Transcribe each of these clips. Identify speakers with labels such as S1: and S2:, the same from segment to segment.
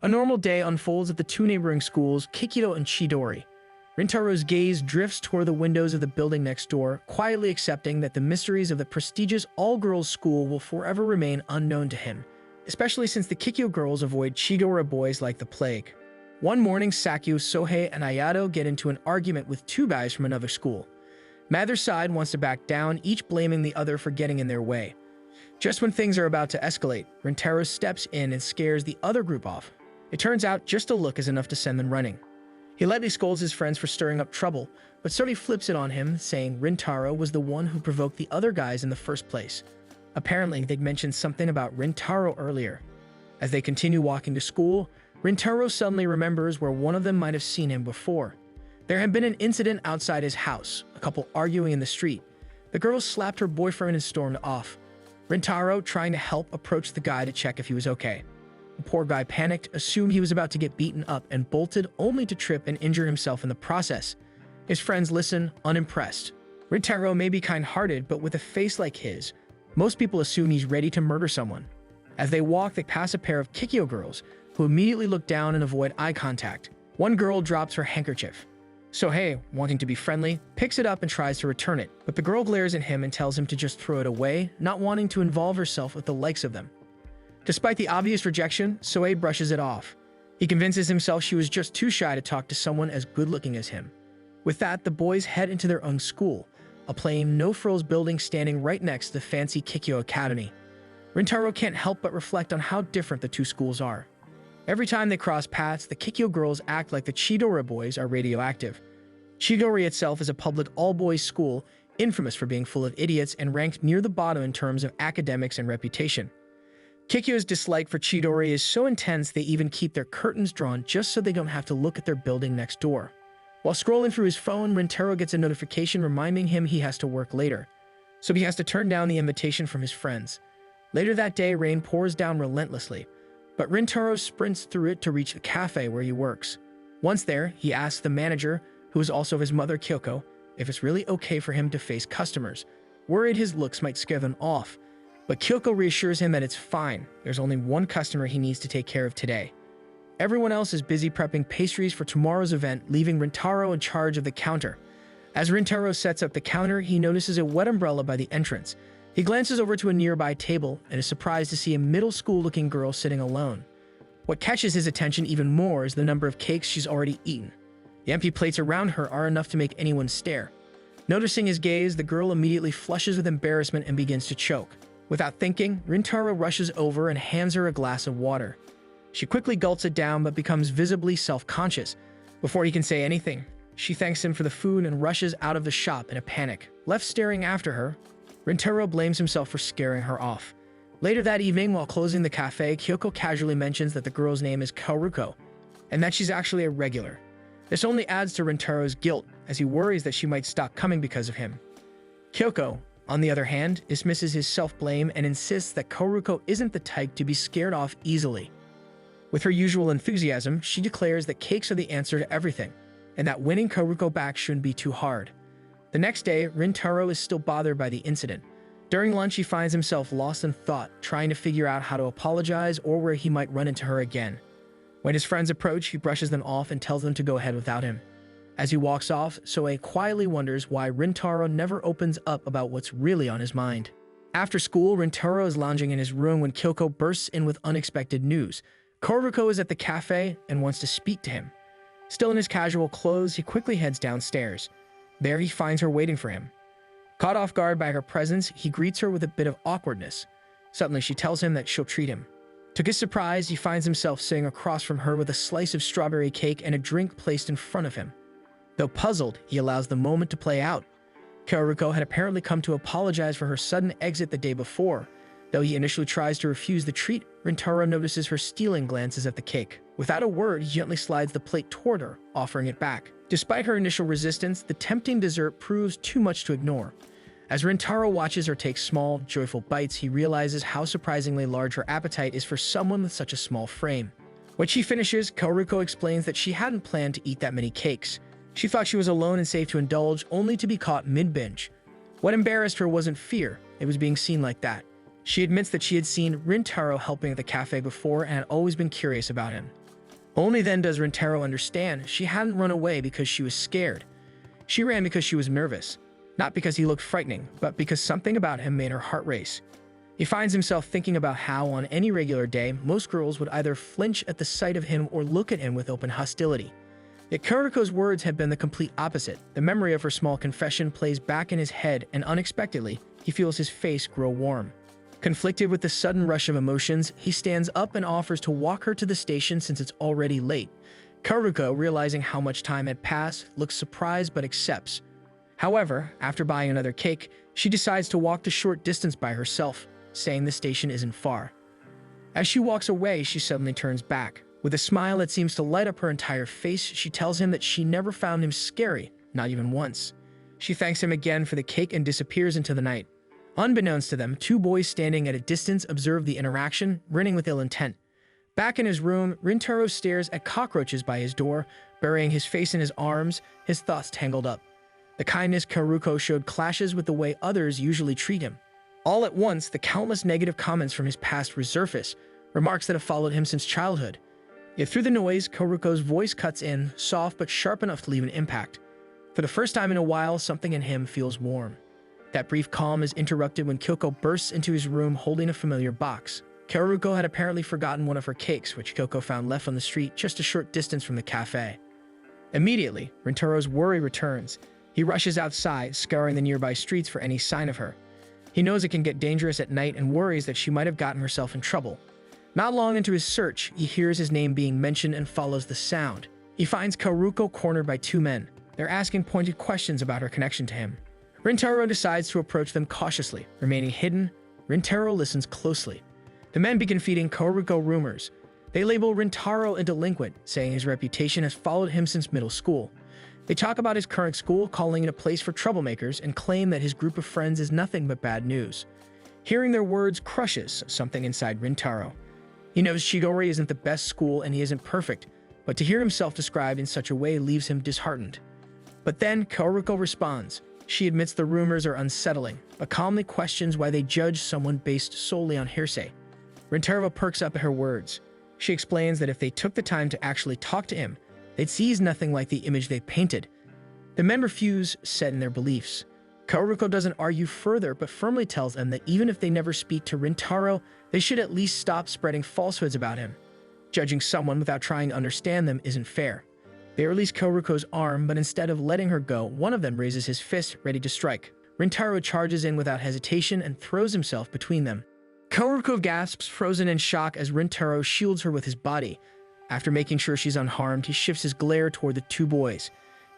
S1: A normal day unfolds at the two neighboring schools, Kikito and Chidori. Rintaro's gaze drifts toward the windows of the building next door, quietly accepting that the mysteries of the prestigious all-girls school will forever remain unknown to him, especially since the Kikyo girls avoid Chidori boys like the plague. One morning, Sakyo, Sohei, and Ayato get into an argument with two guys from another school. Neither side wants to back down, each blaming the other for getting in their way. Just when things are about to escalate, Rintaro steps in and scares the other group off. It turns out just a look is enough to send them running. He lightly scolds his friends for stirring up trouble, but Suri flips it on him, saying Rintaro was the one who provoked the other guys in the first place. Apparently, they'd mentioned something about Rintaro earlier. As they continue walking to school, Rintaro suddenly remembers where one of them might have seen him before. There had been an incident outside his house, a couple arguing in the street. The girl slapped her boyfriend and stormed off. Rintaro, trying to help, approached the guy to check if he was okay. The poor guy panicked, assumed he was about to get beaten up, and bolted, only to trip and injure himself in the process. His friends listen, unimpressed. Rintaro may be kind-hearted, but with a face like his, most people assume he's ready to murder someone. As they walk, they pass a pair of Kikyo girls, who immediately look down and avoid eye contact. One girl drops her handkerchief. Sohei, wanting to be friendly, picks it up and tries to return it, but the girl glares at him and tells him to just throw it away, not wanting to involve herself with the likes of them. Despite the obvious rejection, Sohei brushes it off. He convinces himself she was just too shy to talk to someone as good-looking as him. With that, the boys head into their own school, a plain, no-frills building standing right next to the fancy Kikyo Academy. Rintaro can't help but reflect on how different the two schools are. Every time they cross paths, the Kikyo girls act like the Chidori boys are radioactive. Chidori itself is a public all-boys school, infamous for being full of idiots and ranked near the bottom in terms of academics and reputation. Kikyo's dislike for Chidori is so intense they even keep their curtains drawn just so they don't have to look at their building next door. While scrolling through his phone, Rintaro gets a notification reminding him he has to work later, so he has to turn down the invitation from his friends. Later that day, rain pours down relentlessly, but Rintaro sprints through it to reach the cafe where he works. Once there, he asks the manager, who is also his mother Kyoko, if it's really okay for him to face customers, worried his looks might scare them off. But Kyoko reassures him that it's fine, there's only one customer he needs to take care of today. Everyone else is busy prepping pastries for tomorrow's event, leaving Rintaro in charge of the counter. As Rintaro sets up the counter, he notices a wet umbrella by the entrance. He glances over to a nearby table and is surprised to see a middle school-looking girl sitting alone. What catches his attention even more is the number of cakes she's already eaten. The empty plates around her are enough to make anyone stare. Noticing his gaze, the girl immediately flushes with embarrassment and begins to choke. Without thinking, Rintaro rushes over and hands her a glass of water. She quickly gulps it down but becomes visibly self-conscious. Before he can say anything, she thanks him for the food and rushes out of the shop in a panic. Left staring after her, Rintaro blames himself for scaring her off. Later that evening, while closing the cafe, Kyoko casually mentions that the girl's name is Kaoruko, and that she's actually a regular. This only adds to Rintaro's guilt, as he worries that she might stop coming because of him. Kyoko, on the other hand, dismisses his self-blame and insists that Kaoruko isn't the type to be scared off easily. With her usual enthusiasm, she declares that cakes are the answer to everything, and that winning Kaoruko back shouldn't be too hard. The next day, Rintaro is still bothered by the incident. During lunch, he finds himself lost in thought, trying to figure out how to apologize or where he might run into her again. When his friends approach, he brushes them off and tells them to go ahead without him. As he walks off, Sohei quietly wonders why Rintaro never opens up about what's really on his mind. After school, Rintaro is lounging in his room when Kyoko bursts in with unexpected news. Kaoruko is at the cafe and wants to speak to him. Still in his casual clothes, he quickly heads downstairs. There he finds her waiting for him. Caught off guard by her presence, he greets her with a bit of awkwardness. Suddenly, she tells him that she'll treat him. To his surprise, he finds himself sitting across from her with a slice of strawberry cake and a drink placed in front of him. Though puzzled, he allows the moment to play out. Kaoruko had apparently come to apologize for her sudden exit the day before. Though he initially tries to refuse the treat, Rintaro notices her stealing glances at the cake. Without a word, he gently slides the plate toward her, offering it back. Despite her initial resistance, the tempting dessert proves too much to ignore. As Rintaro watches her take small, joyful bites, he realizes how surprisingly large her appetite is for someone with such a small frame. When she finishes, Kaoruko explains that she hadn't planned to eat that many cakes. She thought she was alone and safe to indulge, only to be caught mid-binge. What embarrassed her wasn't fear, it was being seen like that. She admits that she had seen Rintaro helping at the cafe before and had always been curious about him. Only then does Rintaro understand she hadn't run away because she was scared. She ran because she was nervous, not because he looked frightening, but because something about him made her heart race. He finds himself thinking about how, on any regular day, most girls would either flinch at the sight of him or look at him with open hostility. Yet Karuko's words had been the complete opposite. The memory of her small confession plays back in his head, and unexpectedly, he feels his face grow warm. Conflicted with the sudden rush of emotions, he stands up and offers to walk her to the station since it's already late. Karuko, realizing how much time had passed, looks surprised but accepts. However, after buying another cake, she decides to walk the short distance by herself, saying the station isn't far. As she walks away, she suddenly turns back. With a smile that seems to light up her entire face, she tells him that she never found him scary, not even once. She thanks him again for the cake and disappears into the night. Unbeknownst to them, two boys standing at a distance observe the interaction, grinning with ill intent. Back in his room, Rintaro stares at cockroaches by his door, burying his face in his arms, his thoughts tangled up. The kindness Karuko showed clashes with the way others usually treat him. All at once, the countless negative comments from his past resurface, remarks that have followed him since childhood. Yet through the noise, Karuko's voice cuts in, soft but sharp enough to leave an impact. For the first time in a while, something in him feels warm. That brief calm is interrupted when Kyoko bursts into his room holding a familiar box. Karuko had apparently forgotten one of her cakes, which Kyoko found left on the street just a short distance from the cafe. Immediately, Rintaro's worry returns. He rushes outside, scouring the nearby streets for any sign of her. He knows it can get dangerous at night and worries that she might have gotten herself in trouble. Not long into his search, he hears his name being mentioned and follows the sound. He finds Karuko cornered by two men. They're asking pointed questions about her connection to him. Rintaro decides to approach them cautiously. Remaining hidden, Rintaro listens closely. The men begin feeding Karuko rumors. They label Rintaro a delinquent, saying his reputation has followed him since middle school. They talk about his current school, calling it a place for troublemakers, and claim that his group of friends is nothing but bad news. Hearing their words crushes something inside Rintaro. He knows Shigori isn't the best school and he isn't perfect, but to hear himself described in such a way leaves him disheartened. But then Karuko responds. She admits the rumors are unsettling, but calmly questions why they judge someone based solely on hearsay. Rintaro perks up at her words. She explains that if they took the time to actually talk to him, they'd see he's nothing like the image they painted. The men refuse, set in their beliefs. Karuko doesn't argue further, but firmly tells them that even if they never speak to Rintaro, they should at least stop spreading falsehoods about him. Judging someone without trying to understand them isn't fair. They release Karuko's arm, but instead of letting her go, one of them raises his fist, ready to strike. Rintaro charges in without hesitation and throws himself between them. Karuko gasps, frozen in shock, as Rintaro shields her with his body. After making sure she's unharmed, he shifts his glare toward the two boys.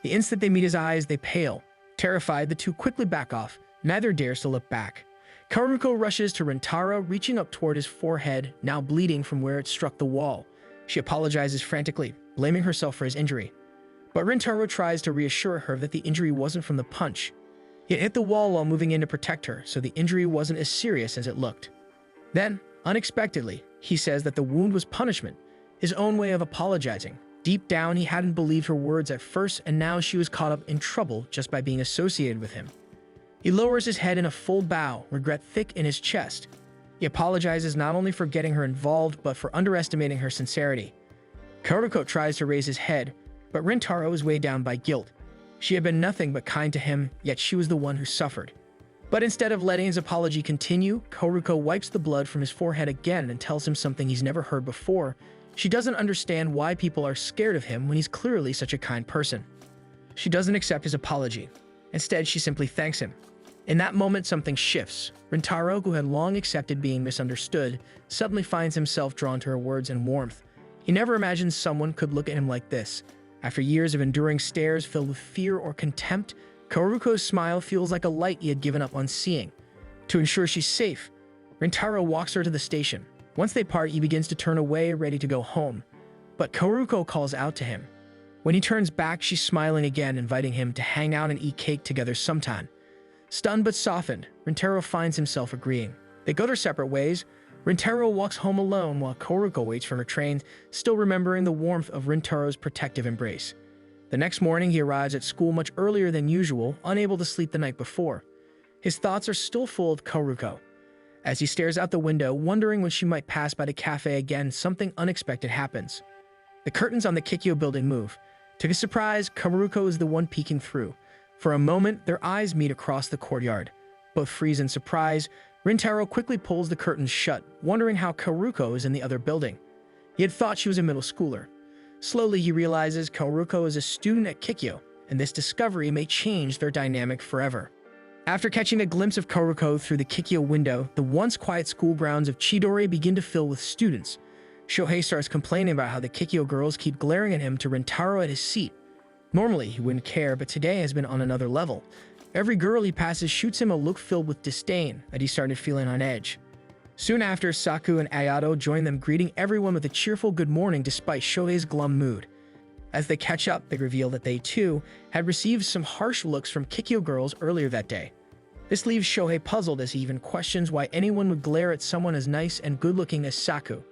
S1: The instant they meet his eyes, they pale. Terrified, the two quickly back off. Neither dares to look back. Karuko rushes to Rintaro, reaching up toward his forehead, now bleeding from where it struck the wall. She apologizes frantically, blaming herself for his injury. But Rintaro tries to reassure her that the injury wasn't from the punch. He had hit the wall while moving in to protect her, so the injury wasn't as serious as it looked. Then, unexpectedly, he says that the wound was punishment, his own way of apologizing. Deep down, he hadn't believed her words at first, and now she was caught up in trouble just by being associated with him. He lowers his head in a full bow, regret thick in his chest. He apologizes not only for getting her involved, but for underestimating her sincerity. Karuko tries to raise his head, but Rintaro is weighed down by guilt. She had been nothing but kind to him, yet she was the one who suffered. But instead of letting his apology continue, Karuko wipes the blood from his forehead again and tells him something he's never heard before. She doesn't understand why people are scared of him when he's clearly such a kind person. She doesn't accept his apology. Instead, she simply thanks him. In that moment, something shifts. Rintaro, who had long accepted being misunderstood, suddenly finds himself drawn to her words and warmth. He never imagined someone could look at him like this. After years of enduring stares filled with fear or contempt, Karuko's smile feels like a light he had given up on seeing. To ensure she's safe, Rintaro walks her to the station. Once they part, he begins to turn away, ready to go home. But Karuko calls out to him. When he turns back, she's smiling again, inviting him to hang out and eat cake together sometime. Stunned but softened, Rintaro finds himself agreeing. They go their separate ways. Rintaro walks home alone while Karuko waits for her train, still remembering the warmth of Rintaro's protective embrace. The next morning, he arrives at school much earlier than usual, unable to sleep the night before. His thoughts are still full of Karuko. As he stares out the window, wondering when she might pass by the cafe again, something unexpected happens. The curtains on the Kikyo building move. To his surprise, Kaoruko is the one peeking through. For a moment, their eyes meet across the courtyard. Both freeze in surprise. Rintaro quickly pulls the curtains shut, wondering how Kaoruko is in the other building. He had thought she was a middle schooler. Slowly, he realizes Kaoruko is a student at Kikyo, and this discovery may change their dynamic forever. After catching a glimpse of Kaoruko through the Kikyo window, the once quiet school grounds of Chidori begin to fill with students. Shohei starts complaining about how the Kikyo girls keep glaring at him to Rintaro at his seat. Normally, he wouldn't care, but today has been on another level. Every girl he passes shoots him a look filled with disdain that he started feeling on edge. Soon after, Saku and Ayato join them, greeting everyone with a cheerful good morning despite Shohei's glum mood. As they catch up, they reveal that they, too, had received some harsh looks from Kikyo girls earlier that day. This leaves Shohei puzzled as he even questions why anyone would glare at someone as nice and good-looking as Saku.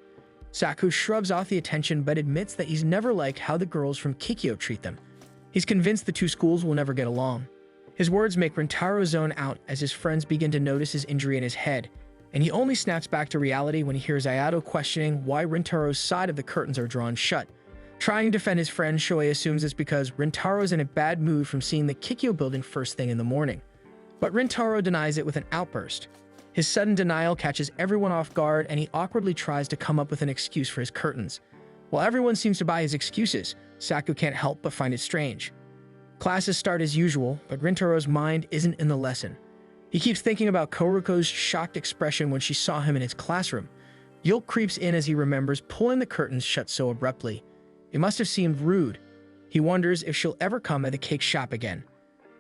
S1: Saku shrugs off the attention but admits that he's never liked how the girls from Kikyo treat them. He's convinced the two schools will never get along. His words make Rintaro zone out as his friends begin to notice his injury in his head, and he only snaps back to reality when he hears Ayato questioning why Rintaro's side of the curtains are drawn shut. Trying to defend his friend, Shohei assumes it's because Rintaro's in a bad mood from seeing the Kikyo building first thing in the morning. But Rintaro denies it with an outburst. His sudden denial catches everyone off guard, and he awkwardly tries to come up with an excuse for his curtains. While everyone seems to buy his excuses, Saku can't help but find it strange. Classes start as usual, but Rintaro's mind isn't in the lesson. He keeps thinking about Kaoruko's shocked expression when she saw him in his classroom. Guilt creeps in as he remembers pulling the curtains shut so abruptly. It must have seemed rude. He wonders if she'll ever come at the cake shop again.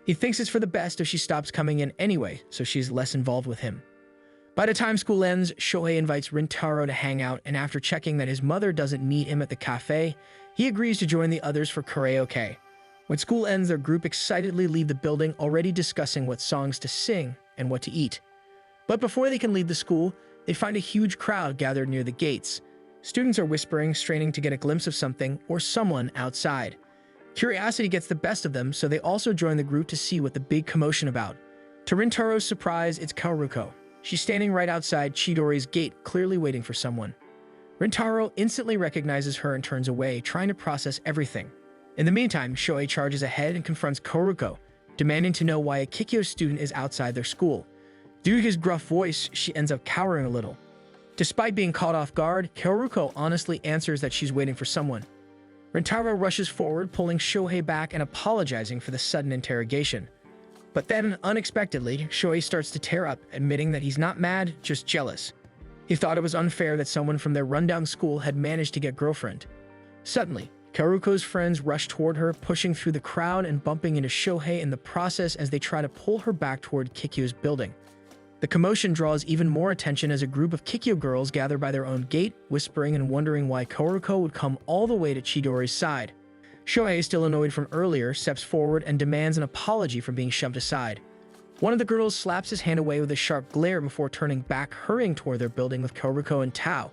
S1: He thinks it's for the best if she stops coming in anyway, so she's less involved with him. By the time school ends, Shohei invites Rintaro to hang out, and after checking that his mother doesn't meet him at the cafe, he agrees to join the others for karaoke. When school ends, their group excitedly leave the building, already discussing what songs to sing and what to eat. But before they can leave the school, they find a huge crowd gathered near the gates. Students are whispering, straining to get a glimpse of something or someone outside. Curiosity gets the best of them, so they also join the group to see what the big commotion about. To Rintaro's surprise, it's Kaoruko. She's standing right outside Chidori's gate, clearly waiting for someone. Rintaro instantly recognizes her and turns away, trying to process everything. In the meantime, Shohei charges ahead and confronts Kaoruko, demanding to know why a Kikyo student is outside their school. Due to his gruff voice, she ends up cowering a little. Despite being caught off guard, Kaoruko honestly answers that she's waiting for someone. Rintaro rushes forward, pulling Shohei back and apologizing for the sudden interrogation. But then, unexpectedly, Shohei starts to tear up, admitting that he's not mad, just jealous. He thought it was unfair that someone from their rundown school had managed to get girlfriend. Suddenly, Kaoruko's friends rush toward her, pushing through the crowd and bumping into Shohei in the process as they try to pull her back toward Kikyo's building. The commotion draws even more attention as a group of Kikyo girls gather by their own gate, whispering and wondering why Kaoruko would come all the way to Chidori's side. Shohei, still annoyed from earlier, steps forward and demands an apology for being shoved aside. One of the girls slaps his hand away with a sharp glare before turning back, hurrying toward their building with Kaoruko and Tao.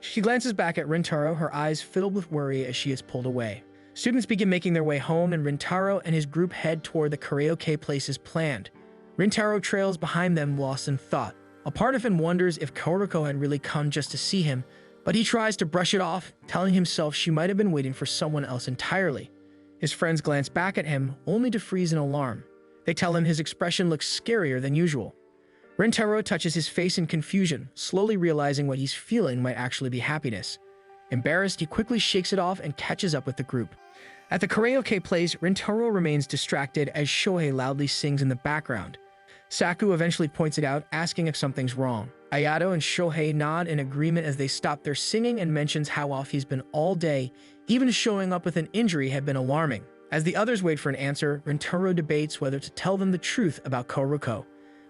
S1: She glances back at Rintaro, her eyes filled with worry as she is pulled away. Students begin making their way home, and Rintaro and his group head toward the karaoke place as planned. Rintaro trails behind them, lost in thought. A part of him wonders if Kaoruko had really come just to see him, but he tries to brush it off, telling himself she might have been waiting for someone else entirely. His friends glance back at him, only to freeze in alarm. They tell him his expression looks scarier than usual. Rintaro touches his face in confusion, slowly realizing what he's feeling might actually be happiness. Embarrassed, he quickly shakes it off and catches up with the group. At the karaoke place, Rintaro remains distracted as Shohei loudly sings in the background. Saku eventually points it out, asking if something's wrong. Ayato and Shohei nod in agreement as they stop their singing and mentions how off he's been all day. Even showing up with an injury had been alarming. As the others wait for an answer, Rintaro debates whether to tell them the truth about Kaoruko.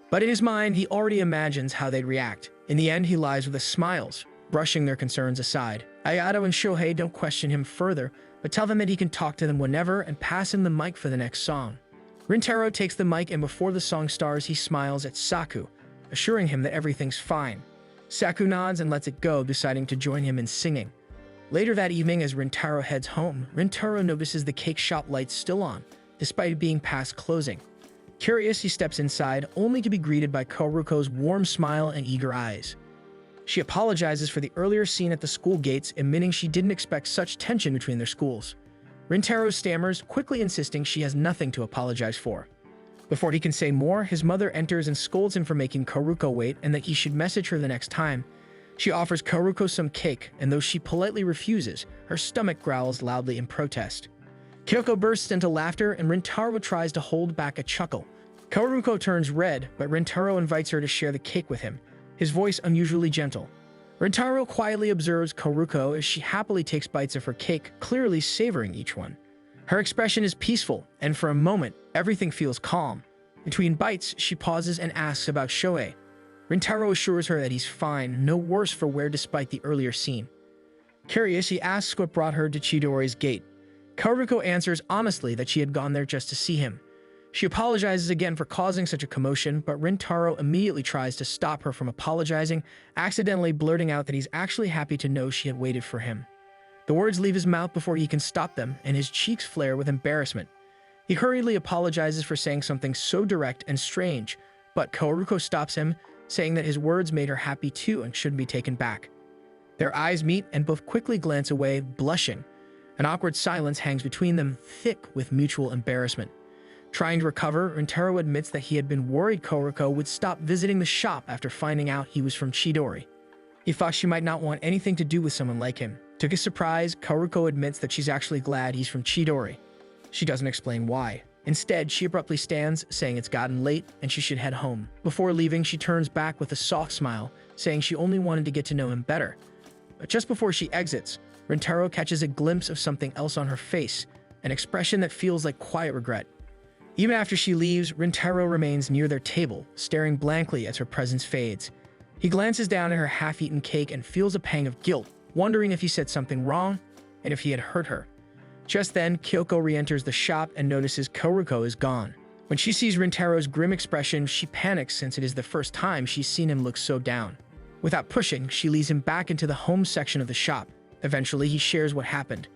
S1: But in his mind, he already imagines how they'd react. In the end, he lies with a smiles, brushing their concerns aside. Ayato and Shohei don't question him further, but tell them that he can talk to them whenever and pass him the mic for the next song. Rintaro takes the mic, and before the song starts, he smiles at Saku, assuring him that everything's fine. Saku nods and lets it go, deciding to join him in singing. Later that evening, as Rintaro heads home, Rintaro notices the cake shop lights still on, despite it being past closing. Curious, he steps inside, only to be greeted by Kaoruko's warm smile and eager eyes. She apologizes for the earlier scene at the school gates, admitting she didn't expect such tension between their schools. Rintaro stammers, quickly insisting she has nothing to apologize for. Before he can say more, his mother enters and scolds him for making Karuko wait and that he should message her the next time. She offers Karuko some cake, and though she politely refuses, her stomach growls loudly in protest. Kyoko bursts into laughter, and Rintaro tries to hold back a chuckle. Karuko turns red, but Rintaro invites her to share the cake with him, his voice unusually gentle. Rintaro quietly observes Karuko as she happily takes bites of her cake, clearly savoring each one. Her expression is peaceful, and for a moment, everything feels calm. Between bites, she pauses and asks about Shohei. Rintaro assures her that he's fine, no worse for wear despite the earlier scene. Curious, he asks what brought her to Chidori's gate. Karuko answers honestly that she had gone there just to see him. She apologizes again for causing such a commotion, but Rintaro immediately tries to stop her from apologizing, accidentally blurting out that he's actually happy to know she had waited for him. The words leave his mouth before he can stop them, and his cheeks flare with embarrassment. He hurriedly apologizes for saying something so direct and strange, but Karuko stops him, saying that his words made her happy too and shouldn't be taken back. Their eyes meet and both quickly glance away, blushing. An awkward silence hangs between them, thick with mutual embarrassment. Trying to recover, Rintaro admits that he had been worried Karuko would stop visiting the shop after finding out he was from Chidori. He thought she might not want anything to do with someone like him. To his surprise, Karuko admits that she's actually glad he's from Chidori. She doesn't explain why. Instead, she abruptly stands, saying it's gotten late and she should head home. Before leaving, she turns back with a soft smile, saying she only wanted to get to know him better. But just before she exits, Rintaro catches a glimpse of something else on her face, an expression that feels like quiet regret. Even after she leaves, Rintaro remains near their table, staring blankly as her presence fades. He glances down at her half-eaten cake and feels a pang of guilt, wondering if he said something wrong and if he had hurt her. Just then, Kyoko re-enters the shop and notices Karuko is gone. When she sees Rintaro's grim expression, she panics since it is the first time she's seen him look so down. Without pushing, she leads him back into the home section of the shop. Eventually, he shares what happened.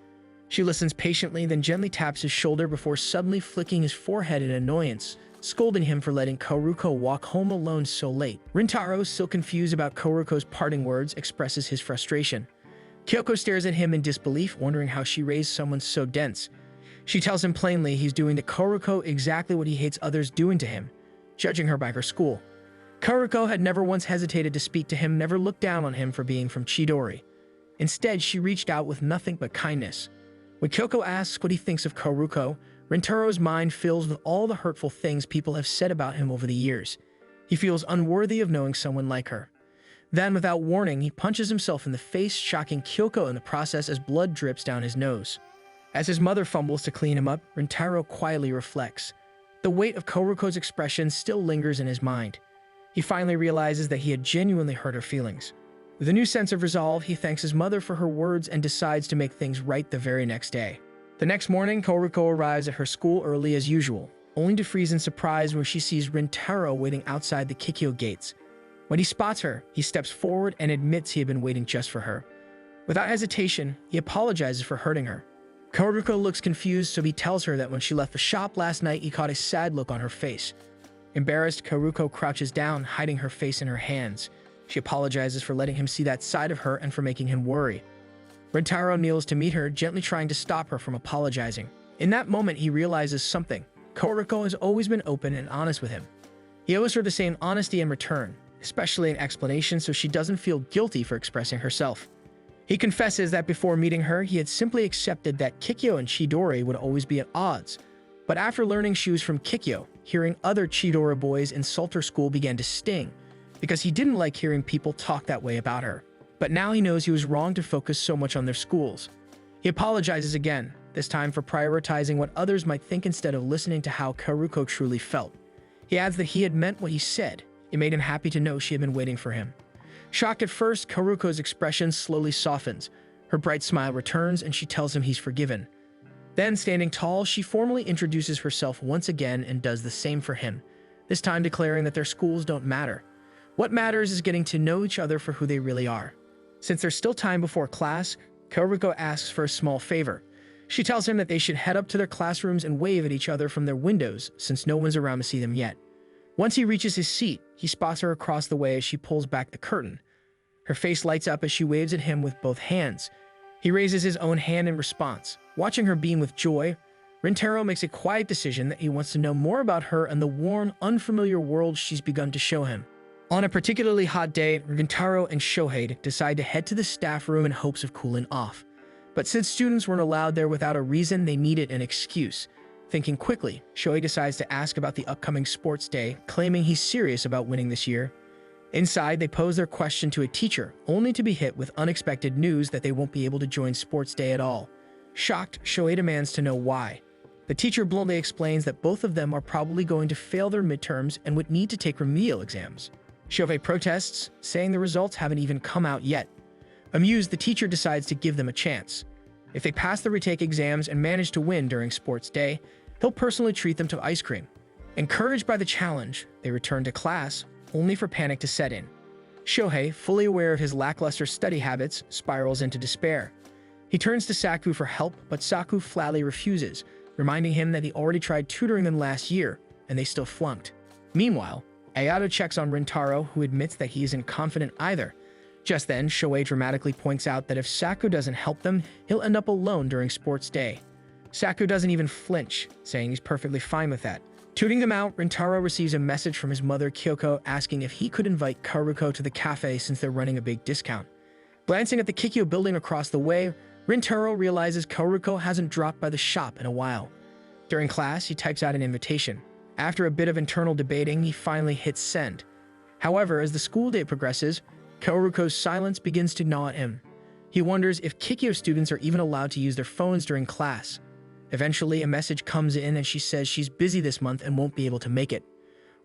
S1: She listens patiently, then gently taps his shoulder before suddenly flicking his forehead in annoyance, scolding him for letting Karuko walk home alone so late. Rintaro, still confused about Karuko's parting words, expresses his frustration. Kyoko stares at him in disbelief, wondering how she raised someone so dense. She tells him plainly he's doing to Karuko exactly what he hates others doing to him, judging her by her school. Karuko had never once hesitated to speak to him, never looked down on him for being from Chidori. Instead, she reached out with nothing but kindness. When Kyoko asks what he thinks of Karuko, Rintaro's mind fills with all the hurtful things people have said about him over the years. He feels unworthy of knowing someone like her. Then, without warning, he punches himself in the face, shocking Kyoko in the process as blood drips down his nose. As his mother fumbles to clean him up, Rintaro quietly reflects. The weight of Karuko's expression still lingers in his mind. He finally realizes that he had genuinely hurt her feelings. With a new sense of resolve, he thanks his mother for her words and decides to make things right the very next day. The next morning, Karuko arrives at her school early as usual, only to freeze in surprise when she sees Rintaro waiting outside the Kikyo gates. When he spots her, he steps forward and admits he had been waiting just for her. Without hesitation, he apologizes for hurting her. Karuko looks confused, so he tells her that when she left the shop last night, he caught a sad look on her face. Embarrassed, Karuko crouches down, hiding her face in her hands. She apologizes for letting him see that side of her and for making him worry. Rintaro kneels to meet her, gently trying to stop her from apologizing. In that moment, he realizes something. Karuko has always been open and honest with him. He owes her the same honesty in return, especially in explanation, so she doesn't feel guilty for expressing herself. He confesses that before meeting her, he had simply accepted that Kikyo and Chidori would always be at odds. But after learning she was from Kikyo, hearing other Chidori boys insult her school began to sting, because he didn't like hearing people talk that way about her. But now he knows he was wrong to focus so much on their schools. He apologizes again, this time for prioritizing what others might think instead of listening to how Karuko truly felt. He adds that he had meant what he said. It made him happy to know she had been waiting for him. Shocked at first, Karuko's expression slowly softens. Her bright smile returns and she tells him he's forgiven. Then, standing tall, she formally introduces herself once again and does the same for him, this time declaring that their schools don't matter. What matters is getting to know each other for who they really are. Since there's still time before class, Karuko asks for a small favor. She tells him that they should head up to their classrooms and wave at each other from their windows, since no one's around to see them yet. Once he reaches his seat, he spots her across the way as she pulls back the curtain. Her face lights up as she waves at him with both hands. He raises his own hand in response. Watching her beam with joy, Rintaro makes a quiet decision that he wants to know more about her and the warm, unfamiliar world she's begun to show him. On a particularly hot day, Rintaro and Shohei decide to head to the staff room in hopes of cooling off. But since students weren't allowed there without a reason, they needed an excuse. Thinking quickly, Shohei decides to ask about the upcoming sports day, claiming he's serious about winning this year. Inside, they pose their question to a teacher, only to be hit with unexpected news that they won't be able to join sports day at all. Shocked, Shohei demands to know why. The teacher bluntly explains that both of them are probably going to fail their midterms and would need to take remedial exams. Shohei protests, saying the results haven't even come out yet. Amused, the teacher decides to give them a chance. If they pass the retake exams and manage to win during sports day, he'll personally treat them to ice cream. Encouraged by the challenge, they return to class, only for panic to set in. Shohei, fully aware of his lackluster study habits, spirals into despair. He turns to Saku for help, but Saku flatly refuses, reminding him that he already tried tutoring them last year, and they still flunked. Meanwhile, Ayato checks on Rintaro, who admits that he isn't confident either. Just then, Shohei dramatically points out that if Saku doesn't help them, he'll end up alone during sports day. Saku doesn't even flinch, saying he's perfectly fine with that. Tuning them out, Rintaro receives a message from his mother Kyoko asking if he could invite Karuko to the cafe since they're running a big discount. Glancing at the Kikyo building across the way, Rintaro realizes Karuko hasn't dropped by the shop in a while. During class, he types out an invitation. After a bit of internal debating, he finally hits send. However, as the school day progresses, Karuko's silence begins to gnaw at him. He wonders if Kikyo students are even allowed to use their phones during class. Eventually, a message comes in and she says she's busy this month and won't be able to make it.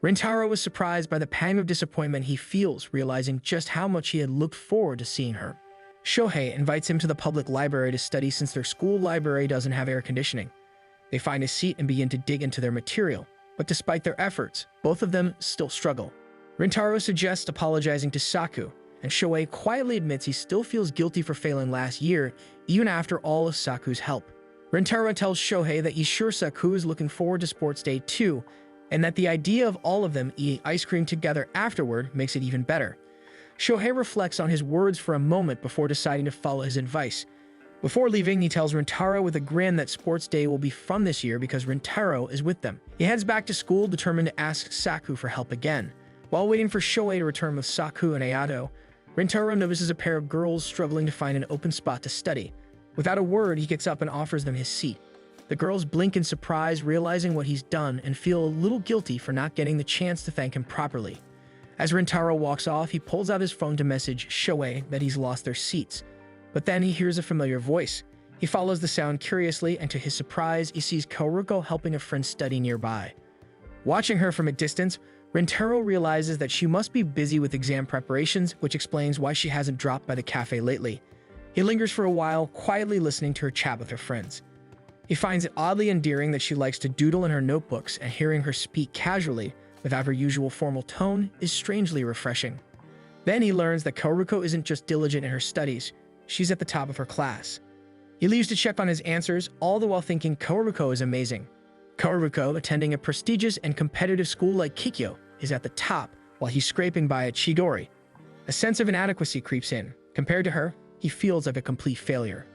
S1: Rintaro was surprised by the pang of disappointment he feels, realizing just how much he had looked forward to seeing her. Shohei invites him to the public library to study since their school library doesn't have air conditioning. They find a seat and begin to dig into their material, but despite their efforts, both of them still struggle. Rintaro suggests apologizing to Saku, and Shohei quietly admits he still feels guilty for failing last year, even after all of Saku's help. Rintaro tells Shohei that he's sure Saku is looking forward to sports day too, and that the idea of all of them eating ice cream together afterward makes it even better. Shohei reflects on his words for a moment before deciding to follow his advice. Before leaving, he tells Rintaro with a grin that sports day will be fun this year because Rintaro is with them. He heads back to school, determined to ask Saku for help again. While waiting for Shohei to return with Saku and Ayato, Rintaro notices a pair of girls struggling to find an open spot to study. Without a word, he gets up and offers them his seat. The girls blink in surprise, realizing what he's done, and feel a little guilty for not getting the chance to thank him properly. As Rintaro walks off, he pulls out his phone to message Shohei that he's lost their seats. But then he hears a familiar voice. He follows the sound curiously, and to his surprise, he sees Karuko helping a friend study nearby. Watching her from a distance, Rintaro realizes that she must be busy with exam preparations, which explains why she hasn't dropped by the cafe lately. He lingers for a while, quietly listening to her chat with her friends. He finds it oddly endearing that she likes to doodle in her notebooks, and hearing her speak casually, without her usual formal tone, is strangely refreshing. Then he learns that Karuko isn't just diligent in her studies, she's at the top of her class. He leaves to check on his answers, all the while thinking Karuko is amazing. Karuko, attending a prestigious and competitive school like Kikyo, is at the top, while he's scraping by at Chidori. A sense of inadequacy creeps in. Compared to her, he feels like a complete failure.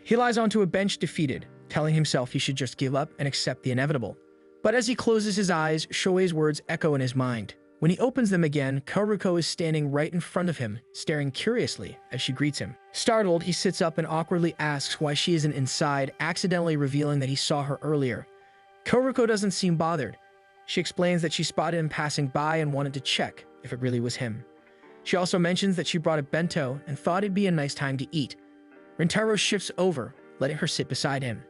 S1: He lies onto a bench defeated, telling himself he should just give up and accept the inevitable. But as he closes his eyes, Shoei's words echo in his mind. When he opens them again, Karuko is standing right in front of him, staring curiously as she greets him. Startled, he sits up and awkwardly asks why she isn't inside, accidentally revealing that he saw her earlier. Karuko doesn't seem bothered. She explains that she spotted him passing by and wanted to check if it really was him. She also mentions that she brought a bento and thought it'd be a nice time to eat. Rintaro shifts over, letting her sit beside him.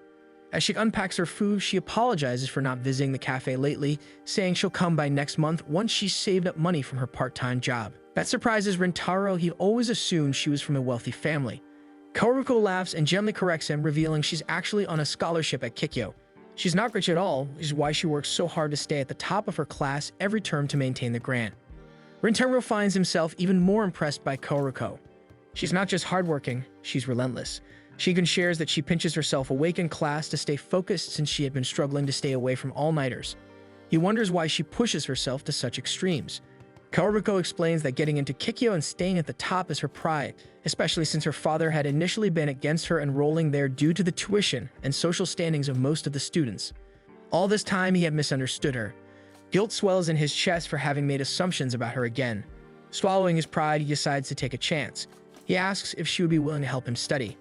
S1: As she unpacks her food, she apologizes for not visiting the cafe lately, saying she'll come by next month once she's saved up money from her part-time job. That surprises Rintaro. He always assumed she was from a wealthy family. Karuko laughs and gently corrects him, revealing she's actually on a scholarship at Kikyo. She's not rich at all, which is why she works so hard to stay at the top of her class every term to maintain the grant. Rintaro finds himself even more impressed by Karuko. She's not just hardworking, she's relentless. She even shares that she pinches herself awake in class to stay focused since she had been struggling to stay away from all-nighters. He wonders why she pushes herself to such extremes. Kaoruko explains that getting into Kikyo and staying at the top is her pride, especially since her father had initially been against her enrolling there due to the tuition and social standings of most of the students. All this time he had misunderstood her. Guilt swells in his chest for having made assumptions about her again. Swallowing his pride, he decides to take a chance. He asks if she would be willing to help him study.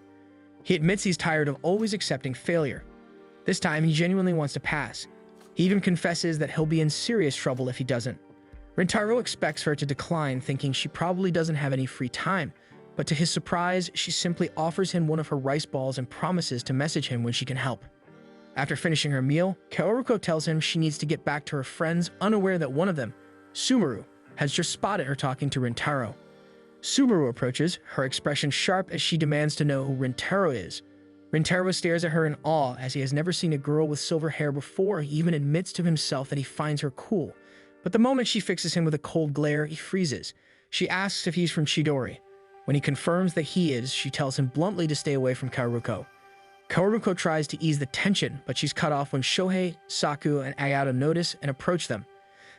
S1: He admits he's tired of always accepting failure. This time, he genuinely wants to pass. He even confesses that he'll be in serious trouble if he doesn't. Rintaro expects her to decline, thinking she probably doesn't have any free time, but to his surprise, she simply offers him one of her rice balls and promises to message him when she can help. After finishing her meal, Kaoruko tells him she needs to get back to her friends, unaware that one of them, Subaru, has just spotted her talking to Rintaro. Subaru approaches, her expression sharp as she demands to know who Rintaro is. Rintaro stares at her in awe as he has never seen a girl with silver hair before. He even admits to himself that he finds her cool. But the moment she fixes him with a cold glare, he freezes. She asks if he's from Chidori. When he confirms that he is, she tells him bluntly to stay away from Kaoruko. Kaoruko tries to ease the tension, but she's cut off when Shohei, Saku, and Ayato notice and approach them.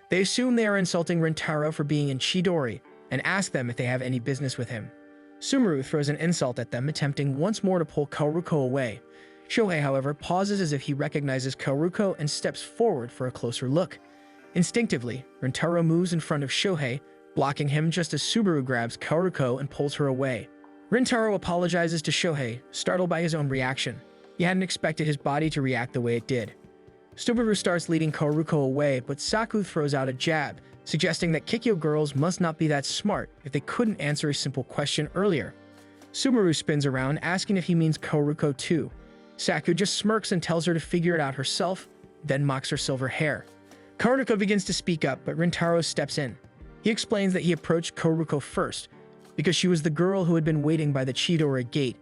S1: They assume they are insulting Rintaro for being in Chidori and ask them if they have any business with him. Subaru throws an insult at them, attempting once more to pull Kaoruko away. Shohei, however, pauses as if he recognizes Kaoruko and steps forward for a closer look. Instinctively, Rintaro moves in front of Shohei, blocking him just as Subaru grabs Kaoruko and pulls her away. Rintaro apologizes to Shohei, startled by his own reaction. He hadn't expected his body to react the way it did. Subaru starts leading Kaoruko away, but Saku throws out a jab, suggesting that Kikyo girls must not be that smart if they couldn't answer a simple question earlier. Subaru spins around, asking if he means Kaoruko too. Saku just smirks and tells her to figure it out herself, then mocks her silver hair. Kaoruko begins to speak up, but Rintaro steps in. He explains that he approached Kaoruko first, because she was the girl who had been waiting by the Chidori gate,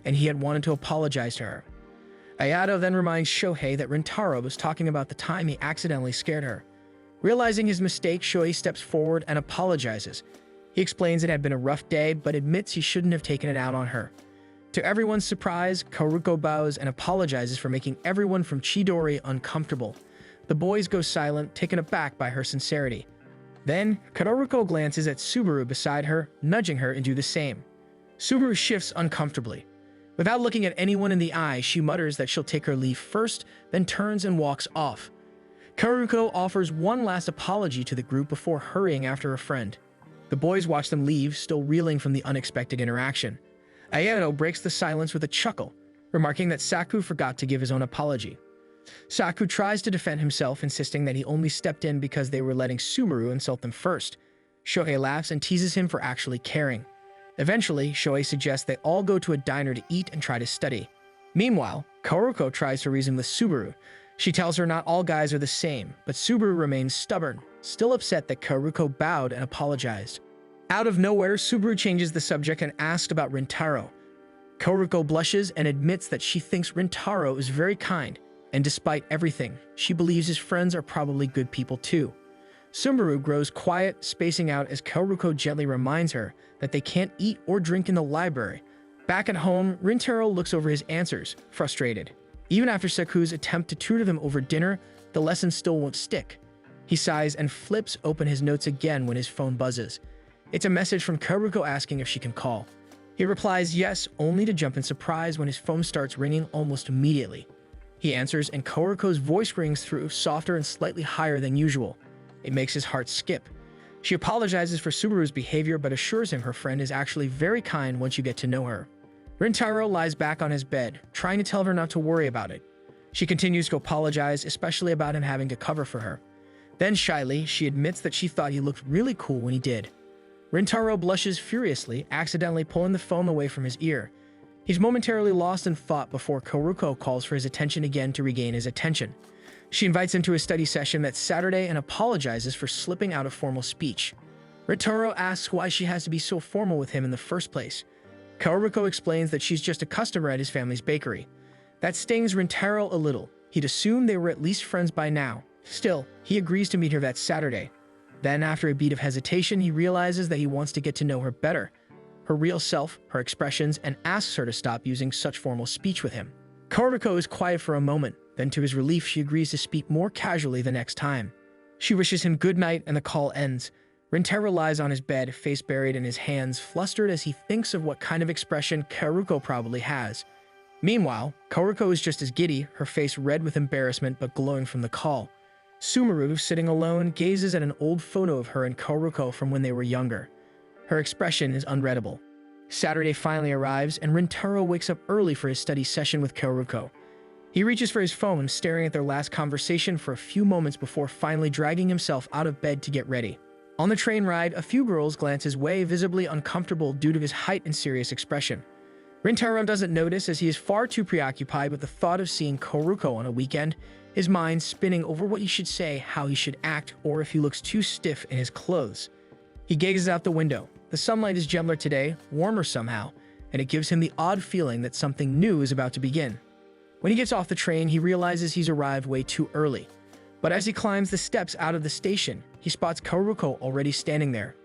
S1: and he had wanted to apologize to her. Ayato then reminds Shohei that Rintaro was talking about the time he accidentally scared her. Realizing his mistake, Shohei steps forward and apologizes. He explains it had been a rough day, but admits he shouldn't have taken it out on her. To everyone's surprise, Kaoruko bows and apologizes for making everyone from Chidori uncomfortable. The boys go silent, taken aback by her sincerity. Then, Kaoruko glances at Subaru beside her, nudging her to do the same. Subaru shifts uncomfortably. Without looking at anyone in the eye, she mutters that she'll take her leave first, then turns and walks off. Kaoruko offers one last apology to the group before hurrying after a friend. The boys watch them leave, still reeling from the unexpected interaction. Ayato breaks the silence with a chuckle, remarking that Saku forgot to give his own apology. Saku tries to defend himself, insisting that he only stepped in because they were letting Subaru insult them first. Shohei laughs and teases him for actually caring. Eventually, Shohei suggests they all go to a diner to eat and try to study. Meanwhile, Kaoruko tries to reason with Subaru. She tells her not all guys are the same, but Subaru remains stubborn, still upset that Kaoruko bowed and apologized. Out of nowhere, Subaru changes the subject and asks about Rintaro. Kaoruko blushes and admits that she thinks Rintaro is very kind, and despite everything, she believes his friends are probably good people too. Subaru grows quiet, spacing out as Kaoruko gently reminds her that they can't eat or drink in the library. Back at home, Rintaro looks over his answers, frustrated. Even after Saku's attempt to tutor them over dinner, the lesson still won't stick. He sighs and flips open his notes again when his phone buzzes. It's a message from Kaoruko asking if she can call. He replies yes, only to jump in surprise when his phone starts ringing almost immediately. He answers and Kaoruko's voice rings through, softer and slightly higher than usual. It makes his heart skip. She apologizes for Subaru's behavior but assures him her friend is actually very kind once you get to know her. Rintaro lies back on his bed, trying to tell her not to worry about it. She continues to apologize, especially about him having to cover for her. Then shyly, she admits that she thought he looked really cool when he did. Rintaro blushes furiously, accidentally pulling the phone away from his ear. He's momentarily lost in thought before Kaoruko calls for his attention again to regain his attention. She invites him to a study session that Saturday and apologizes for slipping out of formal speech. Rintaro asks why she has to be so formal with him in the first place. Kaoruko explains that she's just a customer at his family's bakery. That stings Rintaro a little. He'd assumed they were at least friends by now. Still, he agrees to meet her that Saturday. Then, after a beat of hesitation, he realizes that he wants to get to know her better, her real self, her expressions, and asks her to stop using such formal speech with him. Kaoruko is quiet for a moment, then to his relief she agrees to speak more casually the next time. She wishes him good night and the call ends. Rintaro lies on his bed, face buried in his hands, flustered as he thinks of what kind of expression Kaoruko probably has. Meanwhile, Kaoruko is just as giddy, her face red with embarrassment but glowing from the call. Sumeru, sitting alone, gazes at an old photo of her and Kaoruko from when they were younger. Her expression is unreadable. Saturday finally arrives, and Rintaro wakes up early for his study session with Kaoruko. He reaches for his phone, staring at their last conversation for a few moments before finally dragging himself out of bed to get ready. On the train ride, a few girls glance his way, visibly uncomfortable due to his height and serious expression. Rintaro doesn't notice, as he is far too preoccupied with the thought of seeing Kaoruko on a weekend, his mind spinning over what he should say, how he should act, or if he looks too stiff in his clothes. He gazes out the window. The sunlight is gentler today, warmer somehow, and it gives him the odd feeling that something new is about to begin. When he gets off the train, he realizes he's arrived way too early. But as he climbs the steps out of the station, he spots Kaoruko already standing there.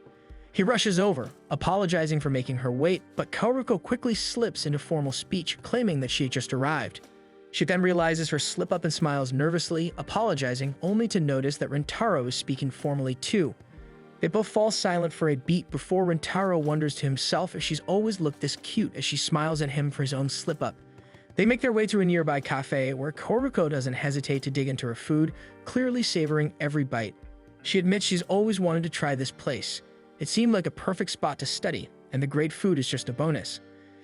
S1: He rushes over, apologizing for making her wait, but Kaoruko quickly slips into formal speech, claiming that she had just arrived. She then realizes her slip-up and smiles nervously, apologizing, only to notice that Rintaro is speaking formally too. They both fall silent for a beat before Rintaro wonders to himself if she's always looked this cute as she smiles at him for his own slip-up. They make their way to a nearby cafe where Kaoruko doesn't hesitate to dig into her food, clearly savoring every bite. She admits she's always wanted to try this place. It seemed like a perfect spot to study, and the great food is just a bonus.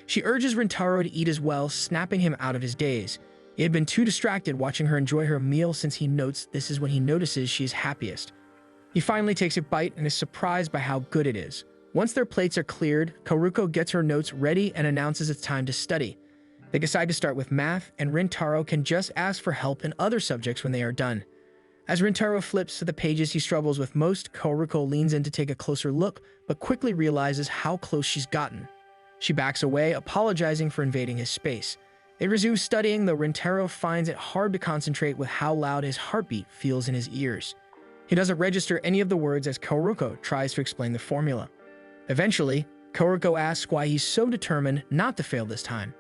S1: She urges Rintaro to eat as well, snapping him out of his daze. He had been too distracted watching her enjoy her meal since he notes this is when he notices she is happiest. He finally takes a bite and is surprised by how good it is. Once their plates are cleared, Kaoruko gets her notes ready and announces it's time to study. They decide to start with math, and Rintaro can just ask for help in other subjects when they are done. As Rintaro flips to the pages he struggles with most, Kaoruko leans in to take a closer look, but quickly realizes how close she's gotten. She backs away, apologizing for invading his space. They resume studying, though Rintaro finds it hard to concentrate with how loud his heartbeat feels in his ears. He doesn't register any of the words as Kaoruko tries to explain the formula. Eventually, Kaoruko asks why he's so determined not to fail this time.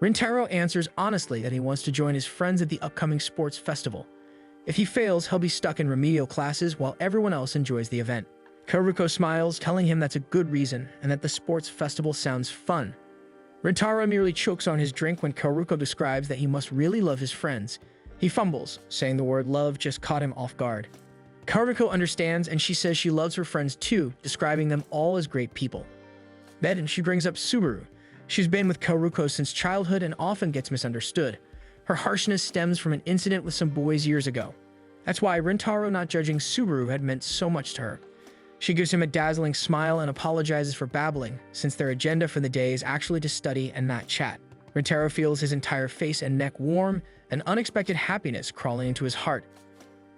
S1: Rintaro answers honestly that he wants to join his friends at the upcoming sports festival. If he fails, he'll be stuck in remedial classes while everyone else enjoys the event. Kaoruko smiles, telling him that's a good reason and that the sports festival sounds fun. Rintaro merely chokes on his drink when Kaoruko describes that he must really love his friends. He fumbles, saying the word love just caught him off guard. Kaoruko understands, and she says she loves her friends too, describing them all as great people. Then she brings up Subaru. She's been with Kaoruko since childhood and often gets misunderstood. Her harshness stems from an incident with some boys years ago. That's why Rintaro not judging Subaru had meant so much to her. She gives him a dazzling smile and apologizes for babbling, since their agenda for the day is actually to study and not chat. Rintaro feels his entire face and neck warm, an unexpected happiness crawling into his heart.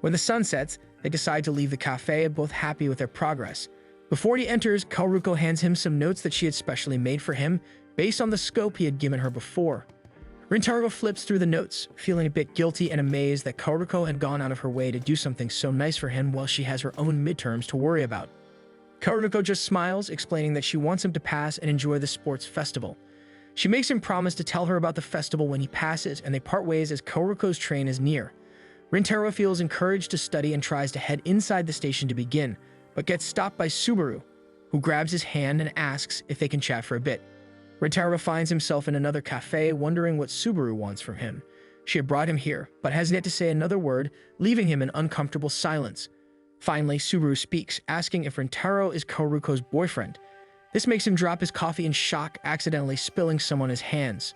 S1: When the sun sets, they decide to leave the cafe, both happy with their progress. Before he enters, Kaoruko hands him some notes that she had specially made for him, based on the scope he had given her before. Rintaro flips through the notes, feeling a bit guilty and amazed that Kaoruko had gone out of her way to do something so nice for him while she has her own midterms to worry about. Kaoruko just smiles, explaining that she wants him to pass and enjoy the sports festival. She makes him promise to tell her about the festival when he passes, and they part ways as Kaoruko's train is near. Rintaro feels encouraged to study and tries to head inside the station to begin, but gets stopped by Subaru, who grabs his hand and asks if they can chat for a bit. Rintaro finds himself in another cafe, wondering what Subaru wants from him. She had brought him here, but has yet to say another word, leaving him in uncomfortable silence. Finally, Subaru speaks, asking if Rintaro is Kaoruko's boyfriend. This makes him drop his coffee in shock, accidentally spilling some on his hands.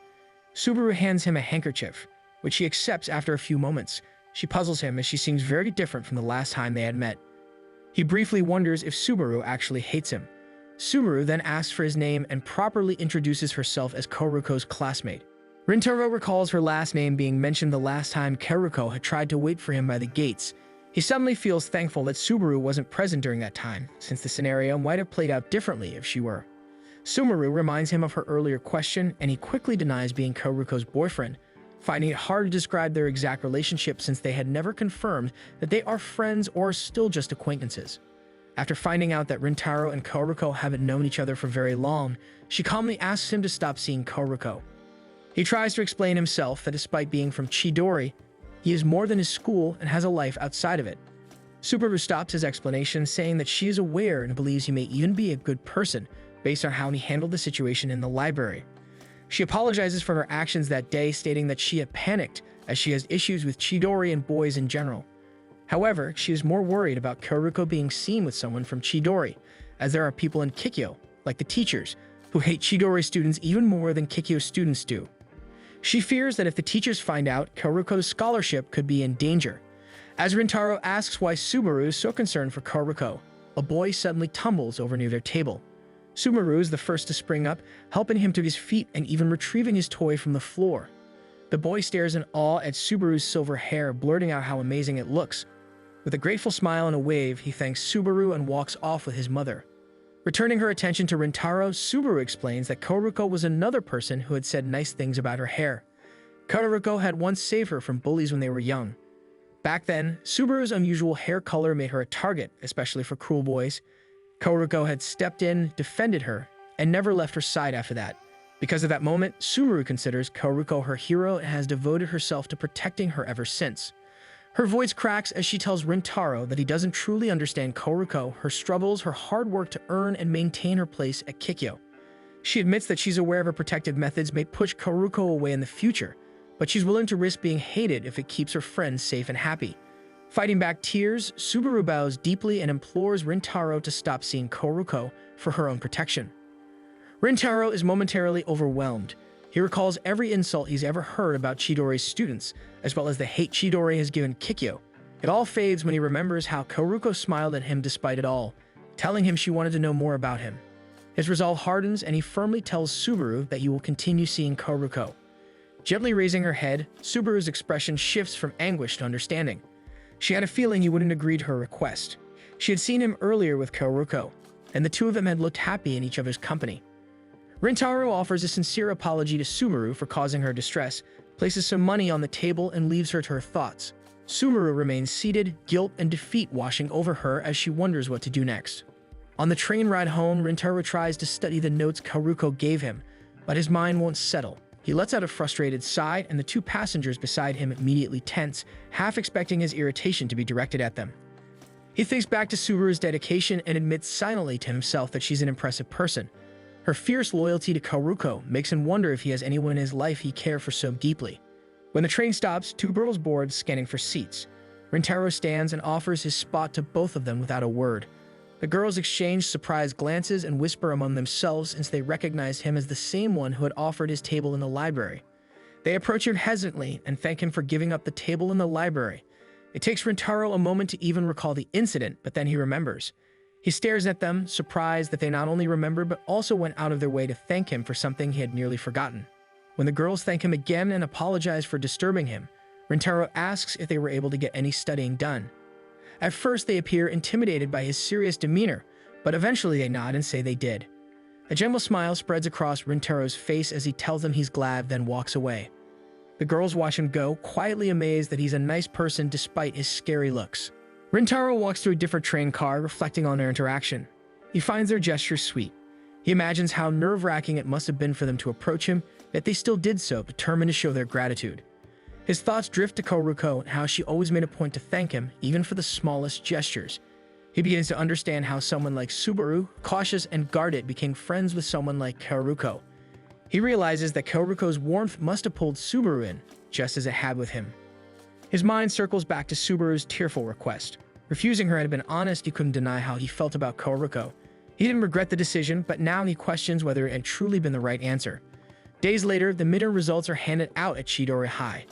S1: Subaru hands him a handkerchief, which he accepts after a few moments. She puzzles him as she seems very different from the last time they had met. He briefly wonders if Subaru actually hates him. Subaru then asks for his name and properly introduces herself as Kaoruko's classmate. Rintaro recalls her last name being mentioned the last time Kaoruko had tried to wait for him by the gates. He suddenly feels thankful that Subaru wasn't present during that time, since the scenario might have played out differently if she were. Subaru reminds him of her earlier question, and he quickly denies being Kaoruko's boyfriend, finding it hard to describe their exact relationship since they had never confirmed that they are friends or still just acquaintances. After finding out that Rintaro and Kaoruko haven't known each other for very long, she calmly asks him to stop seeing Kaoruko. He tries to explain himself that despite being from Chidori, he is more than his school and has a life outside of it. Subaru stops his explanation, saying that she is aware and believes he may even be a good person based on how he handled the situation in the library. She apologizes for her actions that day, stating that she had panicked as she has issues with Chidori and boys in general. However, she is more worried about Karuko being seen with someone from Chidori, as there are people in Kikyo, like the teachers, who hate Chidori students even more than Kikyo students do. She fears that if the teachers find out, Karuko's scholarship could be in danger. As Rintaro asks why Subaru is so concerned for Karuko, a boy suddenly tumbles over near their table. Subaru is the first to spring up, helping him to his feet and even retrieving his toy from the floor. The boy stares in awe at Subaru's silver hair, blurting out how amazing it looks. With a grateful smile and a wave, he thanks Subaru and walks off with his mother. Returning her attention to Rintaro, Subaru explains that Karuko was another person who had said nice things about her hair. Karuko had once saved her from bullies when they were young. Back then, Subaru's unusual hair color made her a target, especially for cruel boys. Karuko had stepped in, defended her, and never left her side after that. Because of that moment, Subaru considers Karuko her hero and has devoted herself to protecting her ever since. Her voice cracks as she tells Rintaro that he doesn't truly understand Karuko, her struggles, her hard work to earn and maintain her place at Kikyo. She admits that she's aware of her protective methods may push Karuko away in the future, but she's willing to risk being hated if it keeps her friends safe and happy. Fighting back tears, Subaru bows deeply and implores Rintaro to stop seeing Karuko for her own protection. Rintaro is momentarily overwhelmed. He recalls every insult he's ever heard about Chidori's students, as well as the hate Chidori has given Kikyo. It all fades when he remembers how Karuko smiled at him despite it all, telling him she wanted to know more about him. His resolve hardens and he firmly tells Subaru that he will continue seeing Karuko. Gently raising her head, Subaru's expression shifts from anguish to understanding. She had a feeling he wouldn't agree to her request. She had seen him earlier with Karuko, and the two of them had looked happy in each other's company. Rintaro offers a sincere apology to Subaru for causing her distress, places some money on the table, and leaves her to her thoughts. Subaru remains seated, guilt and defeat washing over her as she wonders what to do next. On the train ride home, Rintaro tries to study the notes Karuko gave him, but his mind won't settle. He lets out a frustrated sigh, and the two passengers beside him immediately tense, half expecting his irritation to be directed at them. He thinks back to Subaru's dedication and admits silently to himself that she's an impressive person. Her fierce loyalty to Karuko makes him wonder if he has anyone in his life he cares for so deeply. When the train stops, two girls board, scanning for seats. Rintaro stands and offers his spot to both of them without a word. The girls exchange surprised glances and whisper among themselves since they recognize him as the same one who had offered his table in the library. They approach him hesitantly and thank him for giving up the table in the library. It takes Rintaro a moment to even recall the incident, but then he remembers. He stares at them, surprised that they not only remembered but also went out of their way to thank him for something he had nearly forgotten. When the girls thank him again and apologize for disturbing him, Rintaro asks if they were able to get any studying done. At first, they appear intimidated by his serious demeanor, but eventually they nod and say they did. A gentle smile spreads across Rintaro's face as he tells them he's glad, then walks away. The girls watch him go, quietly amazed that he's a nice person despite his scary looks. Rintaro walks through a different train car, reflecting on their interaction. He finds their gestures sweet. He imagines how nerve-wracking it must have been for them to approach him, yet they still did so, determined to show their gratitude. His thoughts drift to Karuko and how she always made a point to thank him, even for the smallest gestures. He begins to understand how someone like Subaru, cautious and guarded, became friends with someone like Karuko. He realizes that Karuko's warmth must have pulled Subaru in, just as it had with him. His mind circles back to Subaru's tearful request. Refusing her had been honest, he couldn't deny how he felt about Karuko. He didn't regret the decision, but now he questions whether it had truly been the right answer. Days later, the midterm results are handed out at Chidori High.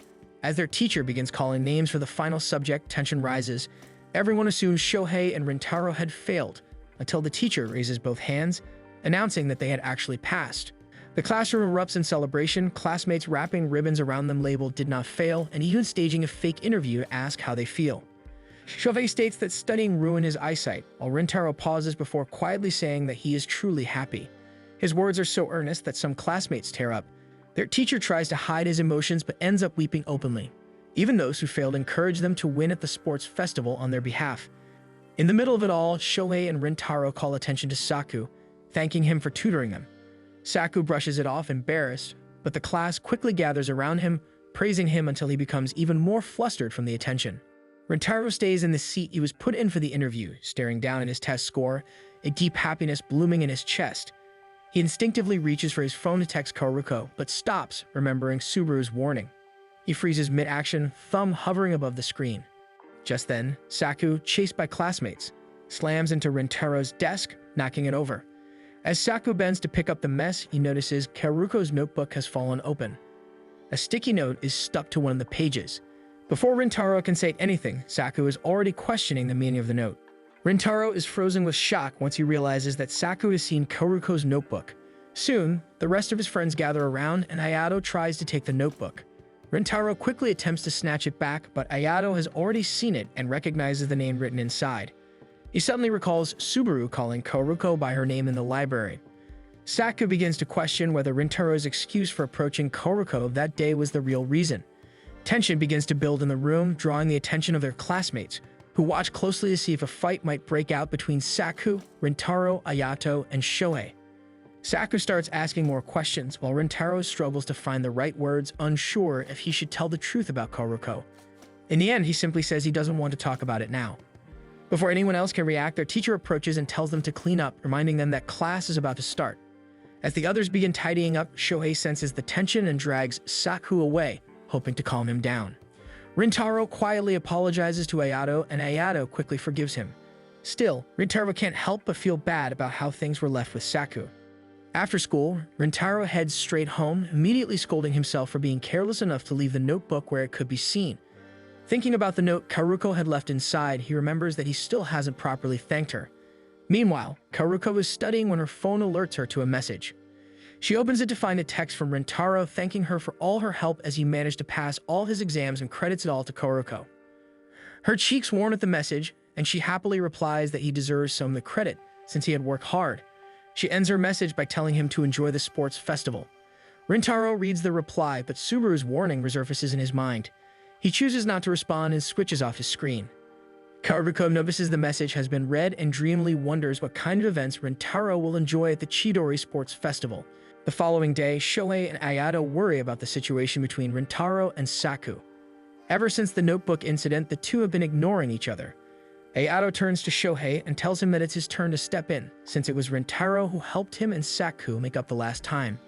S1: As their teacher begins calling names for the final subject, tension rises. Everyone assumes Shohei and Rintaro had failed, until the teacher raises both hands, announcing that they had actually passed. The classroom erupts in celebration, classmates wrapping ribbons around them labeled "did not fail," and even staging a fake interview to ask how they feel. Shohei states that studying ruined his eyesight, while Rintaro pauses before quietly saying that he is truly happy. His words are so earnest that some classmates tear up. Their teacher tries to hide his emotions but ends up weeping openly. Even those who failed encourage them to win at the sports festival on their behalf. In the middle of it all, Shohei and Rintaro call attention to Saku, thanking him for tutoring them. Saku brushes it off, embarrassed, but the class quickly gathers around him, praising him until he becomes even more flustered from the attention. Rintaro stays in the seat he was put in for the interview, staring down at his test score, a deep happiness blooming in his chest. He instinctively reaches for his phone to text Karuko, but stops, remembering Subaru's warning. He freezes mid-action, thumb hovering above the screen. Just then, Saku, chased by classmates, slams into Rintaro's desk, knocking it over. As Saku bends to pick up the mess, he notices Karuko's notebook has fallen open. A sticky note is stuck to one of the pages. Before Rintaro can say anything, Saku is already questioning the meaning of the note. Rintaro is frozen with shock once he realizes that Saku has seen Karuko's notebook. Soon, the rest of his friends gather around and Ayato tries to take the notebook. Rintaro quickly attempts to snatch it back, but Ayato has already seen it and recognizes the name written inside. He suddenly recalls Subaru calling Karuko by her name in the library. Saku begins to question whether Rintaro's excuse for approaching Karuko that day was the real reason. Tension begins to build in the room, drawing the attention of their classmates, who watch closely to see if a fight might break out between Saku, Rintaro, Ayato, and Shohei. Saku starts asking more questions, while Rintaro struggles to find the right words, unsure if he should tell the truth about Karuko. In the end, he simply says he doesn't want to talk about it now. Before anyone else can react, their teacher approaches and tells them to clean up, reminding them that class is about to start. As the others begin tidying up, Shohei senses the tension and drags Saku away, hoping to calm him down. Rintaro quietly apologizes to Ayato, and Ayato quickly forgives him. Still, Rintaro can't help but feel bad about how things were left with Saku. After school, Rintaro heads straight home, immediately scolding himself for being careless enough to leave the notebook where it could be seen. Thinking about the note Karuko had left inside, he remembers that he still hasn't properly thanked her. Meanwhile, Karuko is studying when her phone alerts her to a message. She opens it to find a text from Rintaro thanking her for all her help as he managed to pass all his exams and credits it all to Karuko. Her cheeks warm at the message, and she happily replies that he deserves some of the credit since he had worked hard. She ends her message by telling him to enjoy the sports festival. Rintaro reads the reply, but Subaru's warning resurfaces in his mind. He chooses not to respond and switches off his screen. Karuko notices the message has been read and dreamily wonders what kind of events Rintaro will enjoy at the Chidori Sports Festival. The following day, Shohei and Ayato worry about the situation between Rintaro and Saku. Ever since the notebook incident, the two have been ignoring each other. Ayato turns to Shohei and tells him that it's his turn to step in, since it was Rintaro who helped him and Saku make up the last time.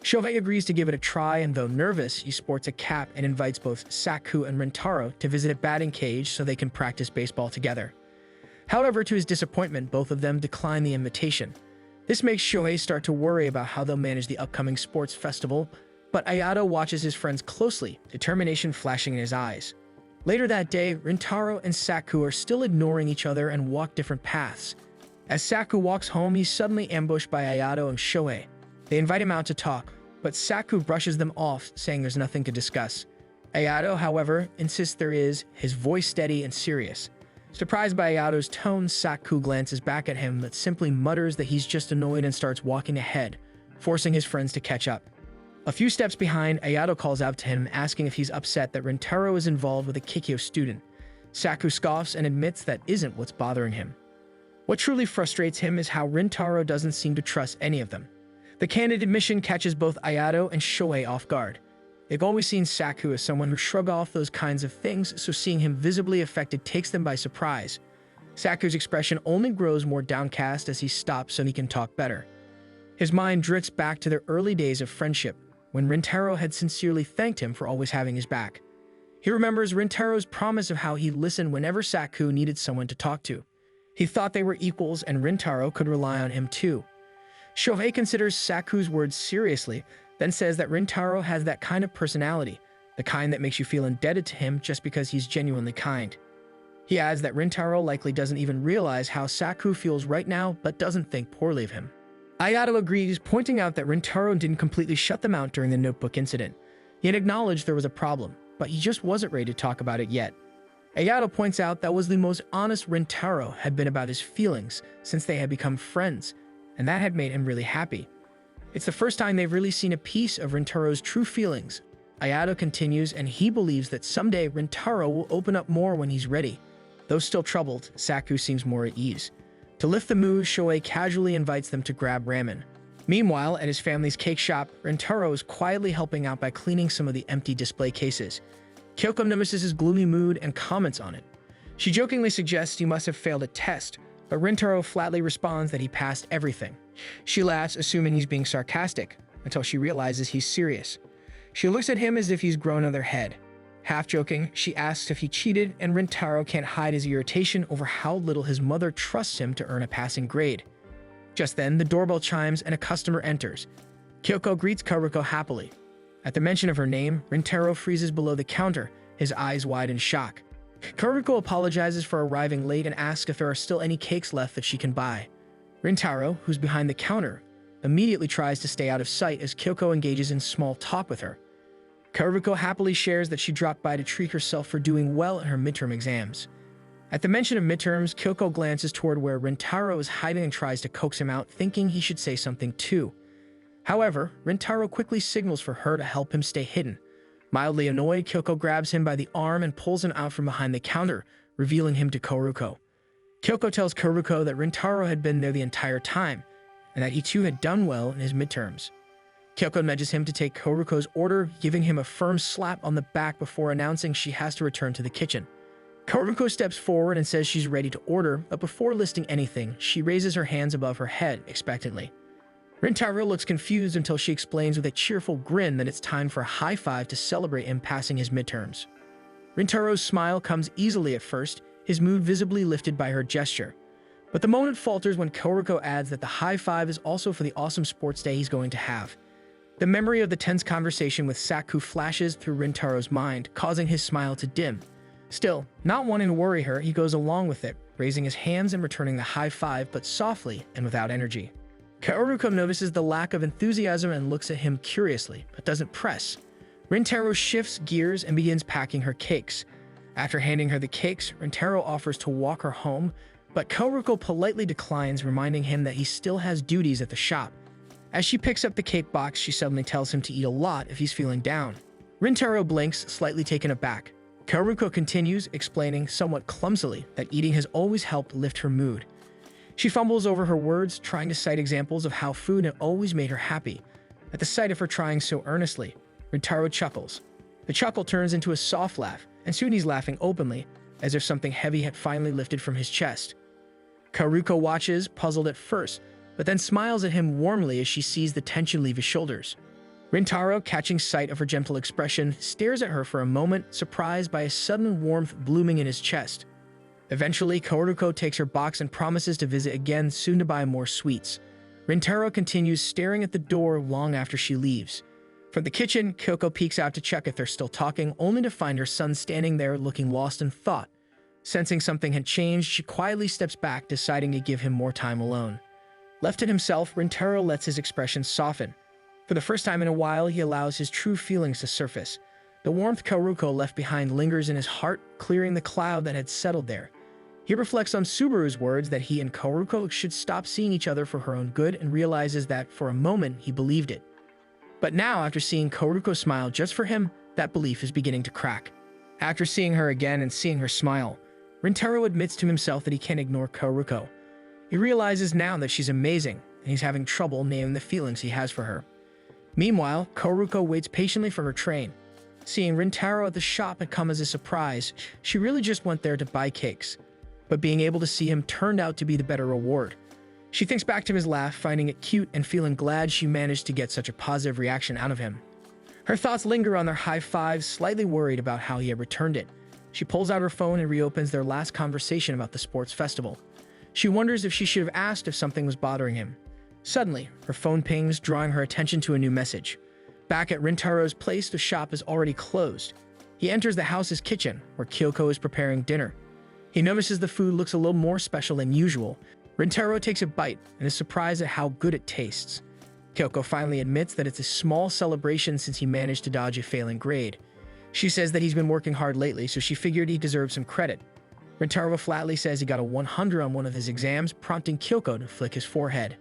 S1: Shohei agrees to give it a try, and though nervous, he sports a cap and invites both Saku and Rintaro to visit a batting cage so they can practice baseball together. However, to his disappointment, both of them decline the invitation. This makes Shohei start to worry about how they'll manage the upcoming sports festival, but Ayato watches his friends closely, determination flashing in his eyes. Later that day, Rintaro and Saku are still ignoring each other and walk different paths. As Saku walks home, he's suddenly ambushed by Ayato and Shohei. They invite him out to talk, but Saku brushes them off, saying there's nothing to discuss. Ayato, however, insists there is, his voice steady and serious. Surprised by Ayato's tone, Saku glances back at him but simply mutters that he's just annoyed and starts walking ahead, forcing his friends to catch up. A few steps behind, Ayato calls out to him, asking if he's upset that Rintaro is involved with a Kikyo student. Saku scoffs and admits that isn't what's bothering him. What truly frustrates him is how Rintaro doesn't seem to trust any of them. The candid admission catches both Ayato and Shohei off guard. They've always seen Saku as someone who shrugged off those kinds of things, so seeing him visibly affected takes them by surprise. Saku's expression only grows more downcast as he stops so he can talk better. His mind drifts back to their early days of friendship, when Rintaro had sincerely thanked him for always having his back. He remembers Rintaro's promise of how he'd listen whenever Saku needed someone to talk to. He thought they were equals and Rintaro could rely on him too. Shohei considers Saku's words seriously, then says that Rintaro has that kind of personality, the kind that makes you feel indebted to him just because he's genuinely kind. He adds that Rintaro likely doesn't even realize how Saku feels right now but doesn't think poorly of him. Ayato agrees, pointing out that Rintaro didn't completely shut them out during the notebook incident. He had acknowledged there was a problem, but he just wasn't ready to talk about it yet. Ayato points out that was the most honest Rintaro had been about his feelings since they had become friends, and that had made him really happy. It's the first time they've really seen a piece of Rintaro's true feelings. Ayato continues, and he believes that someday Rintaro will open up more when he's ready. Though still troubled, Saku seems more at ease. To lift the mood, Shohei casually invites them to grab ramen. Meanwhile, at his family's cake shop, Rintaro is quietly helping out by cleaning some of the empty display cases. Kyoko notices his gloomy mood and comments on it. She jokingly suggests he must have failed a test, but Rintaro flatly responds that he passed everything. She laughs, assuming he's being sarcastic, until she realizes he's serious. She looks at him as if he's grown another head. Half joking, she asks if he cheated, and Rintaro can't hide his irritation over how little his mother trusts him to earn a passing grade. Just then, the doorbell chimes and a customer enters. Kyoko greets Karuko happily. At the mention of her name, Rintaro freezes below the counter, his eyes wide in shock. Karuko apologizes for arriving late and asks if there are still any cakes left that she can buy. Rintaro, who's behind the counter, immediately tries to stay out of sight as Kyoko engages in small talk with her. Karuko happily shares that she dropped by to treat herself for doing well in her midterm exams. At the mention of midterms, Kyoko glances toward where Rintaro is hiding and tries to coax him out, thinking he should say something too. However, Rintaro quickly signals for her to help him stay hidden. Mildly annoyed, Kyoko grabs him by the arm and pulls him out from behind the counter, revealing him to Karuko. Kyoko tells Karuko that Rintaro had been there the entire time, and that he too had done well in his midterms. Kyoko nudges him to take Karuko's order, giving him a firm slap on the back before announcing she has to return to the kitchen. Karuko steps forward and says she's ready to order, but before listing anything, she raises her hands above her head expectantly. Rintaro looks confused until she explains with a cheerful grin that it's time for a high five to celebrate him passing his midterms. Rintaro's smile comes easily at first, his mood visibly lifted by her gesture. But the moment falters when Karuko adds that the high five is also for the awesome sports day he's going to have. The memory of the tense conversation with Saku flashes through Rintaro's mind, causing his smile to dim. Still, not wanting to worry her, he goes along with it, raising his hands and returning the high five, but softly and without energy. Karuko notices the lack of enthusiasm and looks at him curiously, but doesn't press. Rintaro shifts gears and begins packing her cakes. After handing her the cakes, Rintaro offers to walk her home, but Karuko politely declines, reminding him that he still has duties at the shop. As she picks up the cake box, she suddenly tells him to eat a lot if he's feeling down. Rintaro blinks, slightly taken aback. Karuko continues, explaining somewhat clumsily that eating has always helped lift her mood. She fumbles over her words, trying to cite examples of how food had always made her happy. At the sight of her trying so earnestly, Rintaro chuckles. The chuckle turns into a soft laugh, and soon he's laughing openly, as if something heavy had finally lifted from his chest. Karuko watches, puzzled at first, but then smiles at him warmly as she sees the tension leave his shoulders. Rintaro, catching sight of her gentle expression, stares at her for a moment, surprised by a sudden warmth blooming in his chest. Eventually, Karuko takes her box and promises to visit again soon to buy more sweets. Rintaro continues staring at the door long after she leaves. From the kitchen, Kyoko peeks out to check if they're still talking, only to find her son standing there looking lost in thought. Sensing something had changed, she quietly steps back, deciding to give him more time alone. Left to himself, Rintaro lets his expression soften. For the first time in a while, he allows his true feelings to surface. The warmth Karuko left behind lingers in his heart, clearing the cloud that had settled there. He reflects on Subaru's words that he and Karuko should stop seeing each other for her own good, and realizes that, for a moment, he believed it. But now, after seeing Karuko smile just for him, that belief is beginning to crack. After seeing her again and seeing her smile, Rintaro admits to himself that he can't ignore Karuko. He realizes now that she's amazing, and he's having trouble naming the feelings he has for her. Meanwhile, Karuko waits patiently for her train. Seeing Rintaro at the shop had come as a surprise, she really just went there to buy cakes. But being able to see him turned out to be the better reward. She thinks back to his laugh, finding it cute and feeling glad she managed to get such a positive reaction out of him. Her thoughts linger on their high fives, slightly worried about how he had returned it. She pulls out her phone and reopens their last conversation about the sports festival. She wonders if she should have asked if something was bothering him. Suddenly, her phone pings, drawing her attention to a new message. Back at Rintaro's place, the shop is already closed. He enters the house's kitchen, where Kyoko is preparing dinner. He notices the food looks a little more special than usual. Rintaro takes a bite and is surprised at how good it tastes. Kyoko finally admits that it's a small celebration since he managed to dodge a failing grade. She says that he's been working hard lately, so she figured he deserves some credit. Rintaro flatly says he got a 100 on one of his exams, prompting Kyoko to flick his forehead.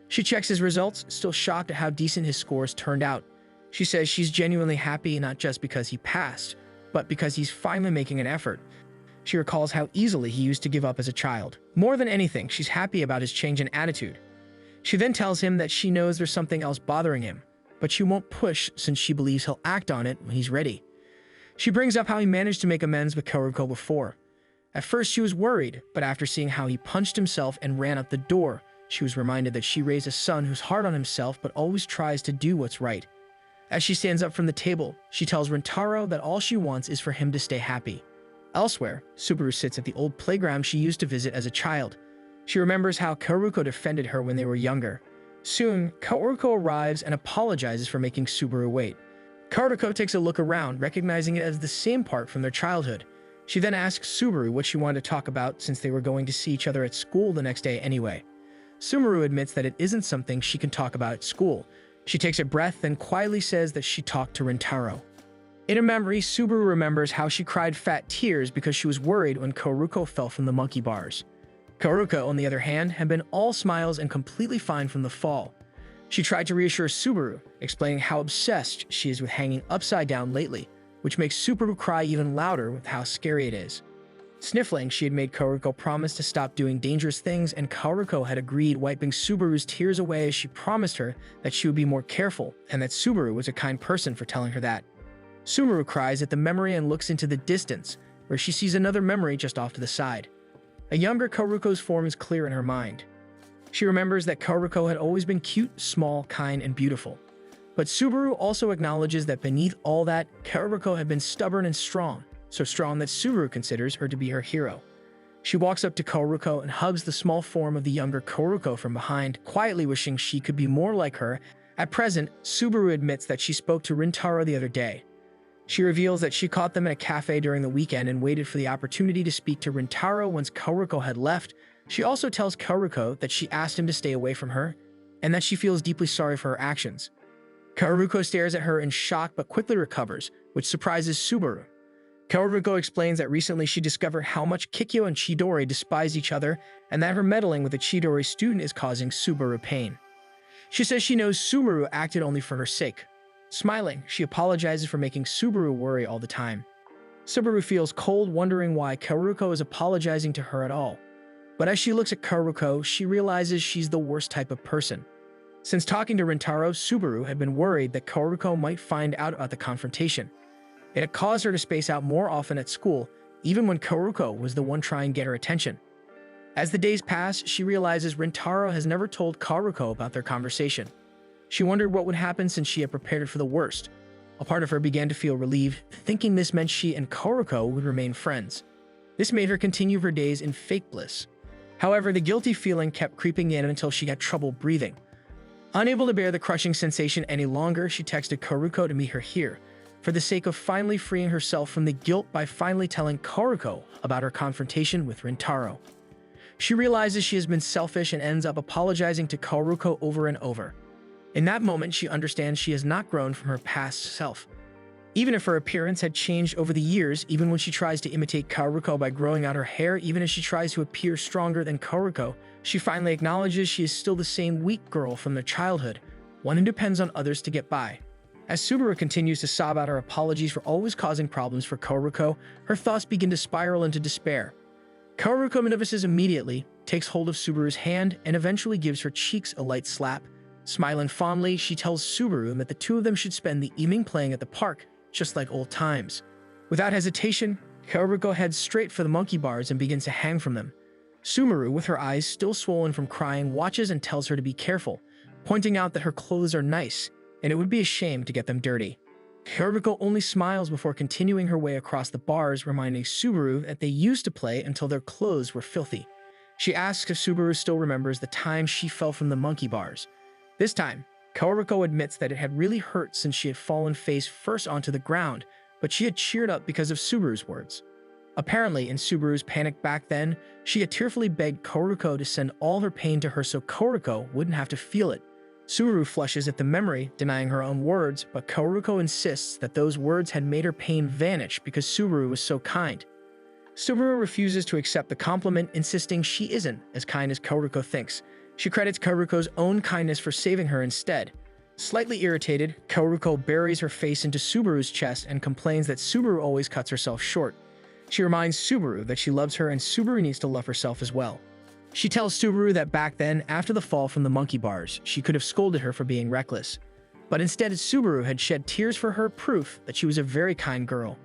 S1: She checks his results, still shocked at how decent his scores turned out. She says she's genuinely happy, not just because he passed, but because he's finally making an effort. She recalls how easily he used to give up as a child. More than anything, she's happy about his change in attitude. She then tells him that she knows there's something else bothering him, but she won't push since she believes he'll act on it when he's ready. She brings up how he managed to make amends with Karuko before. At first, she was worried, but after seeing how he punched himself and ran out the door, she was reminded that she raised a son who's hard on himself but always tries to do what's right. As she stands up from the table, she tells Rintaro that all she wants is for him to stay happy. Elsewhere, Subaru sits at the old playground she used to visit as a child. She remembers how Kaoruko defended her when they were younger. Soon, Kaoruko arrives and apologizes for making Subaru wait. Kaoruko takes a look around, recognizing it as the same park from their childhood. She then asks Subaru what she wanted to talk about since they were going to see each other at school the next day anyway. Subaru admits that it isn't something she can talk about at school. She takes a breath and quietly says that she talked to Rintaro. In her memory, Subaru remembers how she cried fat tears because she was worried when Kaoruko fell from the monkey bars. Kaoruko, on the other hand, had been all smiles and completely fine from the fall. She tried to reassure Subaru, explaining how obsessed she is with hanging upside down lately, which makes Subaru cry even louder with how scary it is. Sniffling, she had made Kaoruko promise to stop doing dangerous things, and Kaoruko had agreed, wiping Subaru's tears away as she promised her that she would be more careful and that Subaru was a kind person for telling her that. Subaru cries at the memory and looks into the distance, where she sees another memory just off to the side. A younger Kaoruko's form is clear in her mind. She remembers that Kaoruko had always been cute, small, kind, and beautiful. But Subaru also acknowledges that beneath all that, Kaoruko had been stubborn and strong, so strong that Subaru considers her to be her hero. She walks up to Kaoruko and hugs the small form of the younger Kaoruko from behind, quietly wishing she could be more like her. At present, Subaru admits that she spoke to Rintaro the other day. She reveals that she caught them in a cafe during the weekend and waited for the opportunity to speak to Rintaro once Kaoruko had left. She also tells Kaoruko that she asked him to stay away from her, and that she feels deeply sorry for her actions. Kaoruko stares at her in shock but quickly recovers, which surprises Subaru. Kaoruko explains that recently she discovered how much Kikyo and Chidori despise each other, and that her meddling with a Chidori student is causing Subaru pain. She says she knows Subaru acted only for her sake. Smiling, she apologizes for making Subaru worry all the time. Subaru feels cold, wondering why Kaoruko is apologizing to her at all. But as she looks at Kaoruko, she realizes she's the worst type of person. Since talking to Rintaro, Subaru had been worried that Kaoruko might find out about the confrontation. It had caused her to space out more often at school, even when Kaoruko was the one trying to get her attention. As the days pass, she realizes Rintaro has never told Kaoruko about their conversation. She wondered what would happen since she had prepared for the worst. A part of her began to feel relieved, thinking this meant she and Kaoruko would remain friends. This made her continue her days in fake bliss. However, the guilty feeling kept creeping in until she had trouble breathing. Unable to bear the crushing sensation any longer, she texted Kaoruko to meet her here, for the sake of finally freeing herself from the guilt by finally telling Kaoruko about her confrontation with Rintaro. She realizes she has been selfish and ends up apologizing to Kaoruko over and over. In that moment, she understands she has not grown from her past self. Even if her appearance had changed over the years, even when she tries to imitate Kaoruko by growing out her hair, even as she tries to appear stronger than Kaoruko, she finally acknowledges she is still the same weak girl from their childhood, one who depends on others to get by. As Subaru continues to sob out her apologies for always causing problems for Kaoruko, her thoughts begin to spiral into despair. Kaoruko notices immediately, takes hold of Subaru's hand, and eventually gives her cheeks a light slap. Smiling fondly, she tells Subaru that the two of them should spend the evening playing at the park, just like old times. Without hesitation, Kaoruko heads straight for the monkey bars and begins to hang from them. Subaru, with her eyes still swollen from crying, watches and tells her to be careful, pointing out that her clothes are nice, and it would be a shame to get them dirty. Kaoruko only smiles before continuing her way across the bars, reminding Subaru that they used to play until their clothes were filthy. She asks if Subaru still remembers the time she fell from the monkey bars. This time, Kaoruko admits that it had really hurt since she had fallen face first onto the ground, but she had cheered up because of Subaru's words. Apparently, in Subaru's panic back then, she had tearfully begged Kaoruko to send all her pain to her so Kaoruko wouldn't have to feel it. Subaru flushes at the memory, denying her own words, but Kaoruko insists that those words had made her pain vanish because Subaru was so kind. Subaru refuses to accept the compliment, insisting she isn't as kind as Kaoruko thinks. She credits Kaoruko's own kindness for saving her instead. Slightly irritated, Kaoruko buries her face into Subaru's chest and complains that Subaru always cuts herself short. She reminds Subaru that she loves her and Subaru needs to love herself as well. She tells Subaru that back then, after the fall from the monkey bars, she could have scolded her for being reckless. But instead, Subaru had shed tears for her, proof that she was a very kind girl.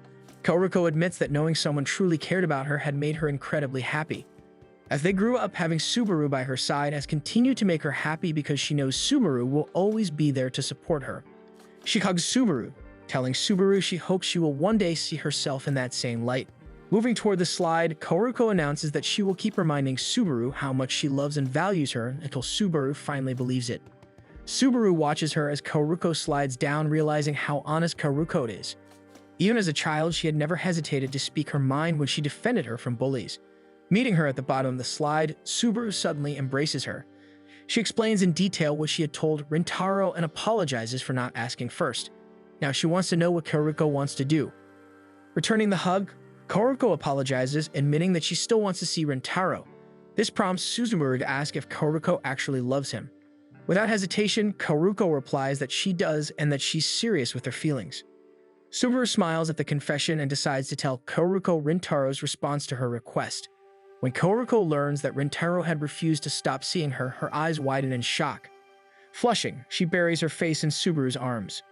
S1: Kaoruko admits that knowing someone truly cared about her had made her incredibly happy. As they grew up, having Subaru by her side has continued to make her happy because she knows Subaru will always be there to support her. She hugs Subaru, telling Subaru she hopes she will one day see herself in that same light. Moving toward the slide, Kaoruko announces that she will keep reminding Subaru how much she loves and values her until Subaru finally believes it. Subaru watches her as Kaoruko slides down, realizing how honest Kaoruko is. Even as a child, she had never hesitated to speak her mind when she defended her from bullies. Meeting her at the bottom of the slide, Subaru suddenly embraces her. She explains in detail what she had told Rintaro and apologizes for not asking first. Now she wants to know what Kaoruko wants to do. Returning the hug, Kaoruko apologizes, admitting that she still wants to see Rintaro. This prompts Subaru to ask if Kaoruko actually loves him. Without hesitation, Kaoruko replies that she does and that she's serious with her feelings. Subaru smiles at the confession and decides to tell Kaoruko Rintaro's response to her request. When Kaoruko learns that Rintaro had refused to stop seeing her, her eyes widen in shock. Flushing, she buries her face in Subaru's arms.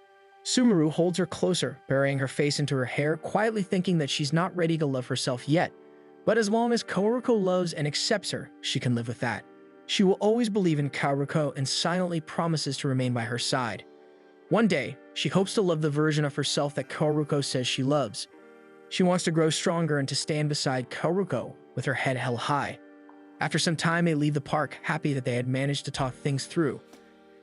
S1: Subaru holds her closer, burying her face into her hair, quietly thinking that she's not ready to love herself yet. But as long as Kaoruko loves and accepts her, she can live with that. She will always believe in Kaoruko and silently promises to remain by her side. One day, she hopes to love the version of herself that Kaoruko says she loves. She wants to grow stronger and to stand beside Kaoruko with her head held high. After some time, they leave the park, happy that they had managed to talk things through.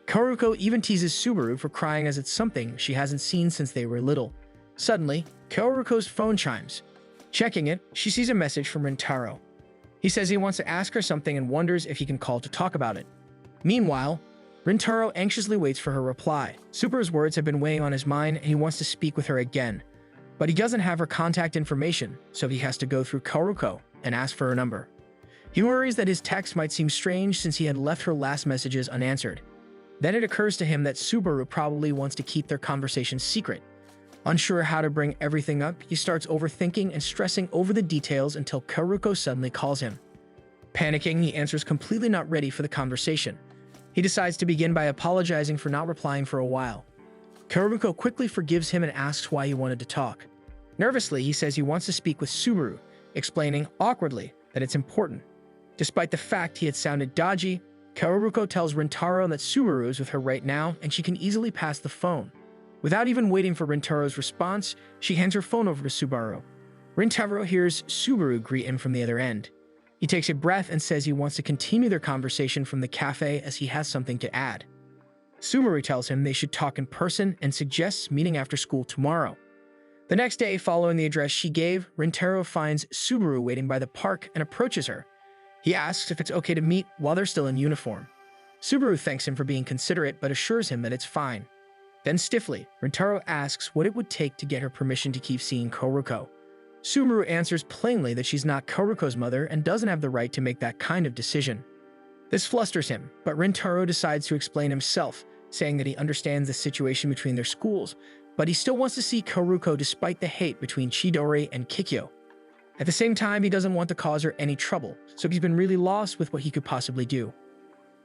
S1: Kaoruko even teases Subaru for crying as it's something she hasn't seen since they were little. Suddenly, Kaoruko's phone chimes. Checking it, she sees a message from Rintaro. He says he wants to ask her something and wonders if he can call to talk about it. Meanwhile, Rintaro anxiously waits for her reply. Subaru's words have been weighing on his mind and he wants to speak with her again. But he doesn't have her contact information, so he has to go through Kaoruko and ask for her number. He worries that his text might seem strange since he had left her last messages unanswered. Then it occurs to him that Subaru probably wants to keep their conversation secret. Unsure how to bring everything up, he starts overthinking and stressing over the details until Kaoruko suddenly calls him. Panicking, he answers completely not ready for the conversation. He decides to begin by apologizing for not replying for a while. Kaoruko quickly forgives him and asks why he wanted to talk. Nervously, he says he wants to speak with Subaru, explaining, awkwardly, that it's important. Despite the fact he had sounded dodgy, Kaoruko tells Rintaro that Subaru is with her right now and she can easily pass the phone. Without even waiting for Rintaro's response, she hands her phone over to Subaru. Rintaro hears Subaru greet him from the other end. He takes a breath and says he wants to continue their conversation from the cafe as he has something to add. Subaru tells him they should talk in person and suggests meeting after school tomorrow. The next day, following the address she gave, Rintaro finds Subaru waiting by the park and approaches her. He asks if it's okay to meet while they're still in uniform. Subaru thanks him for being considerate but assures him that it's fine. Then stiffly, Rintaro asks what it would take to get her permission to keep seeing Kaoruko. Subaru answers plainly that she's not Kaoruko's mother and doesn't have the right to make that kind of decision. This flusters him, but Rintaro decides to explain himself, saying that he understands the situation between their schools, but he still wants to see Kaoruko despite the hate between Chidori and Kikyo. At the same time, he doesn't want to cause her any trouble, so he's been really lost with what he could possibly do.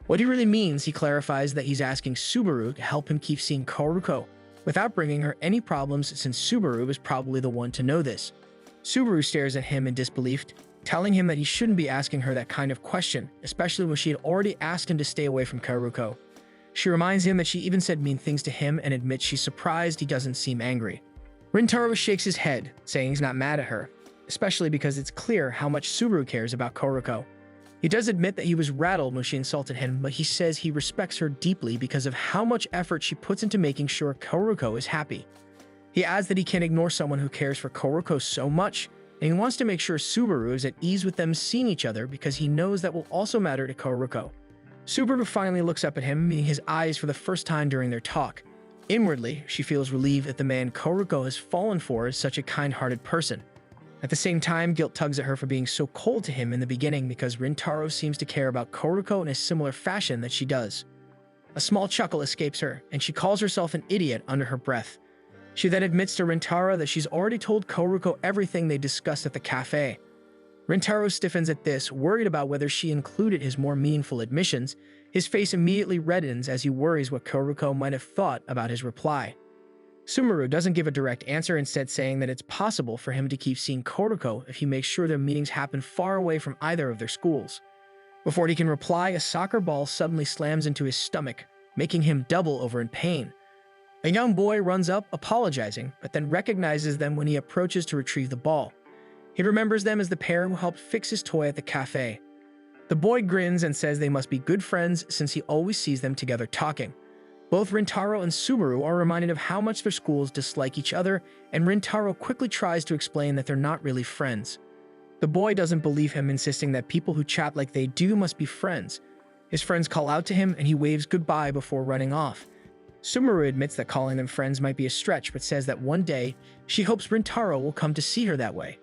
S1: What he really means, he clarifies that he's asking Subaru to help him keep seeing Kaoruko, without bringing her any problems since Subaru is probably the one to know this. Subaru stares at him in disbelief, telling him that he shouldn't be asking her that kind of question, especially when she had already asked him to stay away from Kaoruko. She reminds him that she even said mean things to him and admits she's surprised he doesn't seem angry. Rintaro shakes his head, saying he's not mad at her, especially because it's clear how much Subaru cares about Kaoruko. He does admit that he was rattled when she insulted him, but he says he respects her deeply because of how much effort she puts into making sure Kaoruko is happy. He adds that he can't ignore someone who cares for Kaoruko so much, and he wants to make sure Subaru is at ease with them seeing each other because he knows that will also matter to Kaoruko. Subaru finally looks up at him, meeting his eyes for the first time during their talk. Inwardly, she feels relieved that the man Kaoruko has fallen for is such a kind-hearted person. At the same time, guilt tugs at her for being so cold to him in the beginning because Rintaro seems to care about Kaoruko in a similar fashion that she does. A small chuckle escapes her, and she calls herself an idiot under her breath. She then admits to Rintaro that she's already told Kaoruko everything they discussed at the cafe. Rintaro stiffens at this, worried about whether she included his more meaningful admissions. His face immediately reddens as he worries what Kaoruko might have thought about his reply. Sumeru doesn't give a direct answer, instead saying that it's possible for him to keep seeing Koruko if he makes sure their meetings happen far away from either of their schools. Before he can reply, a soccer ball suddenly slams into his stomach, making him double over in pain. A young boy runs up, apologizing, but then recognizes them when he approaches to retrieve the ball. He remembers them as the pair who helped fix his toy at the cafe. The boy grins and says they must be good friends since he always sees them together talking. Both Rintaro and Subaru are reminded of how much their schools dislike each other, and Rintaro quickly tries to explain that they're not really friends. The boy doesn't believe him, insisting that people who chat like they do must be friends. His friends call out to him and he waves goodbye before running off. Sumeru admits that calling them friends might be a stretch, but says that one day she hopes Rintaro will come to see her that way.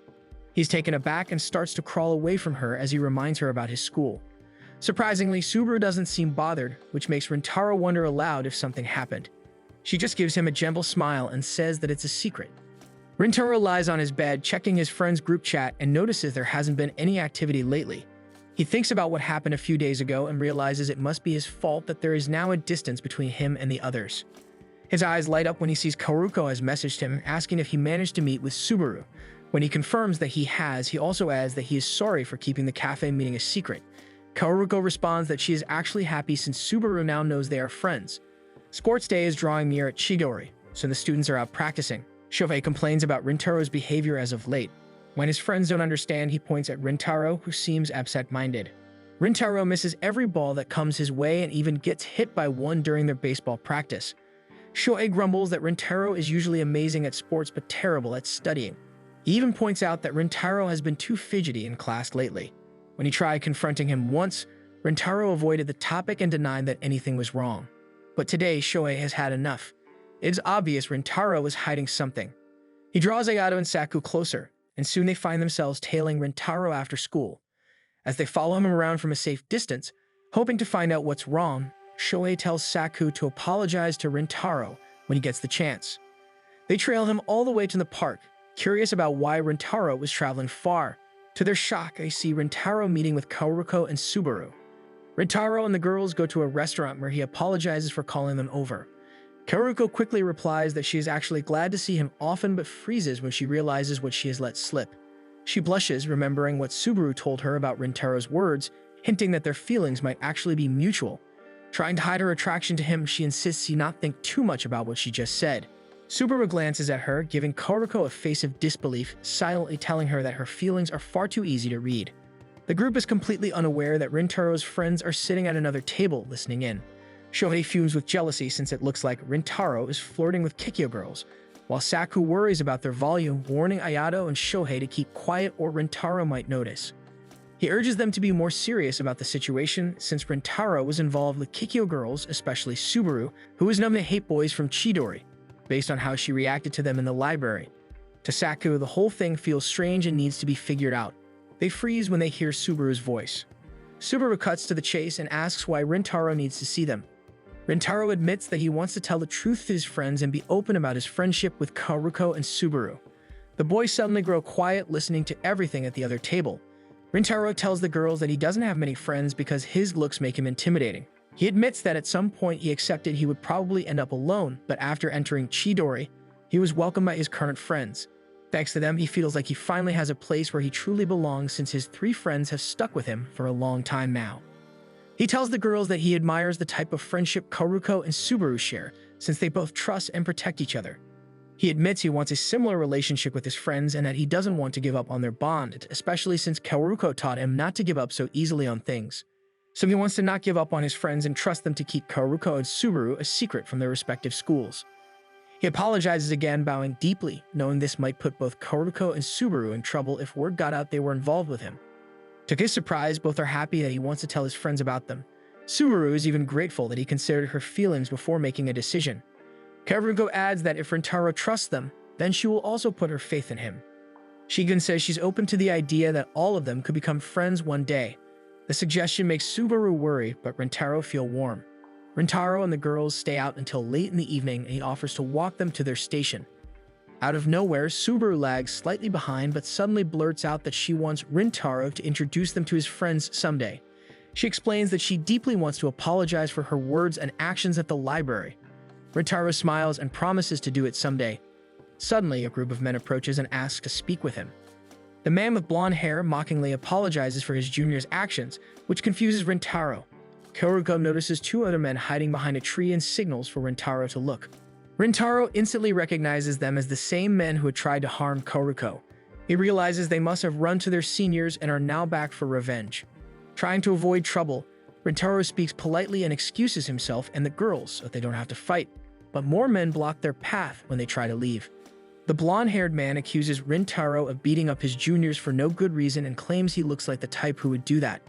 S1: He's taken aback and starts to crawl away from her as he reminds her about his school. Surprisingly, Subaru doesn't seem bothered, which makes Rintaro wonder aloud if something happened. She just gives him a gentle smile and says that it's a secret. Rintaro lies on his bed, checking his friend's group chat, and notices there hasn't been any activity lately. He thinks about what happened a few days ago and realizes it must be his fault that there is now a distance between him and the others. His eyes light up when he sees Koruko has messaged him, asking if he managed to meet with Subaru. When he confirms that he has, he also adds that he is sorry for keeping the cafe meeting a secret. Koruko responds that she is actually happy since Subaru now knows they are friends. Sports day is drawing near at Chidori, so the students are out practicing. Shohei complains about Rintaro's behavior as of late. When his friends don't understand, he points at Rintaro, who seems absent-minded. Rintaro misses every ball that comes his way and even gets hit by one during their baseball practice. Shohei grumbles that Rintaro is usually amazing at sports but terrible at studying. He even points out that Rintaro has been too fidgety in class lately. When he tried confronting him once, Rintaro avoided the topic and denied that anything was wrong. But today, Shohei has had enough. It is obvious Rintaro is hiding something. He draws Ayato and Saku closer, and soon they find themselves tailing Rintaro after school. As they follow him around from a safe distance, hoping to find out what's wrong, Shohei tells Saku to apologize to Rintaro when he gets the chance. They trail him all the way to the park, curious about why Rintaro was traveling far. To their shock, they see Rintaro meeting with Koruko and Subaru. Rintaro and the girls go to a restaurant where he apologizes for calling them over. Koruko quickly replies that she is actually glad to see him often, but freezes when she realizes what she has let slip. She blushes, remembering what Subaru told her about Rintaro's words, hinting that their feelings might actually be mutual. Trying to hide her attraction to him, she insists he not think too much about what she just said. Subaru glances at her, giving Koruko a face of disbelief, silently telling her that her feelings are far too easy to read. The group is completely unaware that Rintaro's friends are sitting at another table listening in. Shohei fumes with jealousy since it looks like Rintaro is flirting with Kikyo girls, while Saku worries about their volume, warning Ayato and Shohei to keep quiet or Rintaro might notice. He urges them to be more serious about the situation since Rintaro was involved with Kikyo girls, especially Subaru, who is known to hate boys from Chidori, based on how she reacted to them in the library. To Saku, the whole thing feels strange and needs to be figured out. They freeze when they hear Subaru's voice. Subaru cuts to the chase and asks why Rintaro needs to see them. Rintaro admits that he wants to tell the truth to his friends and be open about his friendship with Koruko and Subaru. The boys suddenly grow quiet, listening to everything at the other table. Rintaro tells the girls that he doesn't have many friends because his looks make him intimidating. He admits that at some point he accepted he would probably end up alone, but after entering Chidori, he was welcomed by his current friends. Thanks to them, he feels like he finally has a place where he truly belongs since his 3 friends have stuck with him for a long time now. He tells the girls that he admires the type of friendship Koruko and Subaru share, since they both trust and protect each other. He admits he wants a similar relationship with his friends and that he doesn't want to give up on their bond, especially since Koruko taught him not to give up so easily on things. So he wants to not give up on his friends and trust them to keep Koruko and Subaru a secret from their respective schools. He apologizes again, bowing deeply, knowing this might put both Koruko and Subaru in trouble if word got out they were involved with him. To his surprise, both are happy that he wants to tell his friends about them. Subaru is even grateful that he considered her feelings before making a decision. Koruko adds that if Rintaro trusts them, then she will also put her faith in him. She even says she's open to the idea that all of them could become friends one day. The suggestion makes Subaru worry, but Rintaro feel warm. Rintaro and the girls stay out until late in the evening and he offers to walk them to their station. Out of nowhere, Subaru lags slightly behind but suddenly blurts out that she wants Rintaro to introduce them to his friends someday. She explains that she deeply wants to apologize for her words and actions at the library. Rintaro smiles and promises to do it someday. Suddenly, a group of men approaches and asks to speak with him. The man with blonde hair mockingly apologizes for his junior's actions, which confuses Rintaro. Kaoruko notices two other men hiding behind a tree and signals for Rintaro to look. Rintaro instantly recognizes them as the same men who had tried to harm Kaoruko. He realizes they must have run to their seniors and are now back for revenge. Trying to avoid trouble, Rintaro speaks politely and excuses himself and the girls so they don't have to fight, but more men block their path when they try to leave. The blonde-haired man accuses Rintaro of beating up his juniors for no good reason and claims he looks like the type who would do that.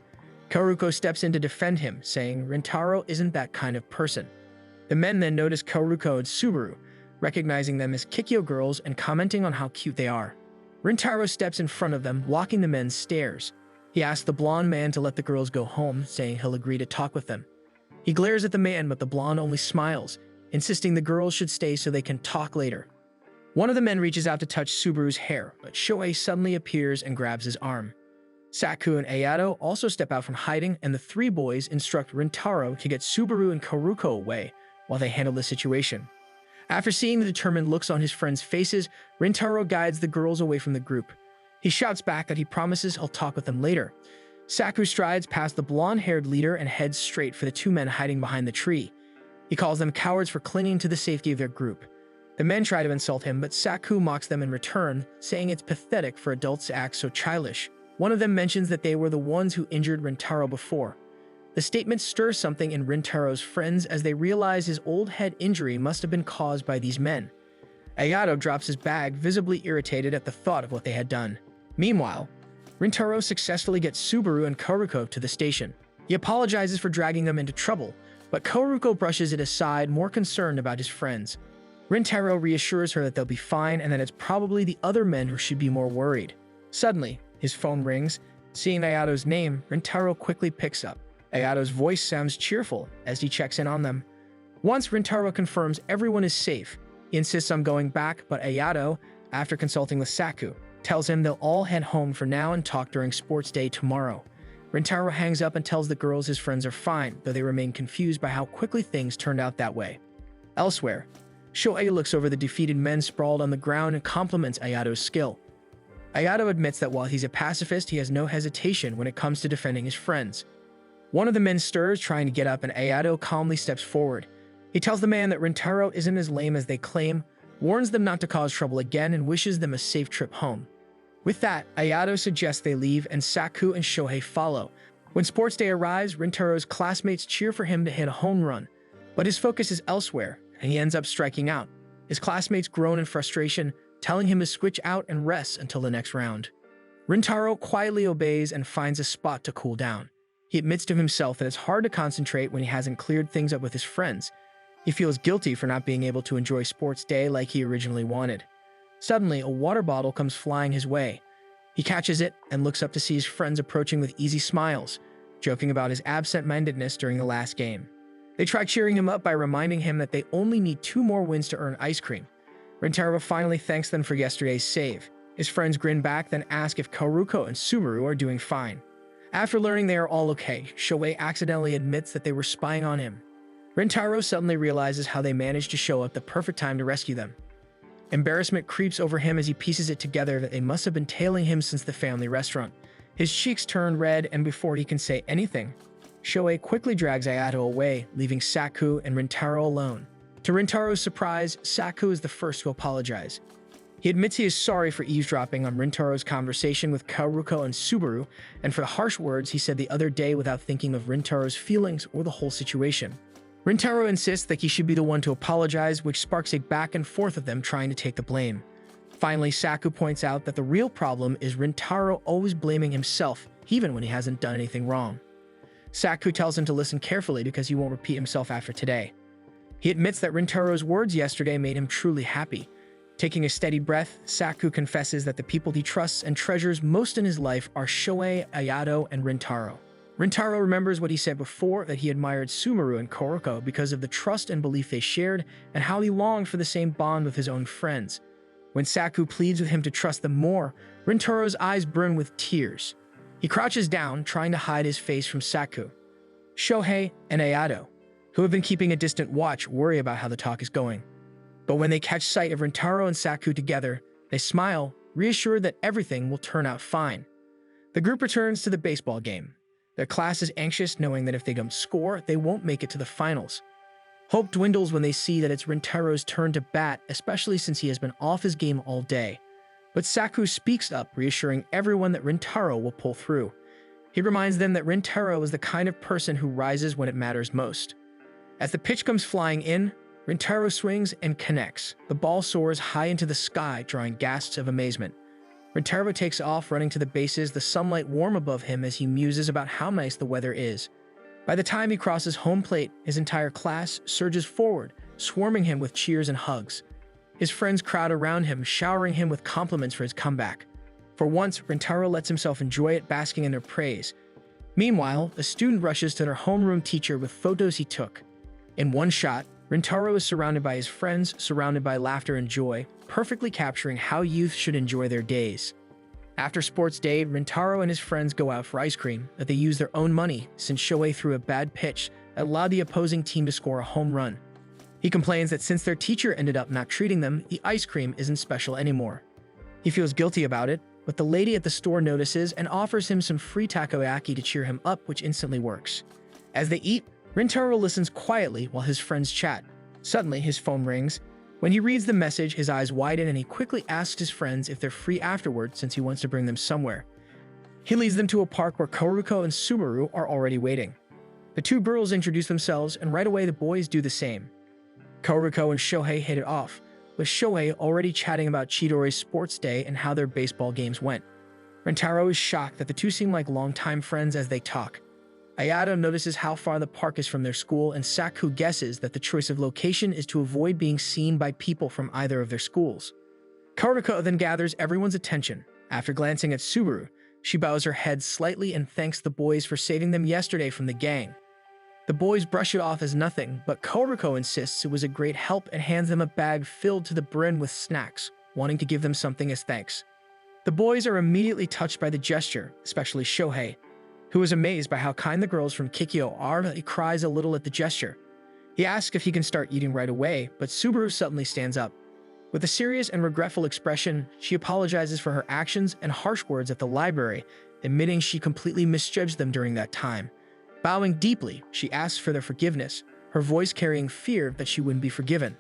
S1: Kaoruko steps in to defend him, saying Rintaro isn't that kind of person. The men then notice Kaoruko and Subaru, recognizing them as Kikyo girls and commenting on how cute they are. Rintaro steps in front of them, blocking the men's stares. He asks the blonde man to let the girls go home, saying he'll agree to talk with them. He glares at the man, but the blonde only smiles, insisting the girls should stay so they can talk later. One of the men reaches out to touch Subaru's hair, but Shohei suddenly appears and grabs his arm. Saku and Ayato also step out from hiding, and the three boys instruct Rintaro to get Subaru and Kaoruko away while they handle the situation. After seeing the determined looks on his friends' faces, Rintaro guides the girls away from the group. He shouts back that he promises he'll talk with them later. Saku strides past the blonde-haired leader and heads straight for the two men hiding behind the tree. He calls them cowards for clinging to the safety of their group. The men try to insult him, but Saku mocks them in return, saying it's pathetic for adults to act so childish. One of them mentions that they were the ones who injured Rintaro before. The statement stirs something in Rintaro's friends as they realize his old head injury must have been caused by these men. Ayato drops his bag, visibly irritated at the thought of what they had done. Meanwhile, Rintaro successfully gets Subaru and Kaoruko to the station. He apologizes for dragging them into trouble, but Kaoruko brushes it aside, more concerned about his friends. Rintaro reassures her that they'll be fine and that it's probably the other men who should be more worried. Suddenly, his phone rings. Seeing Ayato's name, Rintaro quickly picks up. Ayato's voice sounds cheerful as he checks in on them. Once Rintaro confirms everyone is safe, he insists on going back, but Ayato, after consulting with Saku, tells him they'll all head home for now and talk during sports day tomorrow. Rintaro hangs up and tells the girls his friends are fine, though they remain confused by how quickly things turned out that way. Elsewhere, Shohei looks over the defeated men sprawled on the ground and compliments Ayato's skill. Ayato admits that while he's a pacifist, he has no hesitation when it comes to defending his friends. One of the men stirs, trying to get up, and Ayato calmly steps forward. He tells the man that Rintaro isn't as lame as they claim, warns them not to cause trouble again, and wishes them a safe trip home. With that, Ayato suggests they leave, and Saku and Shohei follow. When sports day arrives, Rintaro's classmates cheer for him to hit a home run, but his focus is elsewhere, and he ends up striking out. His classmates groan in frustration, telling him to switch out and rest until the next round. Rintaro quietly obeys and finds a spot to cool down. He admits to himself that it's hard to concentrate when he hasn't cleared things up with his friends. He feels guilty for not being able to enjoy sports day like he originally wanted. Suddenly, a water bottle comes flying his way. He catches it and looks up to see his friends approaching with easy smiles, joking about his absent-mindedness during the last game. They try cheering him up by reminding him that they only need 2 more wins to earn ice cream. Rintaro finally thanks them for yesterday's save. His friends grin back, then ask if Kaoruko and Subaru are doing fine. After learning they are all okay, Shohei accidentally admits that they were spying on him. Rintaro suddenly realizes how they managed to show up the perfect time to rescue them. Embarrassment creeps over him as he pieces it together that they must have been tailing him since the family restaurant. His cheeks turn red, and before he can say anything, Shohei quickly drags Ayato away, leaving Saku and Rintaro alone. To Rintaro's surprise, Saku is the first to apologize. He admits he is sorry for eavesdropping on Rintaro's conversation with Kaoruko and Subaru, and for the harsh words he said the other day without thinking of Rintaro's feelings or the whole situation. Rintaro insists that he should be the one to apologize, which sparks a back and forth of them trying to take the blame. Finally, Saku points out that the real problem is Rintaro always blaming himself, even when he hasn't done anything wrong. Saku tells him to listen carefully because he won't repeat himself after today. He admits that Rintaro's words yesterday made him truly happy. Taking a steady breath, Saku confesses that the people he trusts and treasures most in his life are Shohei, Ayato, and Rintaro. Rintaro remembers what he said before, that he admired Subaru and Kaoruko because of the trust and belief they shared, and how he longed for the same bond with his own friends. When Saku pleads with him to trust them more, Rintaro's eyes burn with tears. He crouches down, trying to hide his face from Saku. Shohei and Ayato who have been keeping a distant watch, worry about how the talk is going. But when they catch sight of Rintaro and Saku together, they smile, reassured that everything will turn out fine. The group returns to the baseball game. Their class is anxious, knowing that if they don't score, they won't make it to the finals. Hope dwindles when they see that it's Rintaro's turn to bat, especially since he has been off his game all day. But Saku speaks up, reassuring everyone that Rintaro will pull through. He reminds them that Rintaro is the kind of person who rises when it matters most. As the pitch comes flying in, Rintaro swings and connects. The ball soars high into the sky, drawing gasps of amazement. Rintaro takes off, running to the bases, the sunlight warm above him as he muses about how nice the weather is. By the time he crosses home plate, his entire class surges forward, swarming him with cheers and hugs. His friends crowd around him, showering him with compliments for his comeback. For once, Rintaro lets himself enjoy it, basking in their praise. Meanwhile, a student rushes to their homeroom teacher with photos he took. In one shot, Rintaro is surrounded by his friends, surrounded by laughter and joy, perfectly capturing how youth should enjoy their days. After sports day, Rintaro and his friends go out for ice cream, that they use their own money since Shohei threw a bad pitch that allowed the opposing team to score a home run. He complains that since their teacher ended up not treating them, the ice cream isn't special anymore. He feels guilty about it, but the lady at the store notices and offers him some free takoyaki to cheer him up, which instantly works. As they eat, Rintaro listens quietly while his friends chat. Suddenly, his phone rings. When he reads the message, his eyes widen and he quickly asks his friends if they're free afterward since he wants to bring them somewhere. He leads them to a park where Kaoruko and Subaru are already waiting. The two girls introduce themselves and right away the boys do the same. Kaoruko and Shohei hit it off, with Shohei already chatting about Chidori's sports day and how their baseball games went. Rintaro is shocked that the two seem like longtime friends as they talk. Ayato notices how far the park is from their school, and Saku guesses that the choice of location is to avoid being seen by people from either of their schools. Kaoruko then gathers everyone's attention. After glancing at Subaru, she bows her head slightly and thanks the boys for saving them yesterday from the gang. The boys brush it off as nothing, but Kaoruko insists it was a great help and hands them a bag filled to the brim with snacks, wanting to give them something as thanks. The boys are immediately touched by the gesture, especially Shohei, who is amazed by how kind the girls from Kikyo are. He cries a little at the gesture. He asks if he can start eating right away, but Subaru suddenly stands up. With a serious and regretful expression, she apologizes for her actions and harsh words at the library, admitting she completely misjudged them during that time. Bowing deeply, she asks for their forgiveness, her voice carrying fear that she wouldn't be forgiven.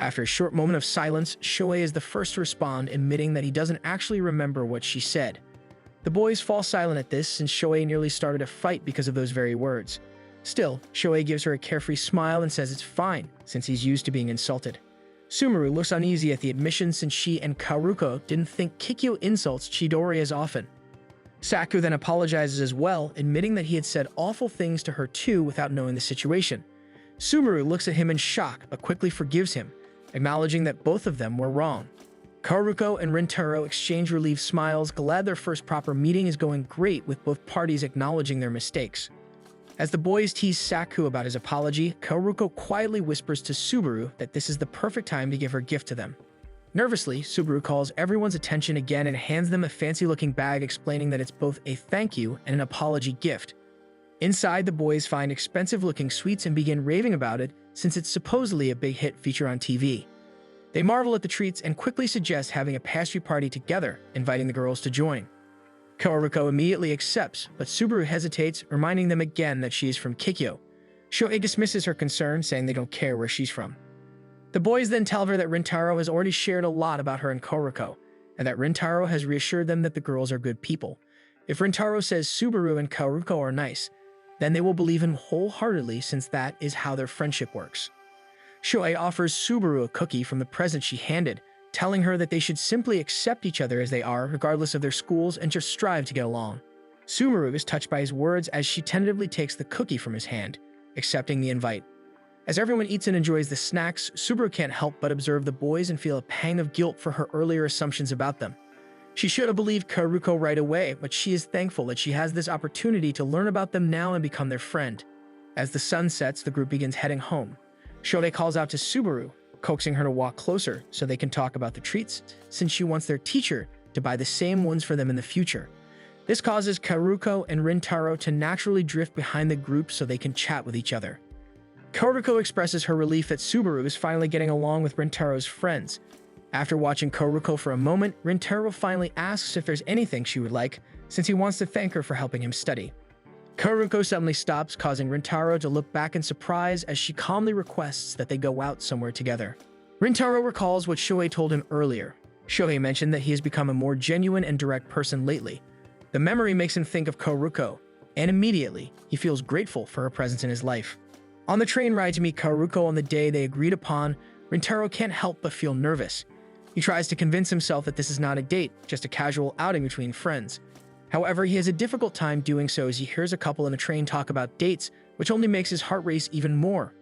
S1: After a short moment of silence, Shohei is the first to respond, admitting that he doesn't actually remember what she said. The boys fall silent at this since Shohei nearly started a fight because of those very words. Still, Shohei gives her a carefree smile and says it's fine, since he's used to being insulted. Sumaru looks uneasy at the admission since she and Kaoruko didn't think Kikyo insults Chidori as often. Saku then apologizes as well, admitting that he had said awful things to her too without knowing the situation. Sumaru looks at him in shock but quickly forgives him, acknowledging that both of them were wrong. Kaoruko and Rintaro exchange relieved smiles, glad their first proper meeting is going great, with both parties acknowledging their mistakes. As the boys tease Saku about his apology, Kaoruko quietly whispers to Subaru that this is the perfect time to give her gift to them. Nervously, Subaru calls everyone's attention again and hands them a fancy-looking bag, explaining that it's both a thank you and an apology gift. Inside, the boys find expensive-looking sweets and begin raving about it, since it's supposedly a big hit feature on TV. They marvel at the treats and quickly suggest having a pastry party together, inviting the girls to join. Kaoruko immediately accepts, but Subaru hesitates, reminding them again that she is from Kikyo. Shohei dismisses her concern, saying they don't care where she's from. The boys then tell her that Rintaro has already shared a lot about her and Kaoruko, and that Rintaro has reassured them that the girls are good people. If Rintaro says Subaru and Kaoruko are nice, then they will believe him wholeheartedly, since that is how their friendship works. Shohei offers Subaru a cookie from the present she handed, telling her that they should simply accept each other as they are, regardless of their schools, and just strive to get along. Subaru is touched by his words as she tentatively takes the cookie from his hand, accepting the invite. As everyone eats and enjoys the snacks, Subaru can't help but observe the boys and feel a pang of guilt for her earlier assumptions about them. She should have believed Kaoruko right away, but she is thankful that she has this opportunity to learn about them now and become their friend. As the sun sets, the group begins heading home. Shohei calls out to Subaru, coaxing her to walk closer so they can talk about the treats, since she wants their teacher to buy the same ones for them in the future. This causes Kaoruko and Rintaro to naturally drift behind the group so they can chat with each other. Koruko expresses her relief that Subaru is finally getting along with Rintaro's friends. After watching Koruko for a moment, Rintaro finally asks if there's anything she would like, since he wants to thank her for helping him study. Koruko suddenly stops, causing Rintaro to look back in surprise as she calmly requests that they go out somewhere together. Rintaro recalls what Shohei told him earlier. Shohei mentioned that he has become a more genuine and direct person lately. The memory makes him think of Koruko, and immediately, he feels grateful for her presence in his life. On the train ride to meet Koruko on the day they agreed upon, Rintaro can't help but feel nervous. He tries to convince himself that this is not a date, just a casual outing between friends. However, he has a difficult time doing so as he hears a couple in a train talk about dates, which only makes his heart race even more.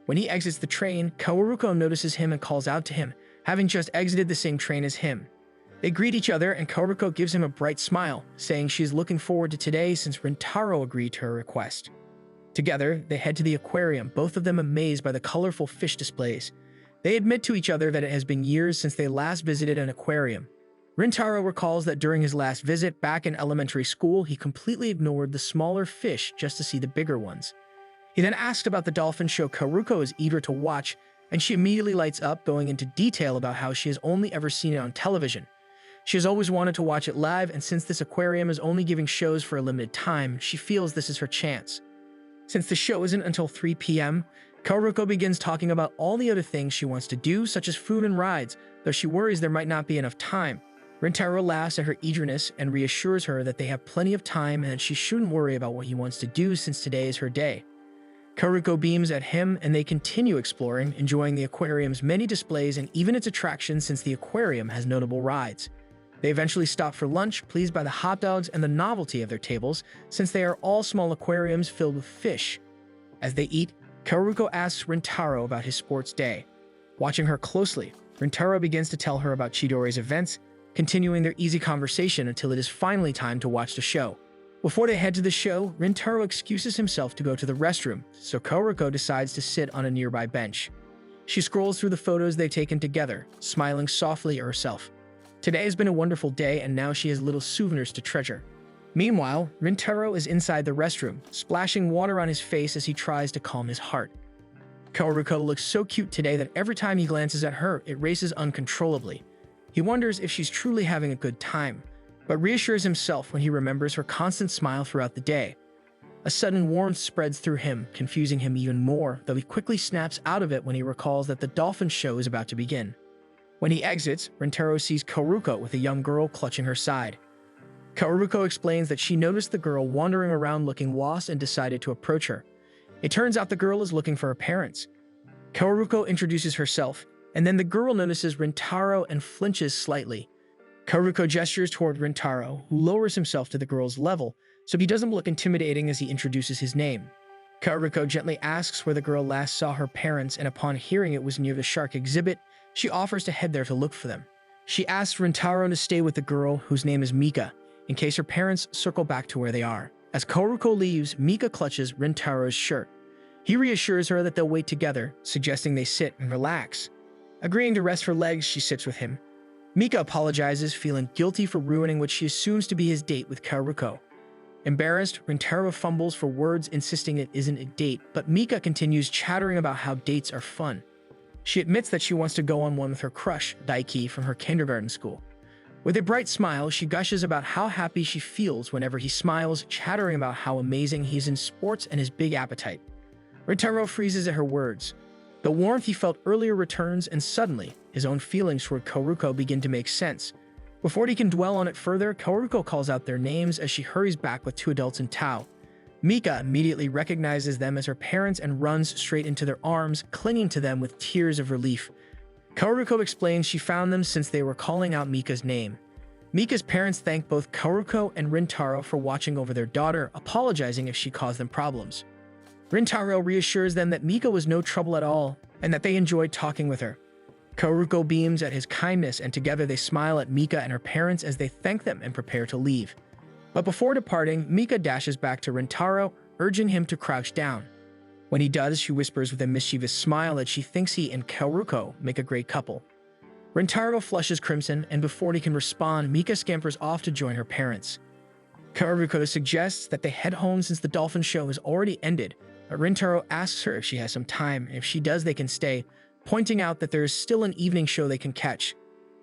S1: When he exits the train, Koruko notices him and calls out to him, having just exited the same train as him. They greet each other and Koruko gives him a bright smile, saying she is looking forward to today since Rintaro agreed to her request. Together, they head to the aquarium, both of them amazed by the colorful fish displays. They admit to each other that it has been years since they last visited an aquarium. Rintaro recalls that during his last visit back in elementary school, he completely ignored the smaller fish just to see the bigger ones. He then asked about the dolphin show Koruko is eager to watch, and she immediately lights up, going into detail about how she has only ever seen it on television. She has always wanted to watch it live, and since this aquarium is only giving shows for a limited time, she feels this is her chance. Since the show isn't until 3 p.m., Koruko begins talking about all the other things she wants to do, such as food and rides, though she worries there might not be enough time. Rintaro laughs at her eagerness and reassures her that they have plenty of time and that she shouldn't worry about what he wants to do since today is her day. Koruko beams at him and they continue exploring, enjoying the aquarium's many displays and even its attractions since the aquarium has notable rides. They eventually stop for lunch, pleased by the hot dogs and the novelty of their tables, since they are all small aquariums filled with fish. As they eat, Koruko asks Rintaro about his sports day. Watching her closely, Rintaro begins to tell her about Chidori's events, continuing their easy conversation until it is finally time to watch the show. Before they head to the show, Rintaro excuses himself to go to the restroom, so Koruko decides to sit on a nearby bench. She scrolls through the photos they've taken together, smiling softly at herself. Today has been a wonderful day, and now she has little souvenirs to treasure. Meanwhile, Rintaro is inside the restroom, splashing water on his face as he tries to calm his heart. Koruko looks so cute today that every time he glances at her, it races uncontrollably. He wonders if she's truly having a good time, but reassures himself when he remembers her constant smile throughout the day. A sudden warmth spreads through him, confusing him even more, though he quickly snaps out of it when he recalls that the dolphin show is about to begin. When he exits, Rintaro sees Koruko with a young girl clutching her side. Koruko explains that she noticed the girl wandering around looking lost and decided to approach her. It turns out the girl is looking for her parents. Koruko introduces herself, and then the girl notices Rintaro and flinches slightly. Koruko gestures toward Rintaro, who lowers himself to the girl's level, so he doesn't look intimidating as he introduces his name. Koruko gently asks where the girl last saw her parents, and upon hearing it was near the shark exhibit, she offers to head there to look for them. She asks Rintaro to stay with the girl, whose name is Mika, in case her parents circle back to where they are. As Koruko leaves, Mika clutches Rintaro's shirt. He reassures her that they'll wait together, suggesting they sit and relax. Agreeing to rest her legs, she sits with him. Mika apologizes, feeling guilty for ruining what she assumes to be his date with Koruko. Embarrassed, Rintaro fumbles for words, insisting it isn't a date, but Mika continues chattering about how dates are fun. She admits that she wants to go on one with her crush, Daiki, from her kindergarten school. With a bright smile, she gushes about how happy she feels whenever he smiles, chattering about how amazing he is in sports and his big appetite. Rintaro freezes at her words. The warmth he felt earlier returns, and suddenly, his own feelings toward Koruko begin to make sense. Before he can dwell on it further, Koruko calls out their names as she hurries back with two adults in tow. Mika immediately recognizes them as her parents and runs straight into their arms, clinging to them with tears of relief. Koruko explains she found them since they were calling out Mika's name. Mika's parents thank both Koruko and Rintaro for watching over their daughter, apologizing if she caused them problems. Rintaro reassures them that Mika was no trouble at all, and that they enjoyed talking with her. Koruko beams at his kindness, and together they smile at Mika and her parents as they thank them and prepare to leave. But before departing, Mika dashes back to Rintaro, urging him to crouch down. When he does, she whispers with a mischievous smile that she thinks he and Koruko make a great couple. Rintaro flushes crimson, and before he can respond, Mika scampers off to join her parents. Koruko suggests that they head home since the dolphin show has already ended, but Rintaro asks her if she has some time, and if she does, they can stay, pointing out that there is still an evening show they can catch.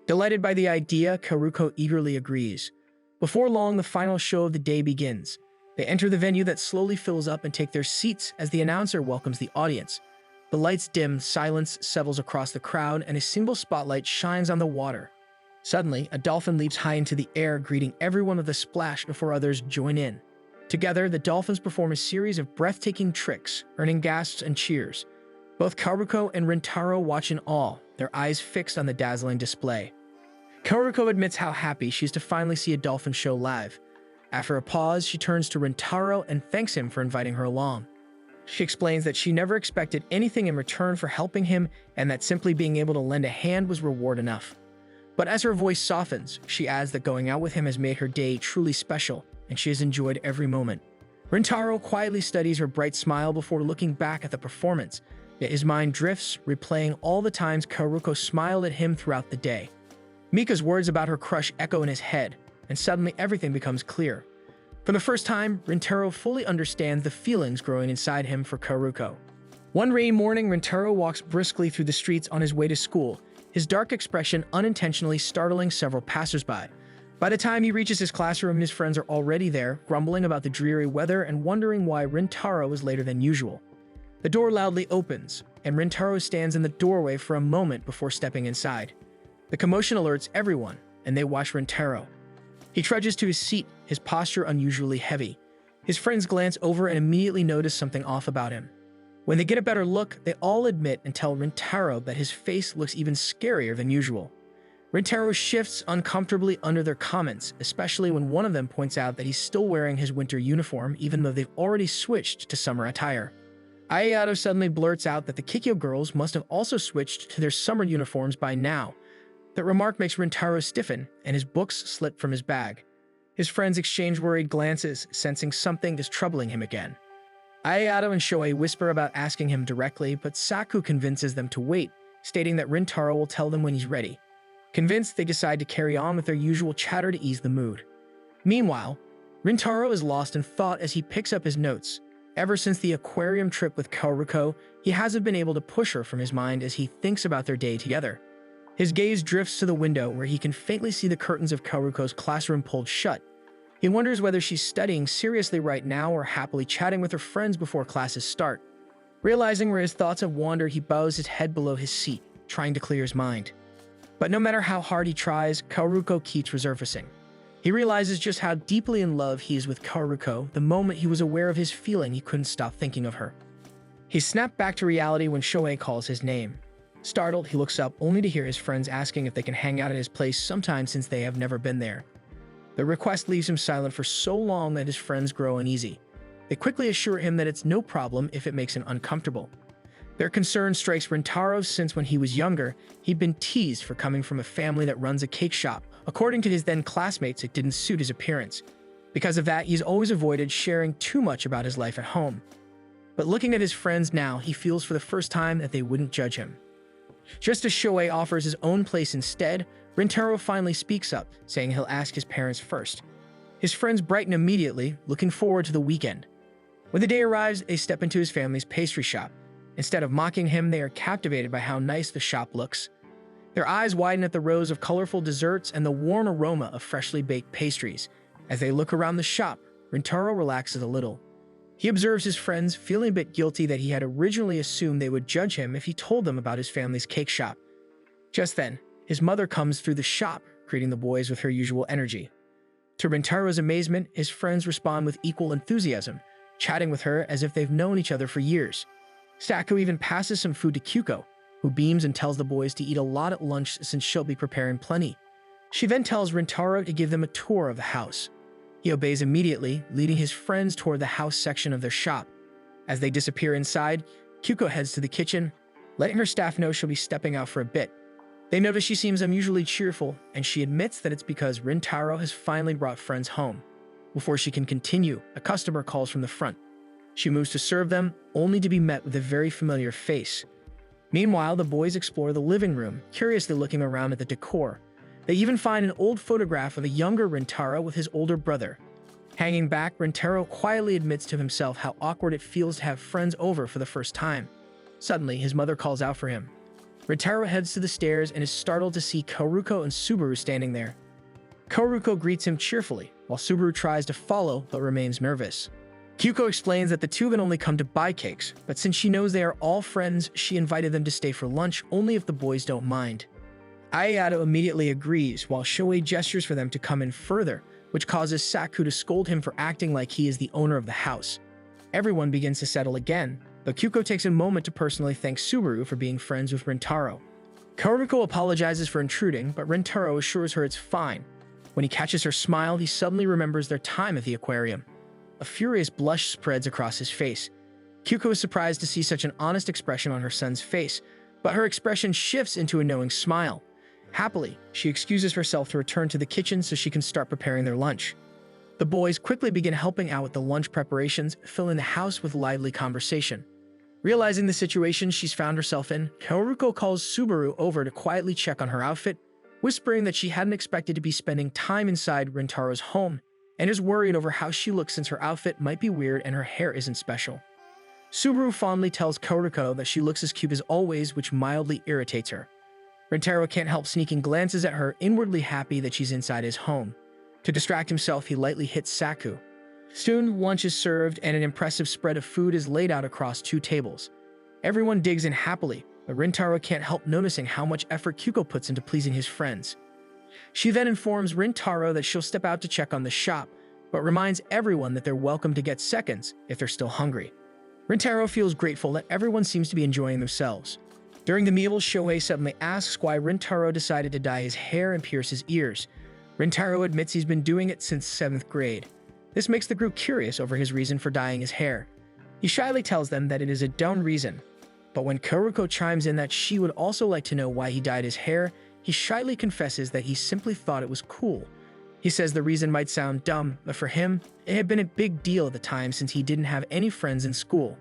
S1: Delighted by the idea, Karuko eagerly agrees. Before long, the final show of the day begins. They enter the venue that slowly fills up and take their seats as the announcer welcomes the audience. The lights dim, silence settles across the crowd, and a single spotlight shines on the water. Suddenly, a dolphin leaps high into the air, greeting everyone with a splash before others join in. Together, the dolphins perform a series of breathtaking tricks, earning gasps and cheers. Both Karuko and Rintaro watch in awe, their eyes fixed on the dazzling display. Karuko admits how happy she is to finally see a dolphin show live. After a pause, she turns to Rintaro and thanks him for inviting her along. She explains that she never expected anything in return for helping him and that simply being able to lend a hand was reward enough. But as her voice softens, she adds that going out with him has made her day truly special, and she has enjoyed every moment. Rintaro quietly studies her bright smile before looking back at the performance, yet his mind drifts, replaying all the times Karuko smiled at him throughout the day. Mika's words about her crush echo in his head, and suddenly everything becomes clear. For the first time, Rintaro fully understands the feelings growing inside him for Karuko. One rainy morning, Rintaro walks briskly through the streets on his way to school, his dark expression unintentionally startling several passersby. By the time he reaches his classroom, his friends are already there, grumbling about the dreary weather and wondering why Rintaro is later than usual. The door loudly opens, and Rintaro stands in the doorway for a moment before stepping inside. The commotion alerts everyone, and they watch Rintaro. He trudges to his seat, his posture unusually heavy. His friends glance over and immediately notice something off about him. When they get a better look, they all admit and tell Rintaro that his face looks even scarier than usual. Rintaro shifts uncomfortably under their comments, especially when one of them points out that he's still wearing his winter uniform even though they've already switched to summer attire. Ayato suddenly blurts out that the Kikyo girls must have also switched to their summer uniforms by now. That remark makes Rintaro stiffen, and his books slip from his bag. His friends exchange worried glances, sensing something is troubling him again. Ayato and Shoei whisper about asking him directly, but Saku convinces them to wait, stating that Rintaro will tell them when he's ready. Convinced, they decide to carry on with their usual chatter to ease the mood. Meanwhile, Rintaro is lost in thought as he picks up his notes. Ever since the aquarium trip with Karuko, he hasn't been able to push her from his mind as he thinks about their day together. His gaze drifts to the window where he can faintly see the curtains of Karuko's classroom pulled shut. He wonders whether she's studying seriously right now or happily chatting with her friends before classes start. Realizing where his thoughts have wandered, he bows his head below his seat, trying to clear his mind. But no matter how hard he tries, Karuko keeps resurfacing. He realizes just how deeply in love he is with Karuko the moment he was aware of his feeling he couldn't stop thinking of her. He snapped back to reality when Shoei calls his name. Startled, he looks up only to hear his friends asking if they can hang out at his place sometime since they have never been there. The request leaves him silent for so long that his friends grow uneasy. They quickly assure him that it's no problem if it makes him uncomfortable. Their concern strikes Rintaro since when he was younger, he'd been teased for coming from a family that runs a cake shop. According to his then classmates, it didn't suit his appearance. Because of that, he's always avoided sharing too much about his life at home. But looking at his friends now, he feels for the first time that they wouldn't judge him. Just as Shoei offers his own place instead, Rintaro finally speaks up, saying he'll ask his parents first. His friends brighten immediately, looking forward to the weekend. When the day arrives, they step into his family's pastry shop. Instead of mocking him, they are captivated by how nice the shop looks. Their eyes widen at the rows of colorful desserts and the warm aroma of freshly baked pastries. As they look around the shop, Rintaro relaxes a little. He observes his friends, feeling a bit guilty that he had originally assumed they would judge him if he told them about his family's cake shop. Just then, his mother comes through the shop, greeting the boys with her usual energy. To Rintaro's amazement, his friends respond with equal enthusiasm, chatting with her as if they've known each other for years. Saku even passes some food to Kyuko, who beams and tells the boys to eat a lot at lunch since she'll be preparing plenty. She then tells Rintaro to give them a tour of the house. He obeys immediately, leading his friends toward the house section of their shop. As they disappear inside, Kyuko heads to the kitchen, letting her staff know she'll be stepping out for a bit. They notice she seems unusually cheerful, and she admits that it's because Rintaro has finally brought friends home. Before she can continue, a customer calls from the front. She moves to serve them, only to be met with a very familiar face. Meanwhile, the boys explore the living room, curiously looking around at the decor. They even find an old photograph of a younger Rintaro with his older brother. Hanging back, Rintaro quietly admits to himself how awkward it feels to have friends over for the first time. Suddenly, his mother calls out for him. Rintaro heads to the stairs and is startled to see Koruko and Subaru standing there. Koruko greets him cheerfully, while Subaru tries to follow but remains nervous. Kyuko explains that the two had only come to buy cakes, but since she knows they are all friends, she invited them to stay for lunch only if the boys don't mind. Ayato immediately agrees, while Shohei gestures for them to come in further, which causes Saku to scold him for acting like he is the owner of the house. Everyone begins to settle again, though Kyuko takes a moment to personally thank Subaru for being friends with Rintaro. Koruko apologizes for intruding, but Rintaro assures her it's fine. When he catches her smile, he suddenly remembers their time at the aquarium. A furious blush spreads across his face. Kyuko is surprised to see such an honest expression on her son's face, but her expression shifts into a knowing smile. Happily, she excuses herself to return to the kitchen so she can start preparing their lunch. The boys quickly begin helping out with the lunch preparations, filling the house with lively conversation. Realizing the situation she's found herself in, Koruko calls Subaru over to quietly check on her outfit, whispering that she hadn't expected to be spending time inside Rintaro's home, and is worried over how she looks since her outfit might be weird and her hair isn't special. Subaru fondly tells Koruko that she looks as cute as always, which mildly irritates her. Rintaro can't help sneaking glances at her, inwardly happy that she's inside his home. To distract himself, he lightly hits Saku. Soon, lunch is served and an impressive spread of food is laid out across two tables. Everyone digs in happily, but Rintaro can't help noticing how much effort Kyuko puts into pleasing his friends. She then informs Rintaro that she'll step out to check on the shop, but reminds everyone that they're welcome to get seconds if they're still hungry. Rintaro feels grateful that everyone seems to be enjoying themselves. During the meal, Shohei suddenly asks why Rintaro decided to dye his hair and pierce his ears. Rintaro admits he's been doing it since 7th grade. This makes the group curious over his reason for dyeing his hair. He shyly tells them that it is a dumb reason, but when Koruko chimes in that she would also like to know why he dyed his hair, he shyly confesses that he simply thought it was cool. He says the reason might sound dumb, but for him, it had been a big deal at the time since he didn't have any friends in school.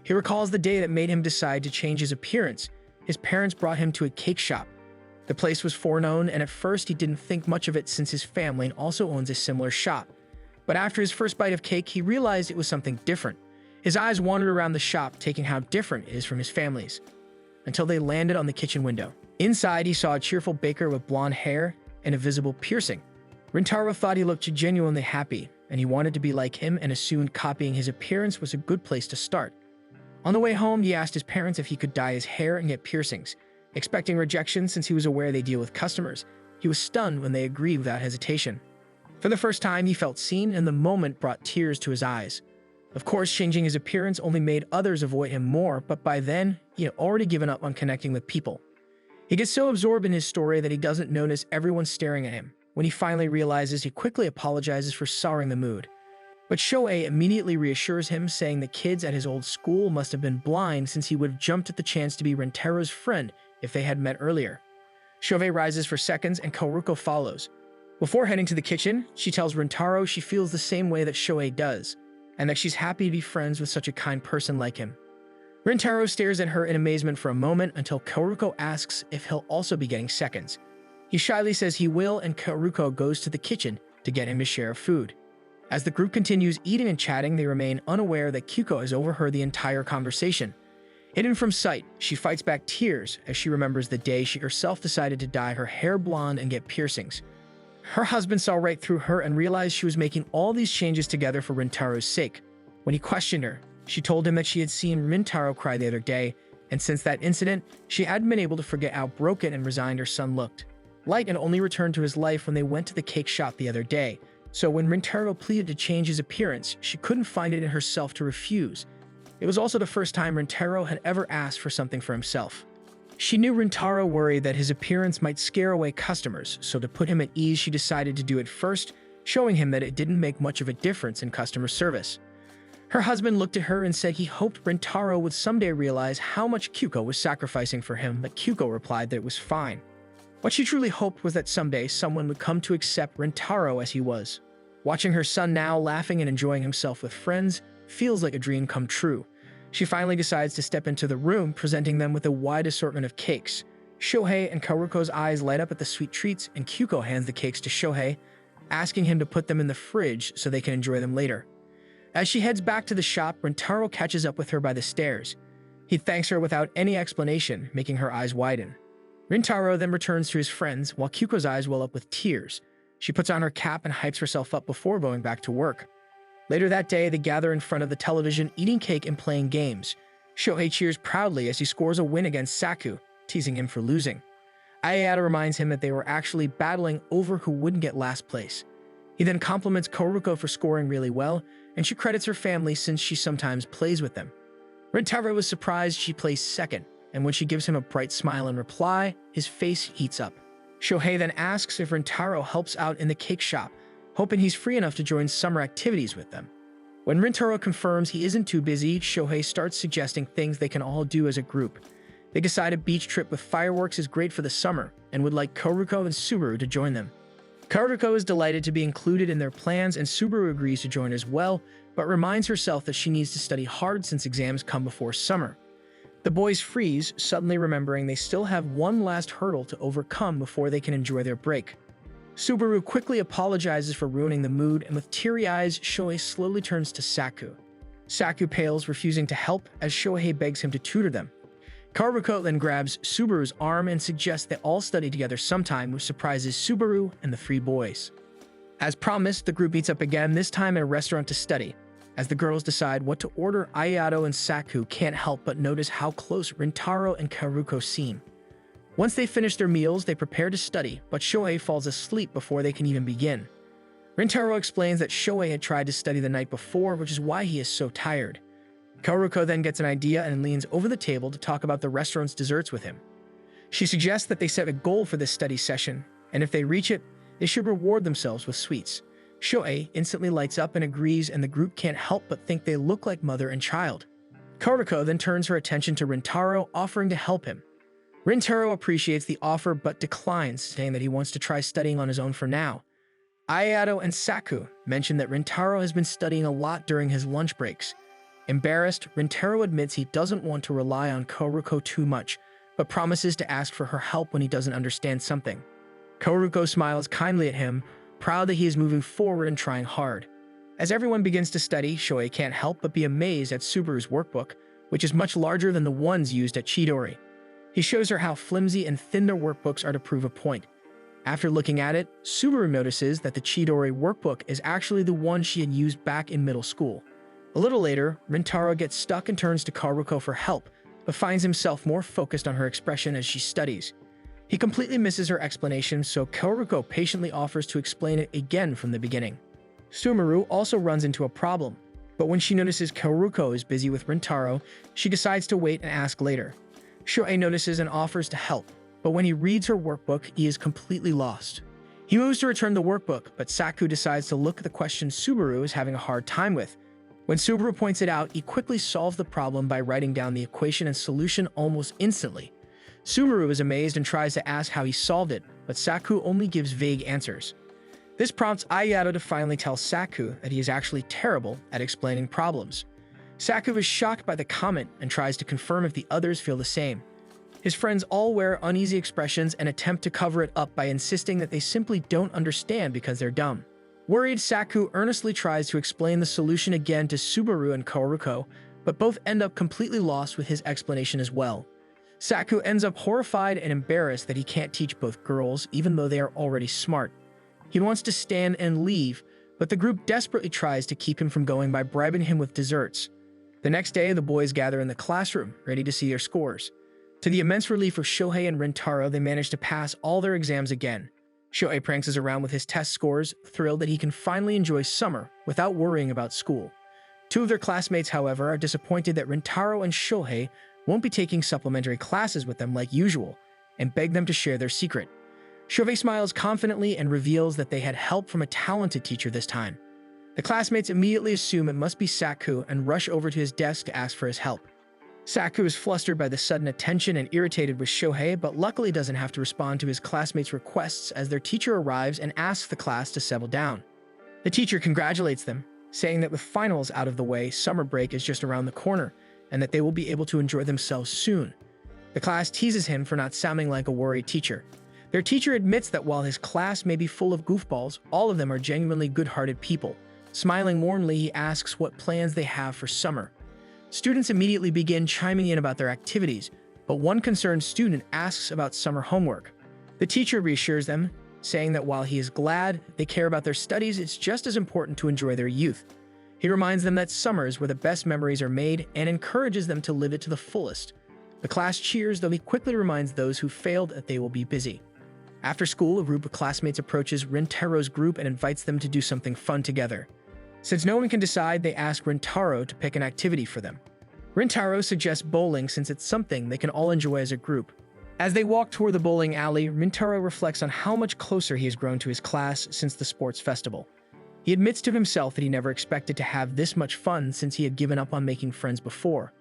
S1: He recalls the day that made him decide to change his appearance. His parents brought him to a cake shop. The place was foreknown, and at first he didn't think much of it since his family also owns a similar shop. But after his first bite of cake, he realized it was something different. His eyes wandered around the shop, taking how different it is from his family's, until they landed on the kitchen window. Inside, he saw a cheerful baker with blonde hair and a visible piercing. Rintaro thought he looked genuinely happy, and he wanted to be like him and assumed copying his appearance was a good place to start. On the way home, he asked his parents if he could dye his hair and get piercings. Expecting rejection since he was aware they deal with customers, he was stunned when they agreed without hesitation. For the first time, he felt seen, and the moment brought tears to his eyes. Of course, changing his appearance only made others avoid him more, but by then, he had already given up on connecting with people. He gets so absorbed in his story that he doesn't notice everyone staring at him. When he finally realizes, he quickly apologizes for souring the mood. But Shohei immediately reassures him, saying the kids at his old school must have been blind since he would have jumped at the chance to be Rintaro's friend if they had met earlier. Shohei rises for seconds and Koruko follows. Before heading to the kitchen, she tells Rintaro she feels the same way that Shohei does, and that she's happy to be friends with such a kind person like him. Rintaro stares at her in amazement for a moment until Koruko asks if he'll also be getting seconds. He shyly says he will, and Koruko goes to the kitchen to get him his share of food. As the group continues eating and chatting, they remain unaware that Kyuko has overheard the entire conversation. Hidden from sight, she fights back tears as she remembers the day she herself decided to dye her hair blonde and get piercings. Her husband saw right through her and realized she was making all these changes together for Rintaro's sake. When he questioned her, she told him that she had seen Rintaro cry the other day, and since that incident, she hadn't been able to forget how broken and resigned her son looked. Light had only returned to his life when they went to the cake shop the other day, so when Rintaro pleaded to change his appearance, she couldn't find it in herself to refuse. It was also the first time Rintaro had ever asked for something for himself. She knew Rintaro worried that his appearance might scare away customers, so to put him at ease, she decided to do it first, showing him that it didn't make much of a difference in customer service. Her husband looked at her and said he hoped Rintaro would someday realize how much Kyuko was sacrificing for him, but Kyuko replied that it was fine. What she truly hoped was that someday someone would come to accept Rintaro as he was. Watching her son now laughing and enjoying himself with friends feels like a dream come true. She finally decides to step into the room, presenting them with a wide assortment of cakes. Shohei and Koruko's eyes light up at the sweet treats, and Kyuko hands the cakes to Shohei. asking him to put them in the fridge so they can enjoy them later. As she heads back to the shop, Rintaro catches up with her by the stairs. He thanks her without any explanation, making her eyes widen. Rintaro then returns to his friends while Kyuko's eyes well up with tears. She puts on her cap and hypes herself up before going back to work. Later that day, they gather in front of the television, eating cake and playing games. Shohei cheers proudly as he scores a win against Saku, teasing him for losing. Ayato reminds him that they were actually battling over who wouldn't get last place. He then compliments Koruko for scoring really well, and she credits her family since she sometimes plays with them. Rintaro was surprised she placed second, and when she gives him a bright smile in reply, his face heats up. Shohei then asks if Rintaro helps out in the cake shop, hoping he's free enough to join summer activities with them. When Rintaro confirms he isn't too busy, Shohei starts suggesting things they can all do as a group. They decide a beach trip with fireworks is great for the summer and would like Koruko and Subaru to join them. Koruko is delighted to be included in their plans, and Subaru agrees to join as well, but reminds herself that she needs to study hard since exams come before summer. The boys freeze, suddenly remembering they still have one last hurdle to overcome before they can enjoy their break. Subaru quickly apologizes for ruining the mood, and with teary eyes, Shohei slowly turns to Saku. Saku pales, refusing to help as Shohei begs him to tutor them. Koruko then grabs Subaru's arm and suggests they all study together sometime, which surprises Subaru and the three boys. As promised, the group meets up again, this time at a restaurant to study. As the girls decide what to order, Ayato and Saku can't help but notice how close Rintaro and Koruko seem. Once they finish their meals, they prepare to study, but Shohei falls asleep before they can even begin. Rintaro explains that Shohei had tried to study the night before, which is why he is so tired. Koruko then gets an idea and leans over the table to talk about the restaurant's desserts with him. She suggests that they set a goal for this study session, and if they reach it, they should reward themselves with sweets. Shohei instantly lights up and agrees, and the group can't help but think they look like mother and child. Koruko then turns her attention to Rintaro, offering to help him. Rintaro appreciates the offer but declines, saying that he wants to try studying on his own for now. Ayato and Saku mention that Rintaro has been studying a lot during his lunch breaks. Embarrassed, Rintaro admits he doesn't want to rely on Koruko too much, but promises to ask for her help when he doesn't understand something. Koruko smiles kindly at him, proud that he is moving forward and trying hard. As everyone begins to study, Shohei can't help but be amazed at Subaru's workbook, which is much larger than the ones used at Chidori. He shows her how flimsy and thin their workbooks are to prove a point. After looking at it, Subaru notices that the Chidori workbook is actually the one she had used back in middle school. A little later, Rintaro gets stuck and turns to Koruko for help, but finds himself more focused on her expression as she studies. He completely misses her explanation, so Koruko patiently offers to explain it again from the beginning. Subaru also runs into a problem, but when she notices Koruko is busy with Rintaro, she decides to wait and ask later. Shohei notices and offers to help, but when he reads her workbook, he is completely lost. He moves to return the workbook, but Saku decides to look at the question Subaru is having a hard time with. When Subaru points it out, he quickly solves the problem by writing down the equation and solution almost instantly. Subaru is amazed and tries to ask how he solved it, but Saku only gives vague answers. This prompts Ayato to finally tell Saku that he is actually terrible at explaining problems. Saku is shocked by the comment and tries to confirm if the others feel the same. His friends all wear uneasy expressions and attempt to cover it up by insisting that they simply don't understand because they're dumb. Worried, Saku earnestly tries to explain the solution again to Subaru and Koruko, but both end up completely lost with his explanation as well. Saku ends up horrified and embarrassed that he can't teach both girls, even though they are already smart. He wants to stand and leave, but the group desperately tries to keep him from going by bribing him with desserts. The next day, the boys gather in the classroom, ready to see their scores. To the immense relief of Shohei and Rintaro, they manage to pass all their exams again. Shohei pranks around with his test scores, thrilled that he can finally enjoy summer without worrying about school. Two of their classmates, however, are disappointed that Rintaro and Shohei won't be taking supplementary classes with them like usual, and beg them to share their secret. Shohei smiles confidently and reveals that they had help from a talented teacher this time. The classmates immediately assume it must be Saku and rush over to his desk to ask for his help. Saku is flustered by the sudden attention and irritated with Shohei, but luckily doesn't have to respond to his classmates' requests as their teacher arrives and asks the class to settle down. The teacher congratulates them, saying that with finals out of the way, summer break is just around the corner, and that they will be able to enjoy themselves soon. The class teases him for not sounding like a worried teacher. Their teacher admits that while his class may be full of goofballs, all of them are genuinely good-hearted people. Smiling warmly, he asks what plans they have for summer. Students immediately begin chiming in about their activities, but one concerned student asks about summer homework. The teacher reassures them, saying that while he is glad they care about their studies, it's just as important to enjoy their youth. He reminds them that summer is where the best memories are made and encourages them to live it to the fullest. The class cheers, though he quickly reminds those who failed that they will be busy. After school, a group of classmates approaches Rintaro's group and invites them to do something fun together. Since no one can decide, they ask Rintaro to pick an activity for them. Rintaro suggests bowling since it's something they can all enjoy as a group. As they walk toward the bowling alley, Rintaro reflects on how much closer he has grown to his class since the sports festival. He admits to himself that he never expected to have this much fun since he had given up on making friends before.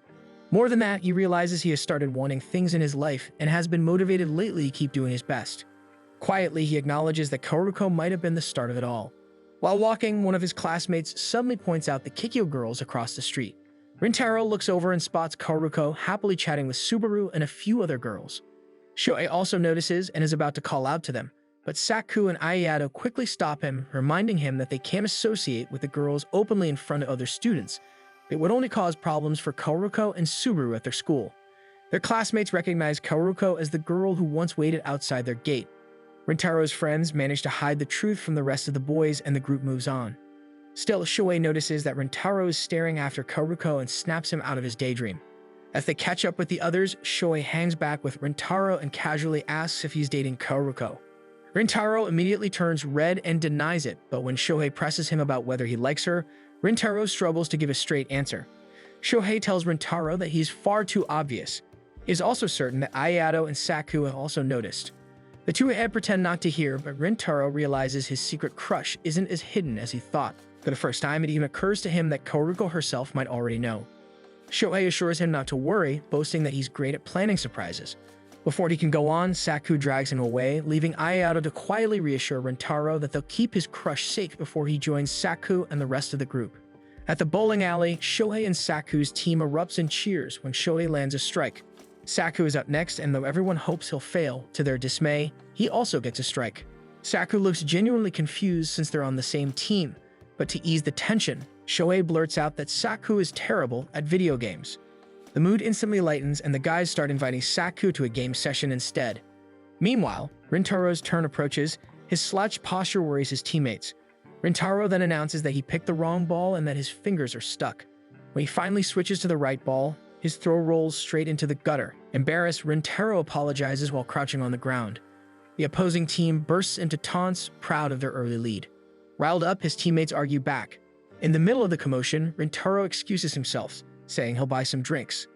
S1: More than that, he realizes he has started wanting things in his life and has been motivated lately to keep doing his best. Quietly, he acknowledges that Kaoruko might have been the start of it all. While walking, one of his classmates suddenly points out the Kikyo girls across the street. Rintaro looks over and spots Kaoruko happily chatting with Subaru and a few other girls. Shohei also notices and is about to call out to them, but Saku and Ayato quickly stop him, reminding him that they can't associate with the girls openly in front of other students. It would only cause problems for Kaoruko and Subaru at their school. Their classmates recognize Kaoruko as the girl who once waited outside their gate. Rintaro's friends manage to hide the truth from the rest of the boys and the group moves on. Still, Shohei notices that Rintaro is staring after Kaoruko and snaps him out of his daydream. As they catch up with the others, Shohei hangs back with Rintaro and casually asks if he's dating Kaoruko. Rintaro immediately turns red and denies it, but when Shohei presses him about whether he likes her, Rintaro struggles to give a straight answer. Shohei tells Rintaro that he's far too obvious. He is also certain that Ayato and Saku have also noticed. The two head pretend not to hear, but Rintaro realizes his secret crush isn't as hidden as he thought. For the first time, it even occurs to him that Kaoruko herself might already know. Shohei assures him not to worry, boasting that he's great at planning surprises. Before he can go on, Saku drags him away, leaving Ayato to quietly reassure Rintaro that they'll keep his crush safe before he joins Saku and the rest of the group. At the bowling alley, Shohei and Saku's team erupts in cheers when Shohei lands a strike. Saku is up next, and though everyone hopes he'll fail, to their dismay, he also gets a strike. Saku looks genuinely confused since they're on the same team, but to ease the tension, Shohei blurts out that Saku is terrible at video games. The mood instantly lightens and the guys start inviting Saku to a game session instead. Meanwhile, Rintaro's turn approaches. His slouched posture worries his teammates. Rintaro then announces that he picked the wrong ball and that his fingers are stuck. When he finally switches to the right ball, his throw rolls straight into the gutter. Embarrassed, Rintaro apologizes while crouching on the ground. The opposing team bursts into taunts, proud of their early lead. Riled up, his teammates argue back. In the middle of the commotion, Rintaro excuses himself, saying he'll buy some drinks.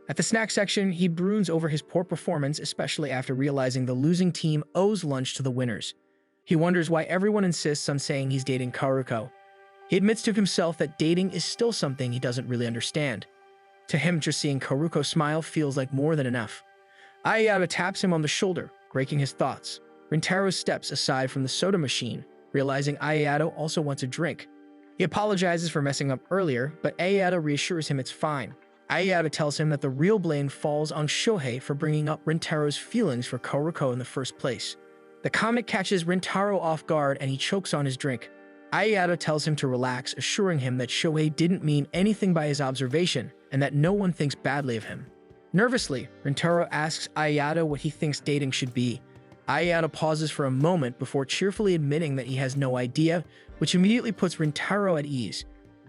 S1: At the snack section, he broods over his poor performance, especially after realizing the losing team owes lunch to the winners. He wonders why everyone insists on saying he's dating Kaoruko. He admits to himself that dating is still something he doesn't really understand. To him, just seeing Kaoruko smile feels like more than enough. Ayato taps him on the shoulder, breaking his thoughts. Rintaro steps aside from the soda machine, realizing Ayato also wants a drink. He apologizes for messing up earlier, but Ayato reassures him it's fine. Ayato tells him that the real blame falls on Shohei for bringing up Rintaro's feelings for Kaoruko in the first place. The comic catches Rintaro off guard and he chokes on his drink. Ayato tells him to relax, assuring him that Shohei didn't mean anything by his observation and that no one thinks badly of him. Nervously, Rintaro asks Ayato what he thinks dating should be. Ayato pauses for a moment before cheerfully admitting that he has no idea, which immediately puts Rintaro at ease.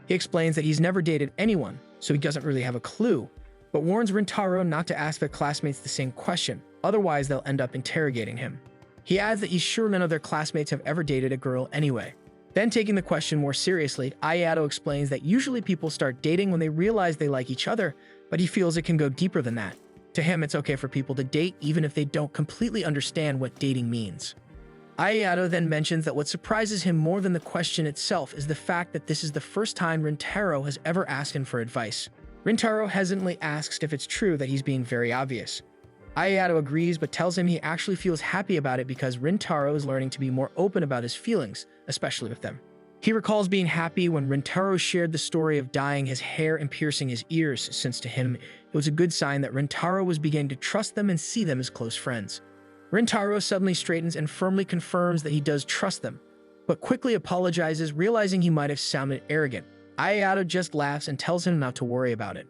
S1: He explains that he's never dated anyone, so he doesn't really have a clue, but warns Rintaro not to ask their classmates the same question, otherwise they'll end up interrogating him. He adds that he's sure none of their classmates have ever dated a girl anyway. Then, taking the question more seriously, Ayato explains that usually people start dating when they realize they like each other, but he feels it can go deeper than that. To him, it's okay for people to date even if they don't completely understand what dating means. Ayato then mentions that what surprises him more than the question itself is the fact that this is the first time Rintaro has ever asked him for advice. Rintaro hesitantly asks if it's true that he's being very obvious. Ayato agrees but tells him he actually feels happy about it because Rintaro is learning to be more open about his feelings, especially with them. He recalls being happy when Rintaro shared the story of dyeing his hair and piercing his ears, since to him, it was a good sign that Rintaro was beginning to trust them and see them as close friends. Rintaro suddenly straightens and firmly confirms that he does trust them, but quickly apologizes, realizing he might have sounded arrogant. Ayato just laughs and tells him not to worry about it.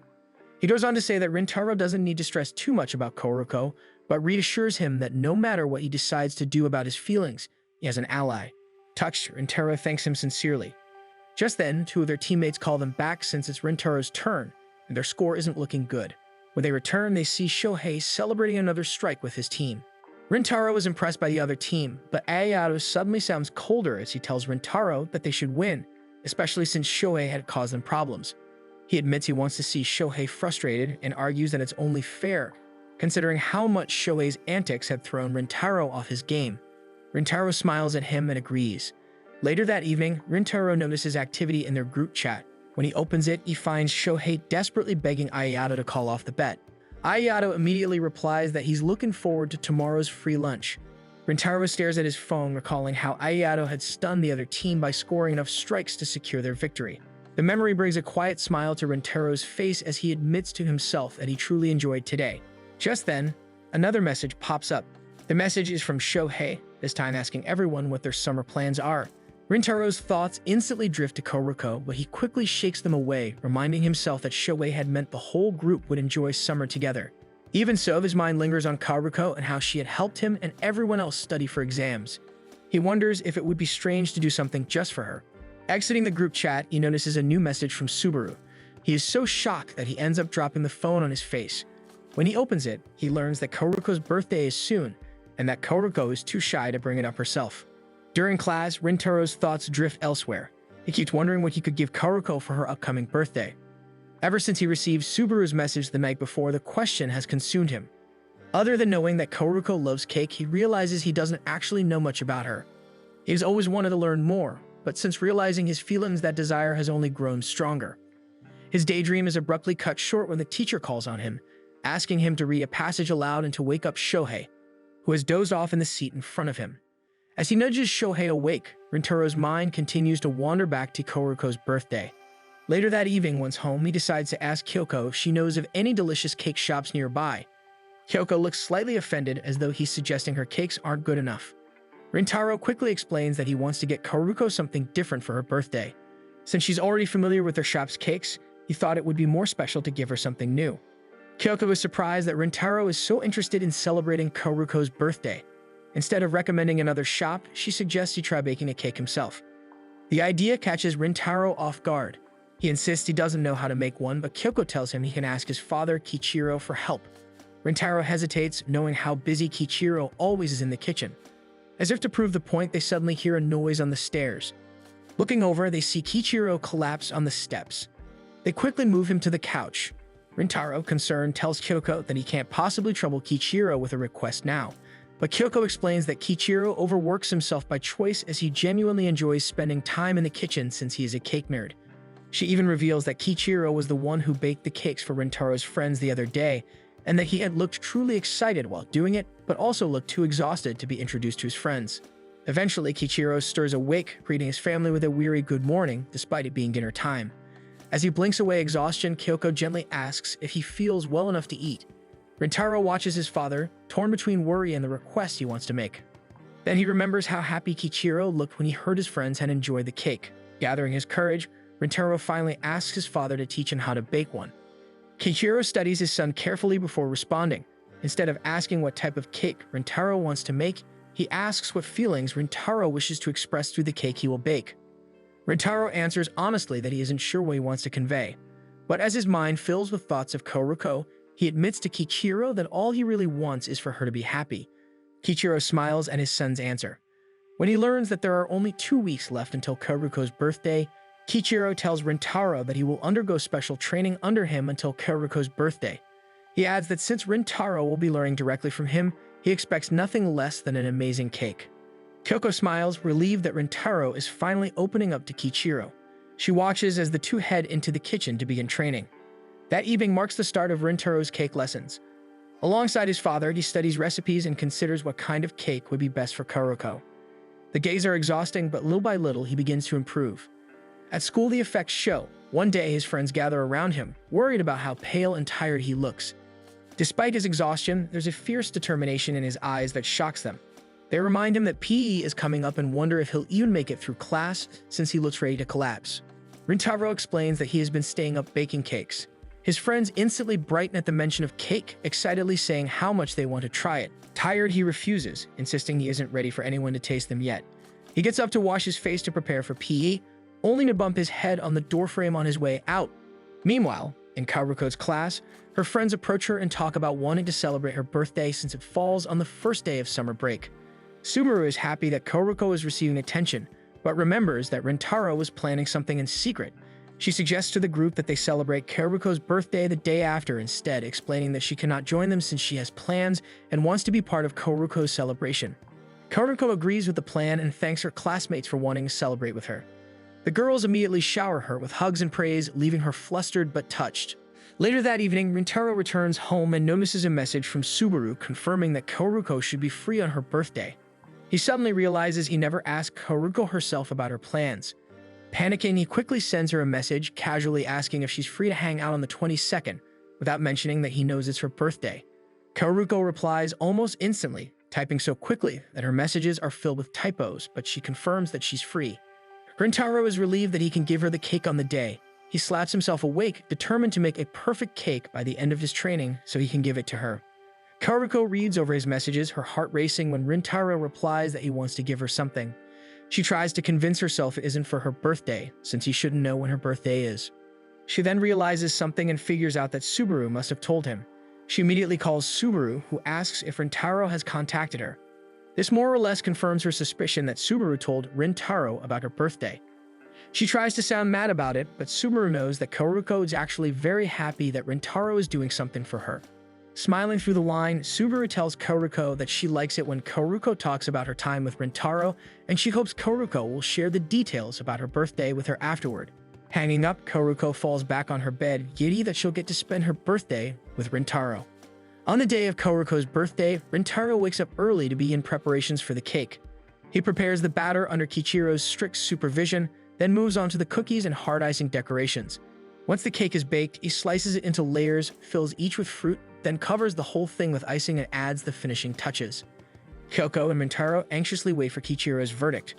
S1: He goes on to say that Rintaro doesn't need to stress too much about Kuroko, but reassures him that no matter what he decides to do about his feelings, he has an ally. Touched, Rintaro thanks him sincerely. Just then, two of their teammates call them back since it's Rintaro's turn, and their score isn't looking good. When they return, they see Shohei celebrating another strike with his team. Rintaro is impressed by the other team, but Ayato suddenly sounds colder as he tells Rintaro that they should win, especially since Shohei had caused them problems. He admits he wants to see Shohei frustrated and argues that it's only fair, considering how much Shohei's antics had thrown Rintaro off his game. Rintaro smiles at him and agrees. Later that evening, Rintaro notices activity in their group chat. When he opens it, he finds Shohei desperately begging Ayato to call off the bet. Ayato immediately replies that he's looking forward to tomorrow's free lunch. Rintaro stares at his phone, recalling how Ayato had stunned the other team by scoring enough strikes to secure their victory. The memory brings a quiet smile to Rintaro's face as he admits to himself that he truly enjoyed today. Just then, another message pops up. The message is from Shohei, this time asking everyone what their summer plans are. Rintaro's thoughts instantly drift to Kuroko, but he quickly shakes them away, reminding himself that Shohei had meant the whole group would enjoy summer together. Even so, his mind lingers on Kuroko and how she had helped him and everyone else study for exams. He wonders if it would be strange to do something just for her. Exiting the group chat, he notices a new message from Subaru. He is so shocked that he ends up dropping the phone on his face. When he opens it, he learns that Kuroko's birthday is soon, and that Kuroko is too shy to bring it up herself. During class, Rintaro's thoughts drift elsewhere. He keeps wondering what he could give Kuroko for her upcoming birthday. Ever since he received Subaru's message the night before, the question has consumed him. Other than knowing that Kuroko loves cake, he realizes he doesn't actually know much about her. He has always wanted to learn more, but since realizing his feelings, that desire has only grown stronger. His daydream is abruptly cut short when the teacher calls on him, asking him to read a passage aloud and to wake up Shohei, who has dozed off in the seat in front of him. As he nudges Shohei awake, Rintaro's mind continues to wander back to Kuroko's birthday. Later that evening, once home, he decides to ask Kyoko if she knows of any delicious cake shops nearby. Kyoko looks slightly offended, as though he's suggesting her cakes aren't good enough. Rintaro quickly explains that he wants to get Kuroko something different for her birthday. Since she's already familiar with their shop's cakes, he thought it would be more special to give her something new. Kyoko is surprised that Rintaro is so interested in celebrating Kuroko's birthday. Instead of recommending another shop, she suggests he try baking a cake himself. The idea catches Rintaro off guard. He insists he doesn't know how to make one, but Kyoko tells him he can ask his father, Kichiro, for help. Rintaro hesitates, knowing how busy Kichiro always is in the kitchen. As if to prove the point, they suddenly hear a noise on the stairs. Looking over, they see Kichiro collapse on the steps. They quickly move him to the couch. Rintaro, concerned, tells Kyoko that he can't possibly trouble Kichiro with a request now. But Kyoko explains that Kichiro overworks himself by choice, as he genuinely enjoys spending time in the kitchen since he is a cake nerd. She even reveals that Kichiro was the one who baked the cakes for Rintaro's friends the other day, and that he had looked truly excited while doing it, but also looked too exhausted to be introduced to his friends. Eventually, Kichiro stirs awake, greeting his family with a weary good morning, despite it being dinner time. As he blinks away exhaustion, Kyoko gently asks if he feels well enough to eat. Rintaro watches his father, torn between worry and the request he wants to make. Then he remembers how happy Kichiro looked when he heard his friends had enjoyed the cake. Gathering his courage, Rintaro finally asks his father to teach him how to bake one. Kichiro studies his son carefully before responding. Instead of asking what type of cake Rintaro wants to make, he asks what feelings Rintaro wishes to express through the cake he will bake. Rintaro answers honestly that he isn't sure what he wants to convey. But as his mind fills with thoughts of Kuroko, he admits to Kichiro that all he really wants is for her to be happy. Kichiro smiles at his son's answer. When he learns that there are only 2 weeks left until Kuroko's birthday, Kichiro tells Rintaro that he will undergo special training under him until Kuroko's birthday. He adds that since Rintaro will be learning directly from him, he expects nothing less than an amazing cake. Kyoko smiles, relieved that Rintaro is finally opening up to Kichiro. She watches as the two head into the kitchen to begin training. That evening marks the start of Rintaro's cake lessons. Alongside his father, he studies recipes and considers what kind of cake would be best for Kuroko. The days are exhausting, but little by little he begins to improve. At school, the effects show. One day, his friends gather around him, worried about how pale and tired he looks. Despite his exhaustion, there's a fierce determination in his eyes that shocks them. They remind him that PE is coming up and wonder if he'll even make it through class since he looks ready to collapse. Rintaro explains that he has been staying up baking cakes. His friends instantly brighten at the mention of cake, excitedly saying how much they want to try it. Tired, he refuses, insisting he isn't ready for anyone to taste them yet. He gets up to wash his face to prepare for PE, only to bump his head on the doorframe on his way out. Meanwhile, in Kaoruko's class, her friends approach her and talk about wanting to celebrate her birthday since it falls on the first day of summer break. Subaru is happy that Kaoruko is receiving attention, but remembers that Rintaro was planning something in secret. She suggests to the group that they celebrate Kaoruko's birthday the day after instead, explaining that she cannot join them since she has plans and wants to be part of Kaoruko's celebration. Kaoruko agrees with the plan and thanks her classmates for wanting to celebrate with her. The girls immediately shower her with hugs and praise, leaving her flustered but touched. Later that evening, Rintaro returns home and notices a message from Subaru confirming that Kaoruko should be free on her birthday. He suddenly realizes he never asked Kaoruko herself about her plans. Panicking, he quickly sends her a message, casually asking if she's free to hang out on the 22nd, without mentioning that he knows it's her birthday. Kaoruko replies almost instantly, typing so quickly that her messages are filled with typos, but she confirms that she's free. Rintaro is relieved that he can give her the cake on the day. He slaps himself awake, determined to make a perfect cake by the end of his training so he can give it to her. Kaoruko reads over his messages, her heart racing when Rintaro replies that he wants to give her something. She tries to convince herself it isn't for her birthday, since he shouldn't know when her birthday is. She then realizes something and figures out that Subaru must have told him. She immediately calls Subaru, who asks if Rintaro has contacted her. This more or less confirms her suspicion that Subaru told Rintaro about her birthday. She tries to sound mad about it, but Subaru knows that Kaoruko is actually very happy that Rintaro is doing something for her. Smiling through the line, Subaru tells Kaoruko that she likes it when Kaoruko talks about her time with Rintaro, and she hopes Kaoruko will share the details about her birthday with her afterward. Hanging up, Kaoruko falls back on her bed, giddy that she'll get to spend her birthday with Rintaro. On the day of Kaoruko's birthday, Rintaro wakes up early to begin preparations for the cake. He prepares the batter under Kichiro's strict supervision, then moves on to the cookies and hard icing decorations. Once the cake is baked, he slices it into layers, fills each with fruit, then covers the whole thing with icing and adds the finishing touches. Kyoko and Rintaro anxiously wait for Kichiro's verdict.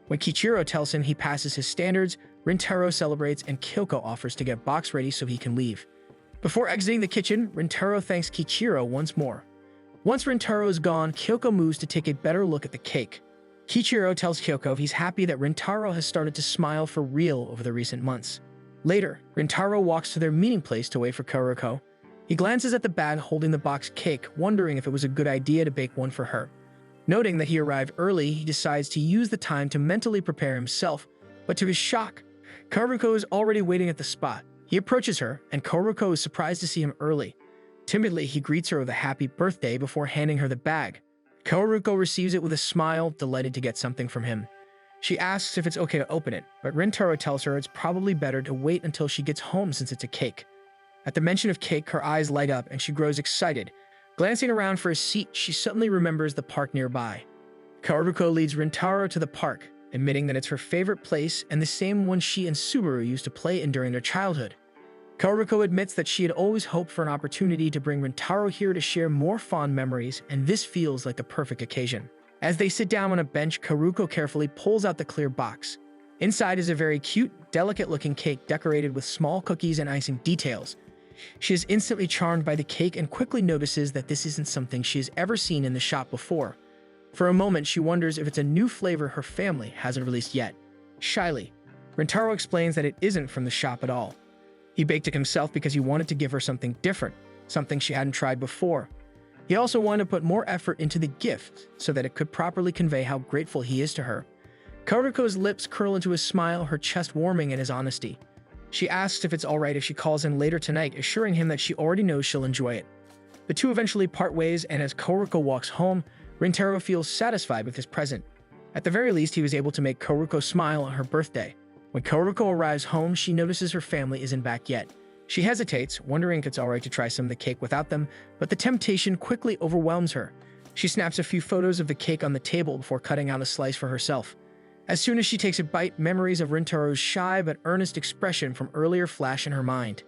S1: When Kichiro tells him he passes his standards, Rintaro celebrates and Kyoko offers to get box ready so he can leave. Before exiting the kitchen, Rintaro thanks Kichiro once more. Once Rintaro is gone, Kyoko moves to take a better look at the cake. Kichiro tells Kyoko he's happy that Rintaro has started to smile for real over the recent months. Later, Rintaro walks to their meeting place to wait for Kaoruko. He glances at the bag holding the boxed cake, wondering if it was a good idea to bake one for her. Noting that he arrived early, he decides to use the time to mentally prepare himself, but to his shock, Kaoruko is already waiting at the spot. He approaches her, and Kaoruko is surprised to see him early. Timidly, he greets her with a happy birthday before handing her the bag. Kaoruko receives it with a smile, delighted to get something from him. She asks if it's okay to open it, but Rintaro tells her it's probably better to wait until she gets home since it's a cake. At the mention of cake, her eyes light up and she grows excited. Glancing around for a seat, she suddenly remembers the park nearby. Kaoruko leads Rintaro to the park, admitting that it's her favorite place and the same one she and Subaru used to play in during their childhood. Kaoruko admits that she had always hoped for an opportunity to bring Rintaro here to share more fond memories, and this feels like the perfect occasion. As they sit down on a bench, Kaoruko carefully pulls out the clear box. Inside is a very cute, delicate-looking cake decorated with small cookies and icing details. She is instantly charmed by the cake and quickly notices that this isn't something she has ever seen in the shop before. For a moment, she wonders if it's a new flavor her family hasn't released yet. Shyly, Rintaro explains that it isn't from the shop at all. He baked it himself because he wanted to give her something different, something she hadn't tried before. He also wanted to put more effort into the gift so that it could properly convey how grateful he is to her. Kaoruko's lips curl into a smile, her chest warming at his honesty. She asks if it's alright if she calls in later tonight, assuring him that she already knows she'll enjoy it. The two eventually part ways, and as Kaoruko walks home, Rintaro feels satisfied with his present. At the very least, he was able to make Kaoruko smile on her birthday. When Kaoruko arrives home, she notices her family isn't back yet. She hesitates, wondering if it's alright to try some of the cake without them, but the temptation quickly overwhelms her. She snaps a few photos of the cake on the table before cutting out a slice for herself. As soon as she takes a bite, memories of Rintaro's shy but earnest expression from earlier flash in her mind.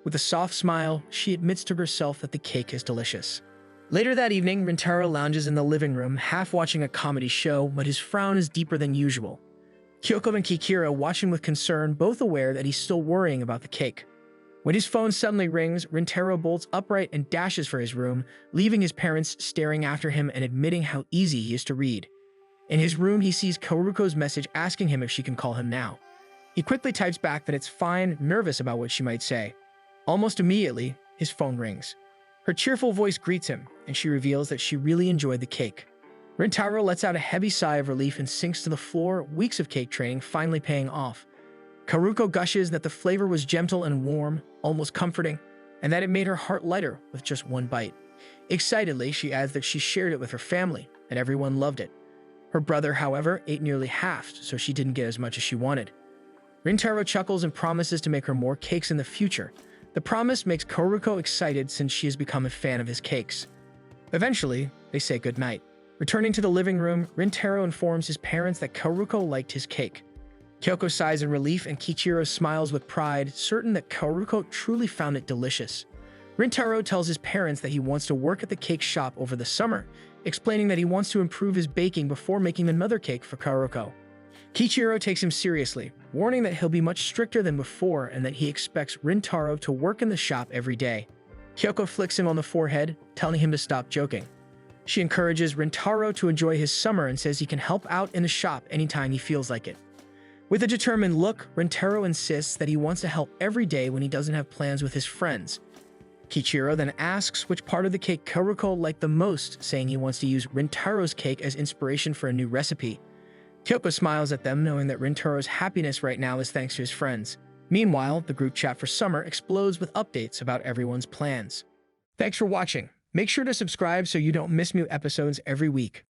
S1: With a soft smile, she admits to herself that the cake is delicious. Later that evening, Rintaro lounges in the living room, half watching a comedy show, but his frown is deeper than usual. Kyoko and Kikiro watch him with concern, both aware that he's still worrying about the cake. When his phone suddenly rings, Rintaro bolts upright and dashes for his room, leaving his parents staring after him and admitting how easy he is to read. In his room, he sees Karuko's message asking him if she can call him now. He quickly types back that it's fine, nervous about what she might say. Almost immediately, his phone rings. Her cheerful voice greets him, and she reveals that she really enjoyed the cake. Rintaro lets out a heavy sigh of relief and sinks to the floor, weeks of cake training finally paying off. Karuko gushes that the flavor was gentle and warm, almost comforting, and that it made her heart lighter with just one bite. Excitedly, she adds that she shared it with her family, and everyone loved it. Her brother, however, ate nearly half, so she didn't get as much as she wanted. Rintaro chuckles and promises to make her more cakes in the future. The promise makes Karuko excited since she has become a fan of his cakes. Eventually, they say goodnight. Returning to the living room, Rintaro informs his parents that Karuko liked his cake. Kyoko sighs in relief and Kichiro smiles with pride, certain that Karuko truly found it delicious. Rintaro tells his parents that he wants to work at the cake shop over the summer, explaining that he wants to improve his baking before making another cake for Karuko. Kichiro takes him seriously, warning that he'll be much stricter than before and that he expects Rintaro to work in the shop every day. Kyoko flicks him on the forehead, telling him to stop joking. She encourages Rintaro to enjoy his summer and says he can help out in the shop anytime he feels like it. With a determined look, Rintaro insists that he wants to help every day when he doesn't have plans with his friends. Kichiro then asks which part of the cake Karuko liked the most, saying he wants to use Rintaro's cake as inspiration for a new recipe. Kyoko smiles at them, knowing that Rintaro's happiness right now is thanks to his friends. Meanwhile, the group chat for summer explodes with updates about everyone's plans. Thanks for watching. Make sure to subscribe so you don't miss new episodes every week.